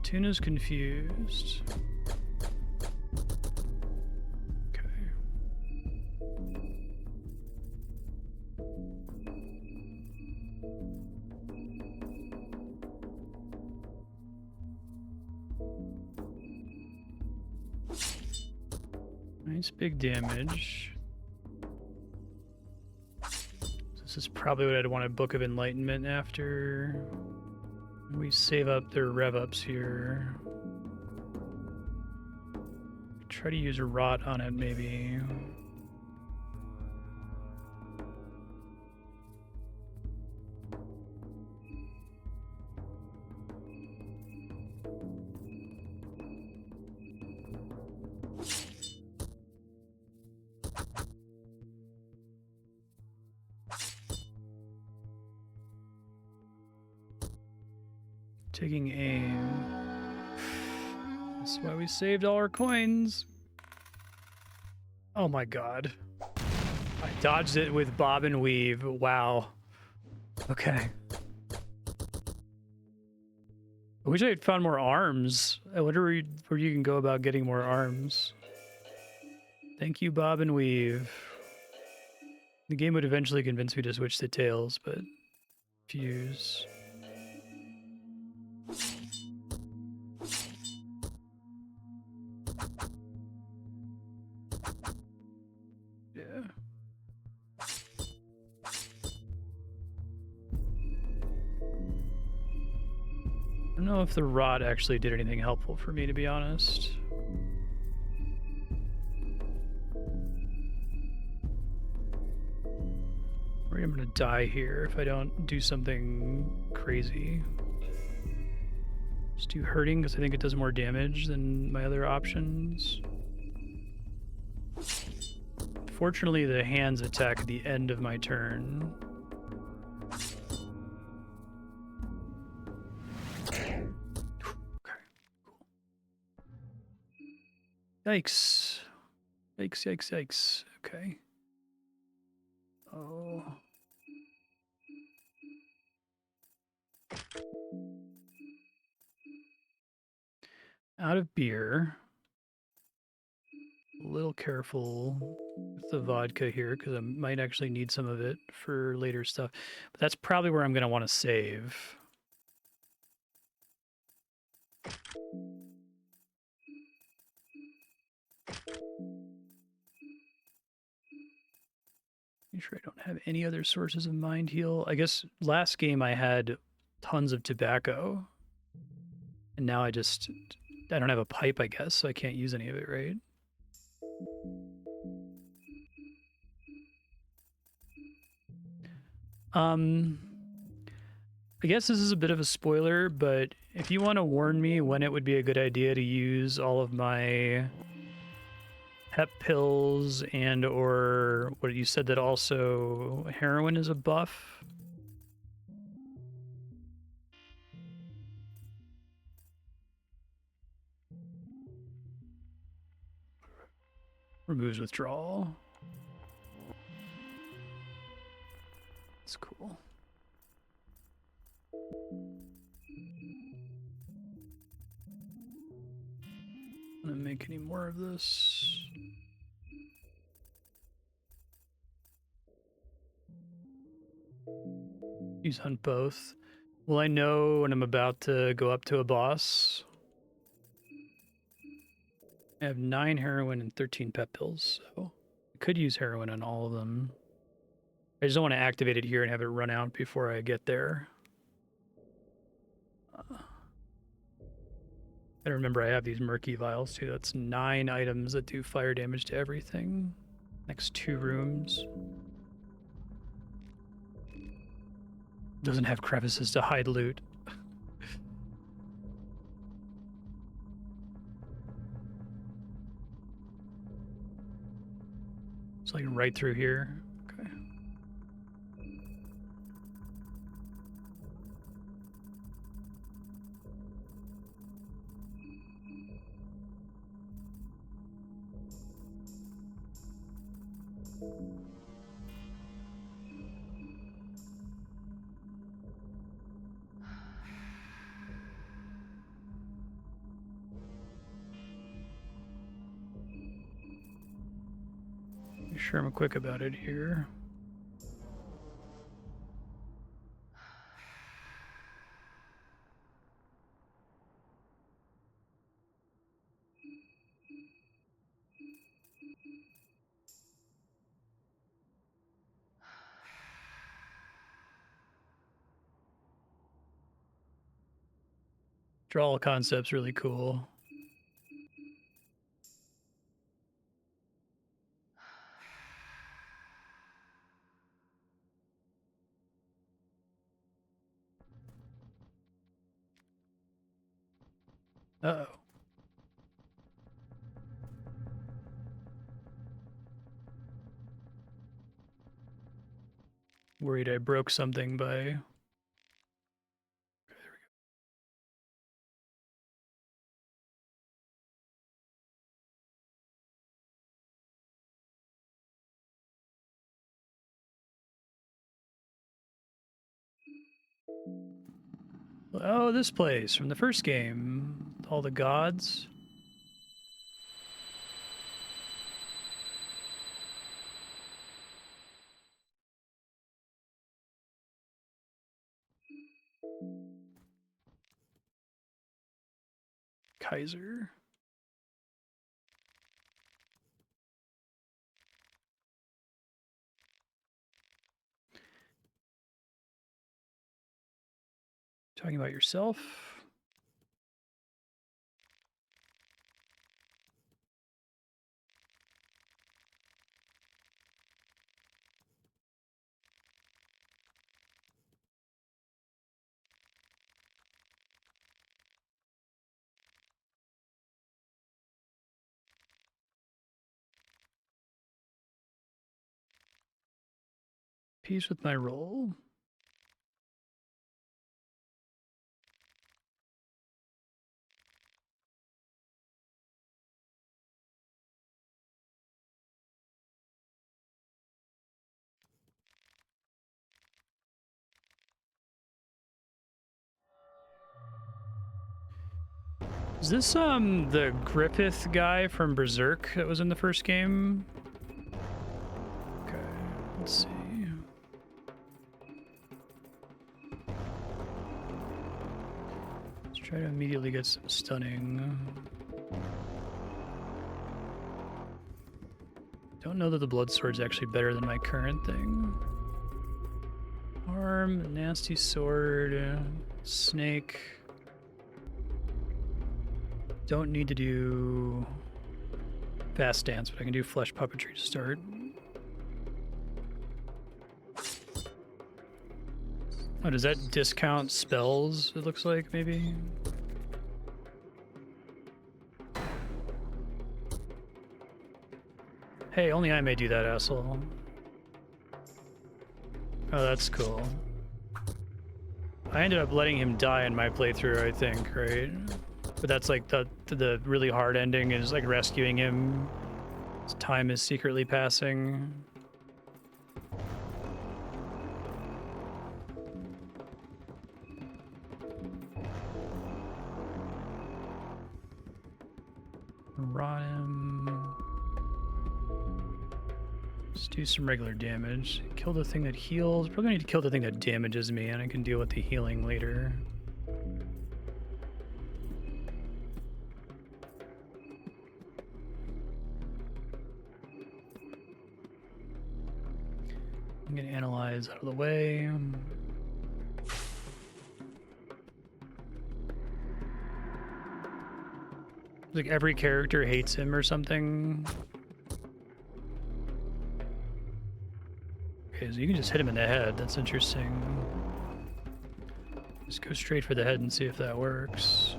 Tuna's confused. Okay. Nice big damage. This is probably what I'd want a Book of Enlightenment after. We save up their rev ups here. Try to use a rot on it, maybe. taking aim. That's why we saved all our coins. Oh my god. I dodged it with bob and weave. Wow. Okay. I wish I had found more arms. I wonder where you can go about getting more arms. Thank you, bob and weave. The game would eventually convince me to switch to tails, but fuse. Yeah. I don't know if the rod actually did anything helpful for me, to be honest. I'm gonna die here if I don't do something crazy. Just do hurting because I think it does more damage than my other options. Fortunately, the hands attack at the end of my turn. Okay, cool. Yikes. Yikes, yikes, yikes. Okay. Oh. Out of beer. A little careful with the vodka here because I might actually need some of it for later stuff. But that's probably where I'm going to want to save. Make sure I don't have any other sources of mind heal. I guess last game I had tons of tobacco. And now I don't have a pipe, I guess, so I can't use any of it, right? I guess this is a bit of a spoiler, but if you want to warn me when it would be a good idea to use all of my pep pills and or what you said that also heroin is a buff. Removes withdrawal. That's cool. I'm gonna make any more of this. Use hunt both. Will I know when I'm about to go up to a boss? I have 9 heroin and 13 pep pills, so I could use heroin on all of them. I just don't want to activate it here and have it run out before I get there. I remember I have these murky vials too. That's 9 items that do fire damage to everything. Next 2 rooms. Doesn't have crevices to hide loot. It's like right through here. Okay. Make sure I'm quick about it here. Draw concept's really cool. Uh-oh. Worried I broke something by Oh, this place from the first game. All the gods. Kaiser. Talking about yourself. Peace with my role. Is this the Griffith guy from Berserk that was in the first game? Okay, let's see. Let's try to immediately get some stunning. Don't know that the blood sword's actually better than my current thing. Arm, nasty sword, snake. Don't need to do fast dance, but I can do flesh puppetry to start. Oh, does that discount spells, it looks like, maybe? Hey, only I may do that, asshole. Oh, that's cool. I ended up letting him die in my playthrough, I think, right? But that's like the really hard ending is like rescuing him. His time is secretly passing. Rot him. Just do some regular damage. Kill the thing that heals. Probably need to kill the thing that damages me, and I can deal with the healing later. I'm gonna analyze out of the way. Like every character hates him or something. Okay, so you can just hit him in the head. That's interesting. Just go straight for the head and see if that works.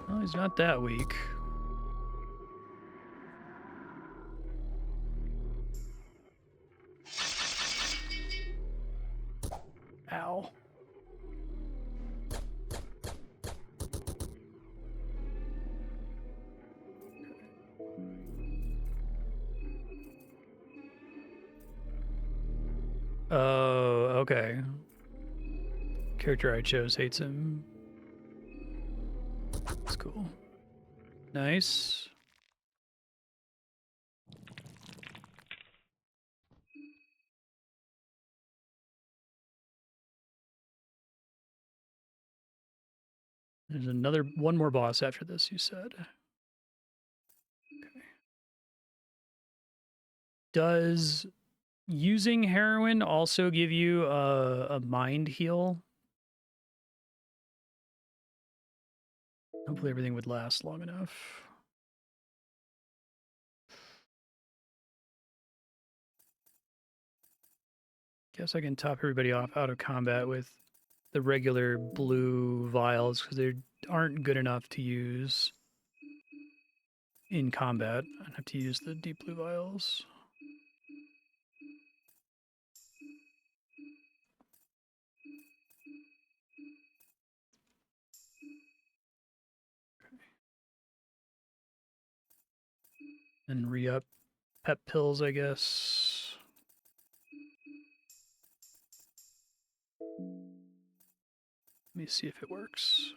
Well, he's not that weak. Ow. Oh, okay. Character I chose hates him. That's cool. Nice. There's one more boss after this, you said. Okay. Does using heroin also give you a mind heal? Hopefully everything would last long enough. Guess I can top everybody off out of combat with the regular blue vials because they aren't good enough to use in combat. I'd have to use the deep blue vials. And re-up pep pills, I guess. Let me see if it works.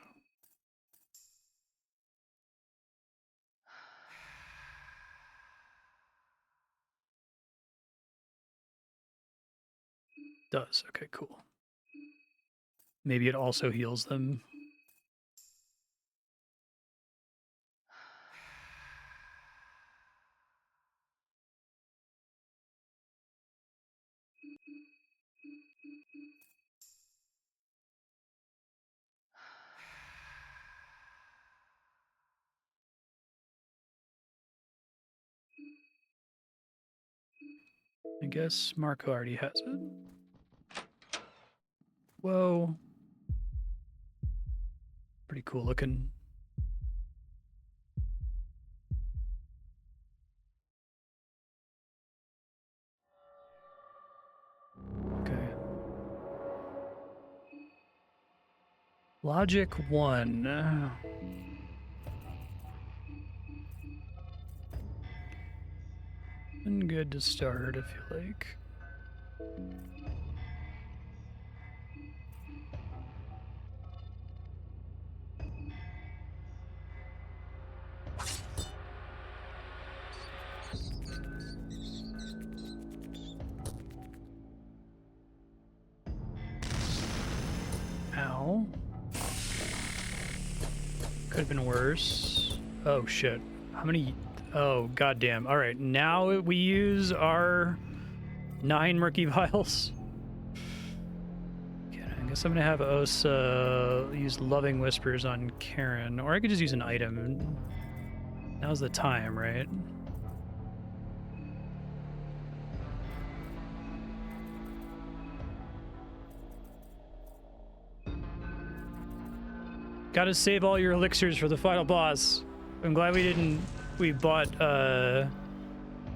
Does. Okay, cool. Maybe it also heals them. I guess Marco already has it. Whoa. Pretty cool looking. Okay. Logic 1. Been good to start, I feel like. Ow. Could have been worse. Oh, shit. How many? Oh, goddamn. All right, now we use our 9 murky vials. Okay, I guess I'm gonna have Osa use Loving Whispers on Karen, or I could just use an item. Now's the time, right? Gotta save all your elixirs for the final boss. I'm glad we bought,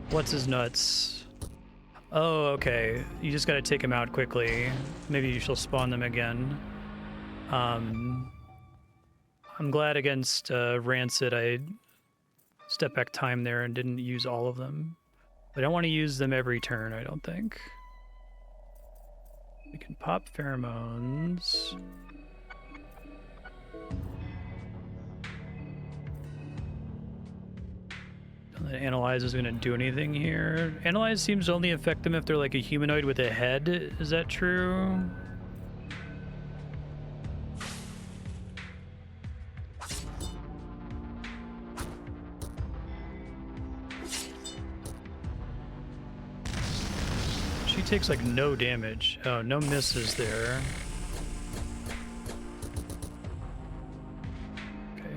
what's his nuts? Oh, okay. You just gotta take him out quickly. Maybe you shall spawn them again. I'm glad against, Rancid I stepped back time there and didn't use all of them. I don't want to use them every turn, I don't think. We can pop pheromones. Don't think Analyze is going to do anything here. Analyze seems to only affect them if they're like a humanoid with a head. Is that true? She takes like no damage. Oh, no misses there.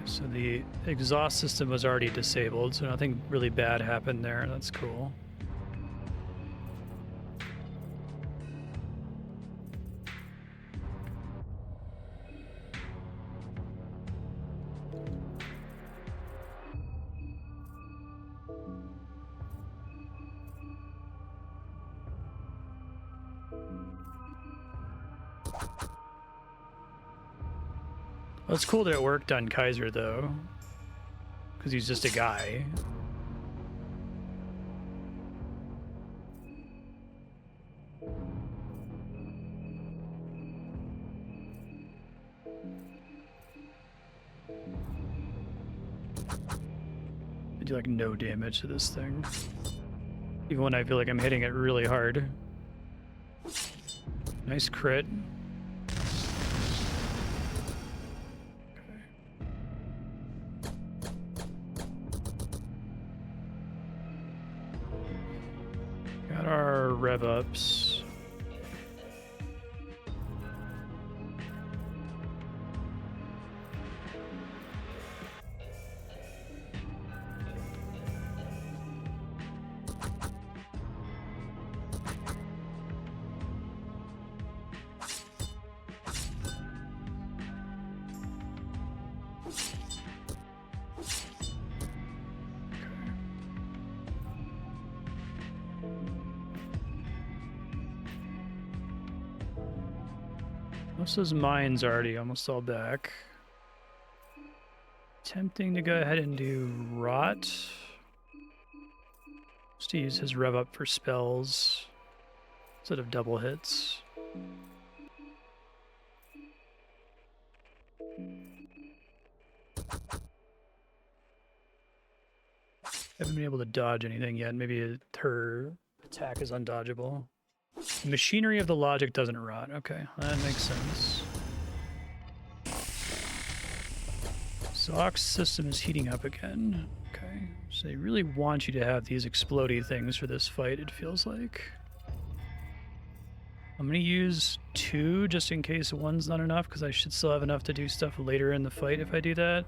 So the exhaust system was already disabled, so nothing really bad happened there. That's cool. Well, it's cool that it worked on Kaiser, though, because he's just a guy. I do like no damage to this thing, even when I feel like I'm hitting it really hard. Nice crit. Got our rev ups. Most of his mine's already almost all back. Tempting to go ahead and do Rot. Just to use his rev up for spells instead of double hits. Haven't been able to dodge anything yet. Maybe her attack is undodgeable. Machinery of the logic doesn't rot. Okay, that makes sense. Zock's system is heating up again. Okay, so they really want you to have these explodey things for this fight, it feels like. I'm gonna use 2 just in case one's not enough, because I should still have enough to do stuff later in the fight if I do that.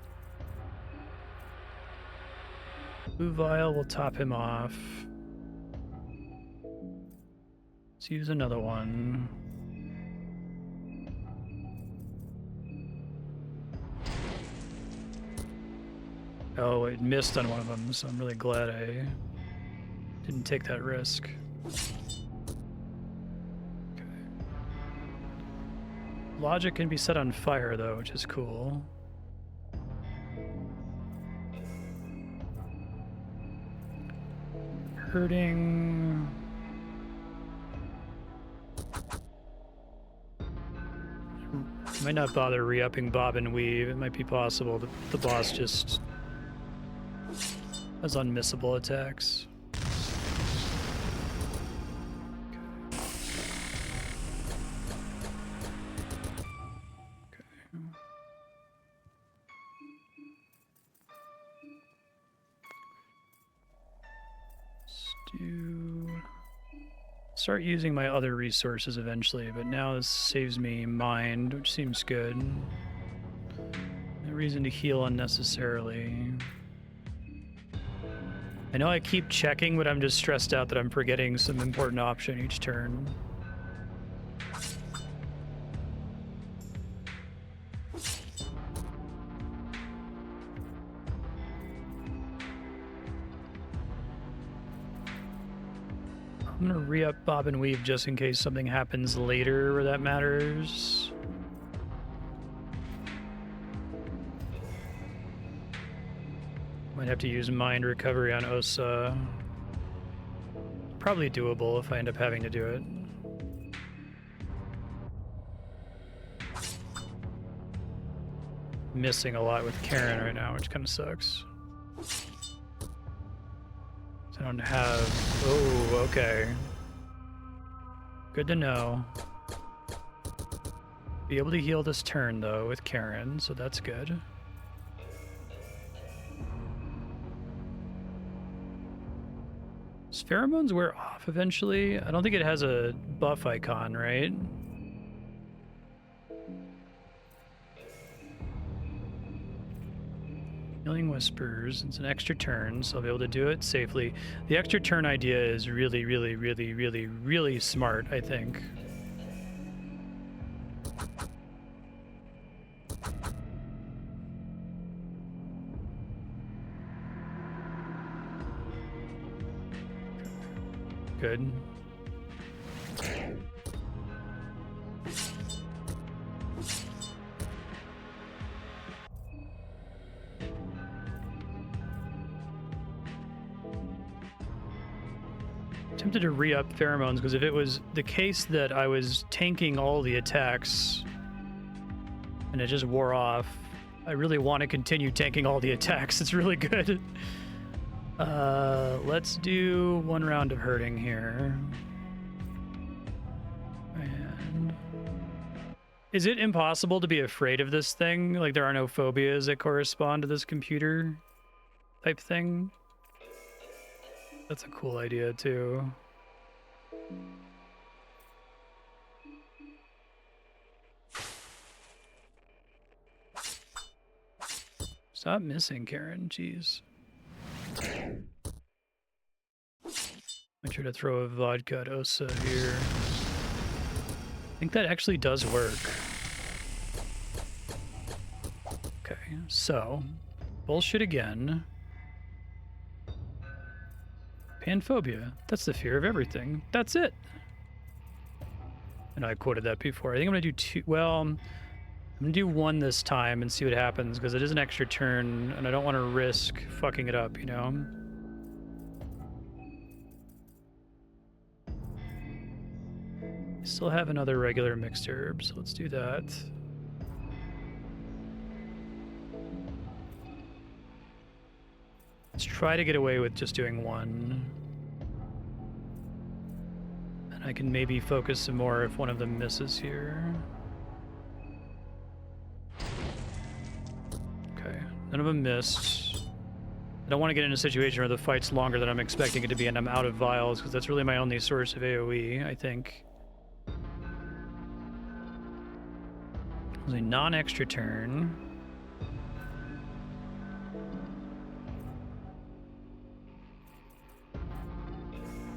Blue Vial will top him off. Let's use another one. Oh, it missed on one of them, so I'm really glad I didn't take that risk. Okay. Logic can be set on fire, though, which is cool. Hurting. Might not bother re-upping Bob and Weave. It might be possible that the boss just has unmissable attacks. Okay. Start using my other resources eventually, but now this saves me mind, which seems good. No reason to heal unnecessarily. I know I keep checking, but I'm just stressed out that I'm forgetting some important option each turn. I'm gonna re-up Bob and Weave just in case something happens later where that matters. Might have to use Mind Recovery on Osa. Probably doable if I end up having to do it. Missing a lot with Karen right now, which kind of sucks. I don't have... Oh, okay. Good to know. Be able to heal this turn, though, with Karen, so that's good. Does pheromones wear off eventually? I don't think it has a buff icon, right? Healing Whispers. It's an extra turn, so I'll be able to do it safely. The extra turn idea is really, really, really, really, really smart, I think. Good. Tempted to re-up pheromones, because if it was the case that I was tanking all the attacks and it just wore off, I really want to continue tanking all the attacks. It's really good. Let's do 1 round of hurting here. And is it impossible to be afraid of this thing? Like, there are no phobias that correspond to this computer type thing? That's a cool idea, too. Stop missing, Karen. Jeez. Make sure to throw a vodka at Osa here. I think that actually does work. Okay, so bullshit again. Panphobia. That's the fear of everything. That's it. And I quoted that before. I think I'm gonna do 2. Well, I'm gonna do 1 this time and see what happens, because it is an extra turn and I don't want to risk fucking it up, you know? I still have another regular mixed herb, so let's do that. Let's try to get away with just doing one. And I can maybe focus some more if one of them misses here. Okay, none of them missed. I don't want to get in a situation where the fight's longer than I'm expecting it to be and I'm out of vials, because that's really my only source of AoE, I think. It was a non-extra turn.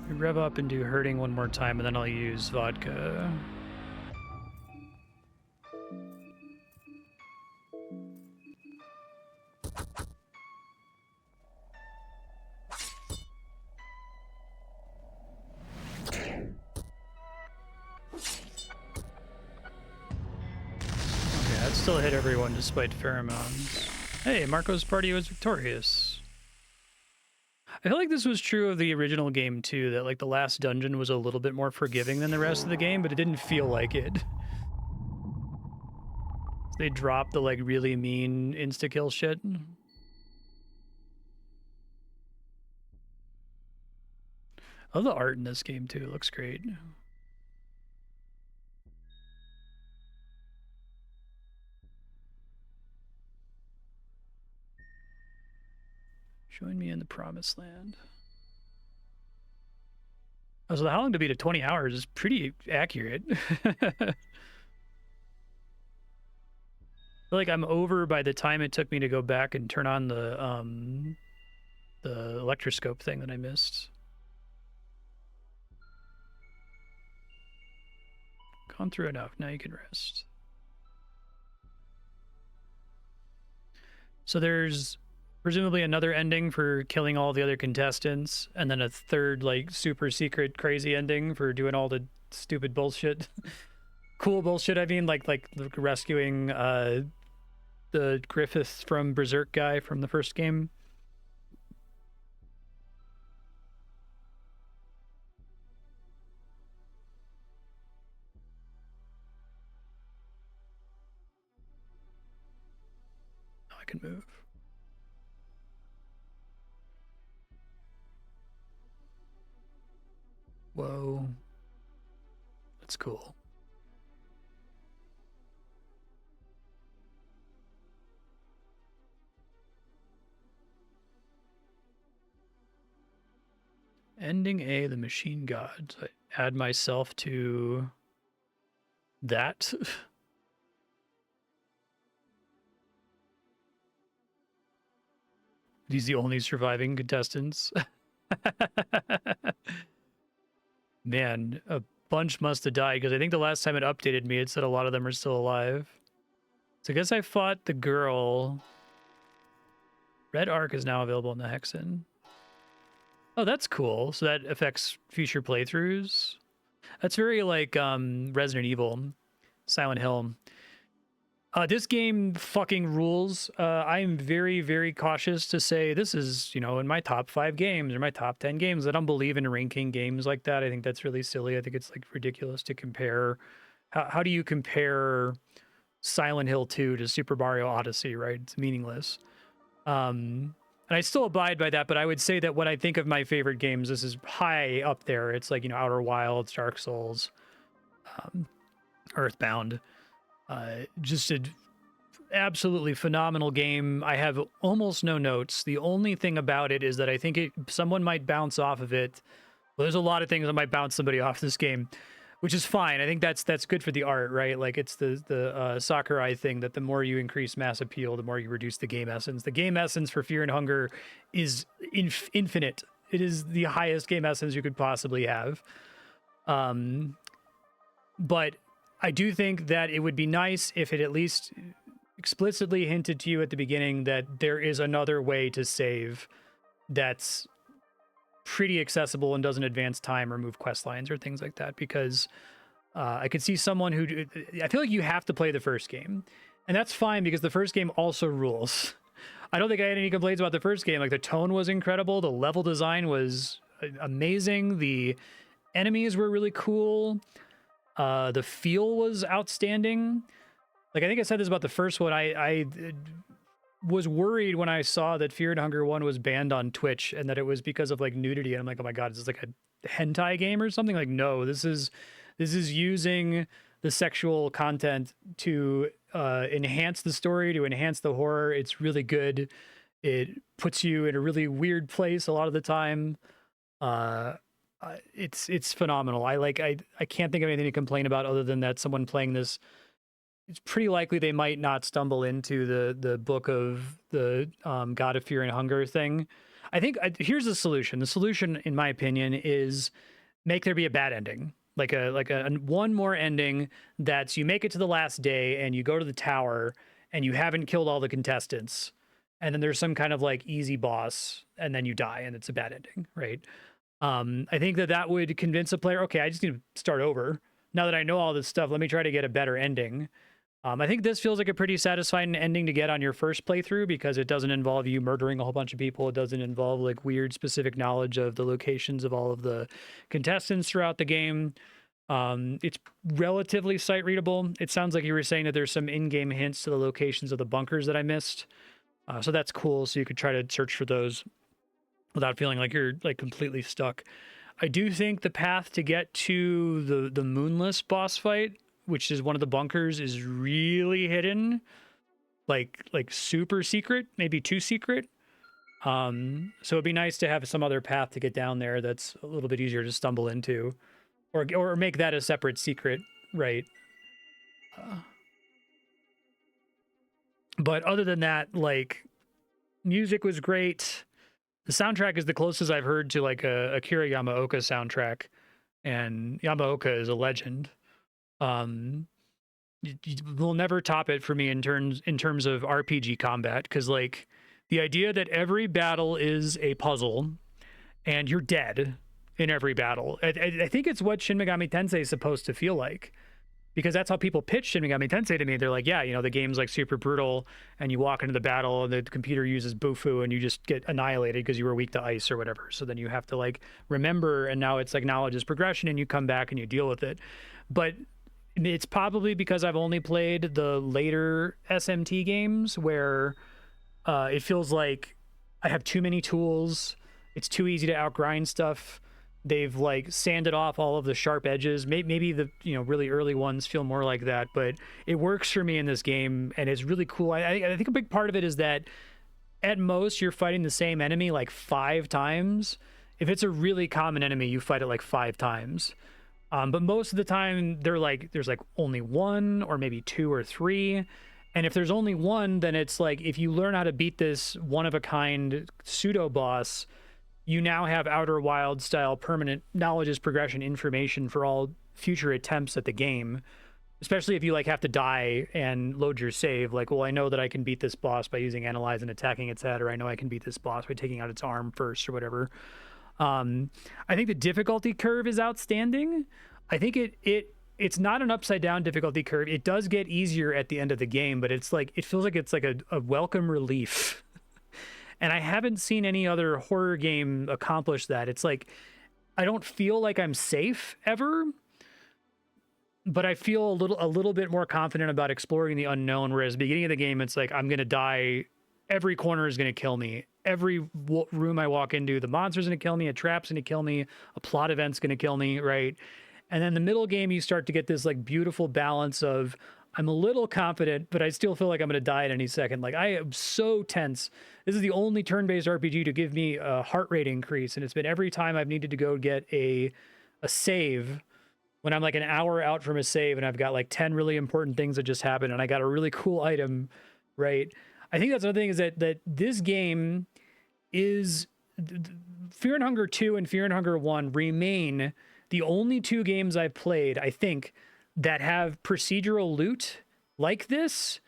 We rev up and do hurting one more time, and then I'll use vodka. Still hit everyone despite pheromones. Hey, Marco's party was victorious. I feel like this was true of the original game too, that like the last dungeon was a little bit more forgiving than the rest of the game, but it didn't feel like it. They dropped the like really mean insta-kill shit. I love the art in this game too, it looks great. Join me in the promised land. Oh, so how long to beat at 20 hours is pretty accurate. I feel like I'm over by the time it took me to go back and turn on the electroscope thing that I missed. Gone through enough, now you can rest. So there's presumably another ending for killing all the other contestants, and then a third, like, super secret crazy ending for doing all the stupid bullshit. Cool bullshit, I mean, like rescuing the Griffith from Berserk guy from the first game. Oh, I can move. Whoa. That's cool. Ending A, the machine god. So I add myself to that. He's the only surviving contestants. Man, a bunch must have died, because I think the last time it updated me, it said a lot of them are still alive. So I guess I fought the girl. Red Arc is now available in the Hexen. Oh, that's cool. So that affects future playthroughs. That's very like Resident Evil, Silent Hill. This game fucking rules. I'm very, very cautious to say this is, you know, in my top 5 games or my top 10 games. I don't believe in ranking games like that. I think that's really silly. I think it's like ridiculous to compare. How do you compare Silent Hill 2 to Super Mario Odyssey, right? It's meaningless. And I still abide by that, but I would say that when I think of my favorite games, this is high up there. It's like, you know, Outer Wilds, Dark Souls, Earthbound. Just an absolutely phenomenal game. I have almost no notes. The only thing about it is that I think someone might bounce off of it. Well, there's a lot of things that might bounce somebody off this game, which is fine. I think that's good for the art, right? Like it's the Sakurai thing that the more you increase mass appeal, the more you reduce the game essence. The game essence for Fear and Hunger is infinite. It is the highest game essence you could possibly have. But I do think that it would be nice if it at least explicitly hinted to you at the beginning that there is another way to save that's pretty accessible and doesn't advance time or move quest lines or things like that, because I could see someone who... I feel like you have to play the first game, and that's fine because the first game also rules. I don't think I had any complaints about the first game. Like, the tone was incredible, the level design was amazing, the enemies were really cool. The feel was outstanding. Like, I think I said this about the first one. I was worried when I saw that Fear and Hunger 1 was banned on Twitch and that it was because of like nudity. And I'm like, oh my God, is this like a hentai game or something? Like, no, this is using the sexual content to enhance the story, to enhance the horror. It's really good. It puts you in a really weird place a lot of the time. It's phenomenal. I can't think of anything to complain about other than that someone playing this, it's pretty likely they might not stumble into the book of the God of Fear and Hunger thing. I think here's the solution. The solution, in my opinion, is make there be a bad ending, like a one more ending that's you make it to the last day and you go to the tower and you haven't killed all the contestants, and then there's some kind of like easy boss and then you die and it's a bad ending, right? I think that would convince a player, okay, I just need to start over. Now that I know all this stuff, let me try to get a better ending. I think this feels like a pretty satisfying ending to get on your first playthrough because it doesn't involve you murdering a whole bunch of people. It doesn't involve like weird specific knowledge of the locations of all of the contestants throughout the game. It's relatively sight readable. It sounds like you were saying that there's some in-game hints to the locations of the bunkers that I missed. So that's cool. So you could try to search for those without feeling like you're like completely stuck. I do think the path to get to the Moonless boss fight, which is one of the bunkers, is really hidden, like super secret, maybe too secret. So it'd be nice to have some other path to get down there that's a little bit easier to stumble into, or make that a separate secret, right? But other than that, like, music was great. The soundtrack is the closest I've heard to like a Akira Yamaoka soundtrack, and Yamaoka is a legend. Will never top it for me in terms of RPG combat, because like the idea that every battle is a puzzle and you're dead in every battle. I think it's what Shin Megami Tensei is supposed to feel like, because that's how people pitch Shin Megami Tensei to me. They're like, yeah, you know, the game's like super brutal and you walk into the battle and the computer uses Bufu and you just get annihilated because you were weak to ice or whatever. So then you have to like remember, and now it's like knowledge is progression and you come back and you deal with it. But it's probably because I've only played the later SMT games where it feels like I have too many tools. It's too easy to outgrind stuff. They've like sanded off all of the sharp edges. Maybe the really early ones feel more like that, but it works for me in this game and it's really cool. I think a big part of it is that at most you're fighting the same enemy like 5 times. If it's a really common enemy, you fight it like 5 times. But most of the time there's like only 1 or maybe 2 or 3. And if there's only 1, then it's like if you learn how to beat this one of a kind pseudo boss, you now have Outer Wild style permanent knowledge progression information for all future attempts at the game. Especially if you like have to die and load your save, like, well, I know that I can beat this boss by using Analyze and attacking its head, or I know I can beat this boss by taking out its arm first or whatever. I think the difficulty curve is outstanding. I think it's not an upside down difficulty curve. It does get easier at the end of the game, but it's like it feels like it's like a welcome relief. And I haven't seen any other horror game accomplish that. It's like I don't feel like I'm safe ever, but I feel a little bit more confident about exploring the unknown. Whereas beginning of the game, it's like I'm gonna die. Every corner is gonna kill me. Every room I walk into, the monster's gonna kill me. A trap's gonna kill me. A plot event's gonna kill me. Right. And then the middle game, you start to get this like beautiful balance of I'm a little confident, but I still feel like I'm going to die at any second. Like I am so tense. This is the only turn-based RPG to give me a heart rate increase, and it's been every time I've needed to go get a save when I'm like an hour out from a save, and I've got like 10 really important things that just happened, and I got a really cool item, right? I think that's another thing is that this game is Fear and Hunger 2 and Fear and Hunger 1 remain the only 2 games I've played, I think, that have procedural loot like this,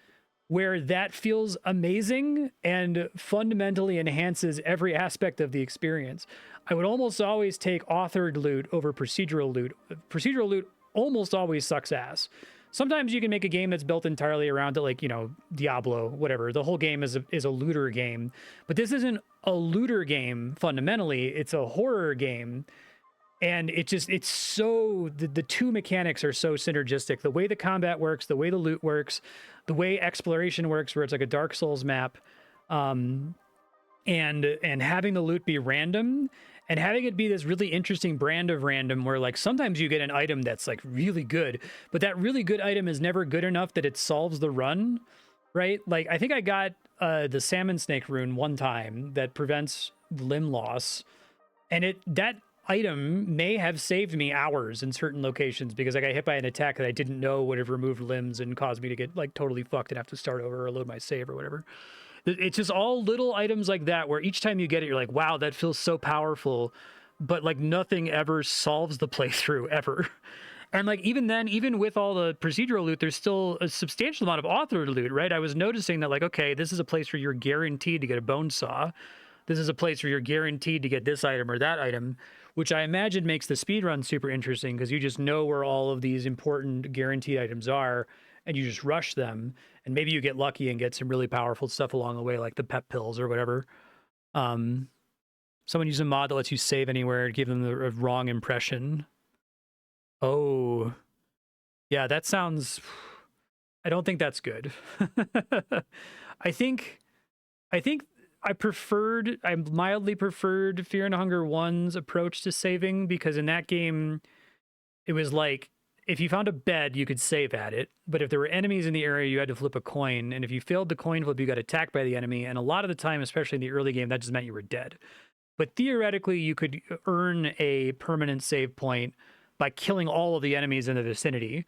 where that feels amazing and fundamentally enhances every aspect of the experience. I would almost always take authored loot over procedural loot. Procedural loot almost always sucks ass. Sometimes you can make a game that's built entirely around it, like, Diablo, whatever. The whole game is a looter game. But this isn't a looter game, fundamentally. It's a horror game. And it's so the two mechanics are so synergistic. The way the combat works, the way the loot works, the way exploration works, where it's like a Dark Souls map, um, and having the loot be random and having it be this really interesting brand of random where like sometimes you get an item that's like really good, but that really good item is never good enough that it solves the run, right? Like I think I got the salmon snake rune one time that prevents limb loss, and it that item may have saved me hours in certain locations because I got hit by an attack that I didn't know would have removed limbs and caused me to get like totally fucked and have to start over or load my save or whatever. It's just all little items like that where each time you get it, you're like, wow, that feels so powerful. But like nothing ever solves the playthrough ever. And like even then, even with all the procedural loot, there's still a substantial amount of author loot, right? I was noticing that like, okay, this is a place where you're guaranteed to get a bone saw. This is a place where you're guaranteed to get this item or that item, which I imagine makes the speedrun super interesting because you just know where all of these important guaranteed items are and you just rush them. And maybe you get lucky and get some really powerful stuff along the way, like the pep pills or whatever. Someone uses a mod that lets you save anywhere to give them the wrong impression. Oh, yeah, that sounds... I don't think that's good. I think I mildly preferred Fear and Hunger 1's approach to saving because in that game, it was like, if you found a bed, you could save at it. But if there were enemies in the area, you had to flip a coin. And if you failed the coin flip, you got attacked by the enemy. And a lot of the time, especially in the early game, that just meant you were dead. But theoretically, you could earn a permanent save point by killing all of the enemies in the vicinity.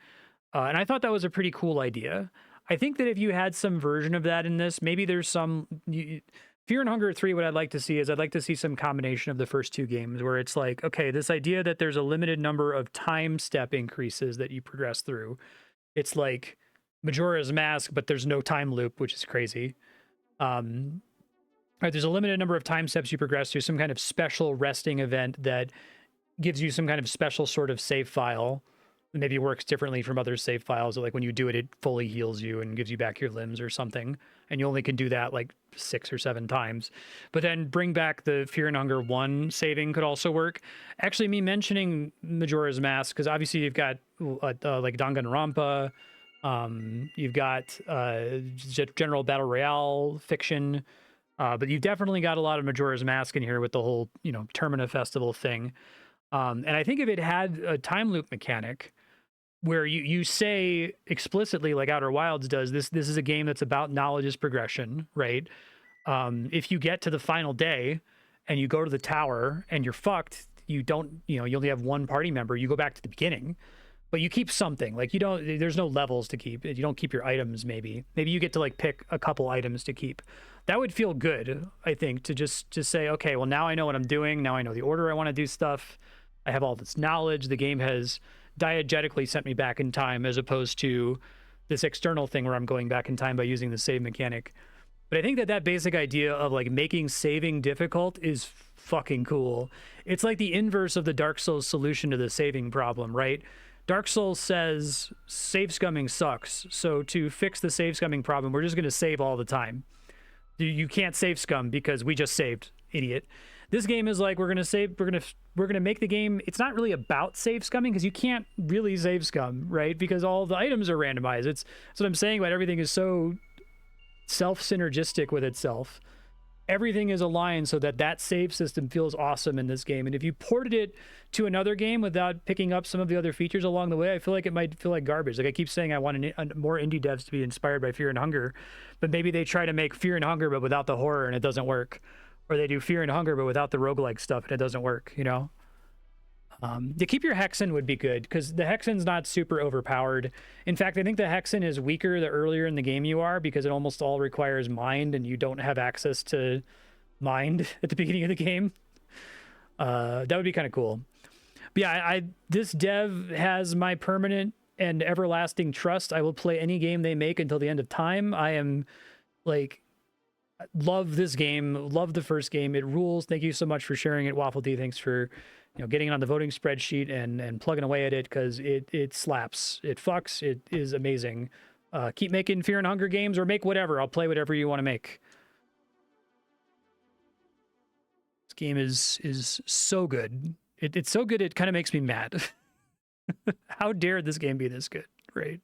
And I thought that was a pretty cool idea. I think that if you had some version of that in this, maybe there's some... Fear and Hunger 3, what I'd like to see is I'd like to see some combination of the first two games where it's like, okay, this idea that there's a limited number of time step increases that you progress through. It's like Majora's Mask, but there's no time loop, which is crazy. Right, there's a limited number of time steps you progress through, some kind of special resting event that gives you some kind of special sort of save file. Maybe works differently from other save files. Like when you do it, it fully heals you and gives you back your limbs or something. And you only can do that like 6 or 7 times. But then bring back the Fear and Hunger 1 saving could also work. Actually, me mentioning Majora's Mask, because obviously you've got like Danganronpa, you've got general Battle Royale fiction, but you've definitely got a lot of Majora's Mask in here with the whole, Termina Festival thing. And I think if it had a time loop mechanic where you say explicitly, like Outer Wilds does, this is a game that's about knowledge's progression, right? If you get to the final day and you go to the tower and you're fucked, you don't, you only have one party member, you go back to the beginning, but you keep something. Like there's no levels to keep. You don't keep your items, maybe you get to like pick a couple items to keep. That would feel good, I think, to just say, okay, well, now I know what I'm doing. Now I know the order I want to do stuff. I have all this knowledge. The game has diegetically sent me back in time as opposed to this external thing where I'm going back in time by using the save mechanic. But I think that basic idea of like making saving difficult is fucking cool. It's like the inverse of the Dark Souls solution to the saving problem, right? Dark Souls says save scumming sucks. So to fix the save scumming problem, we're just going to save all the time. You can't save scum because we just saved, idiot. This game is like, we're gonna make the game, it's not really about save scumming because you can't really save scum, right? Because all the items are randomized. That's what I'm saying about everything is so self-synergistic with itself. Everything is aligned so that save system feels awesome in this game. And if you ported it to another game without picking up some of the other features along the way, I feel like it might feel like garbage. Like I keep saying I want more indie devs to be inspired by Fear and Hunger, but maybe they try to make Fear and Hunger but without the horror and it doesn't work. Or they do Fear and Hunger but without the roguelike stuff and it doesn't work, To keep your Hexen would be good because the Hexen's not super overpowered. In fact, I think the Hexen is weaker the earlier in the game you are because it almost all requires mind and you don't have access to mind at the beginning of the game. That would be kind of cool. But yeah, this dev has my permanent and everlasting trust. I will play any game they make until the end of time. I am like... love this game, love the first game, it rules. Thank you so much for sharing it, Waffle D. Thanks for getting it on the voting spreadsheet and plugging away at it because it slaps, it fucks, it is amazing. Keep making Fear and Hunger games or make whatever. I'll play whatever you want to make. This game is so good. It's so good it kind of makes me mad. How dare this game be this good, right?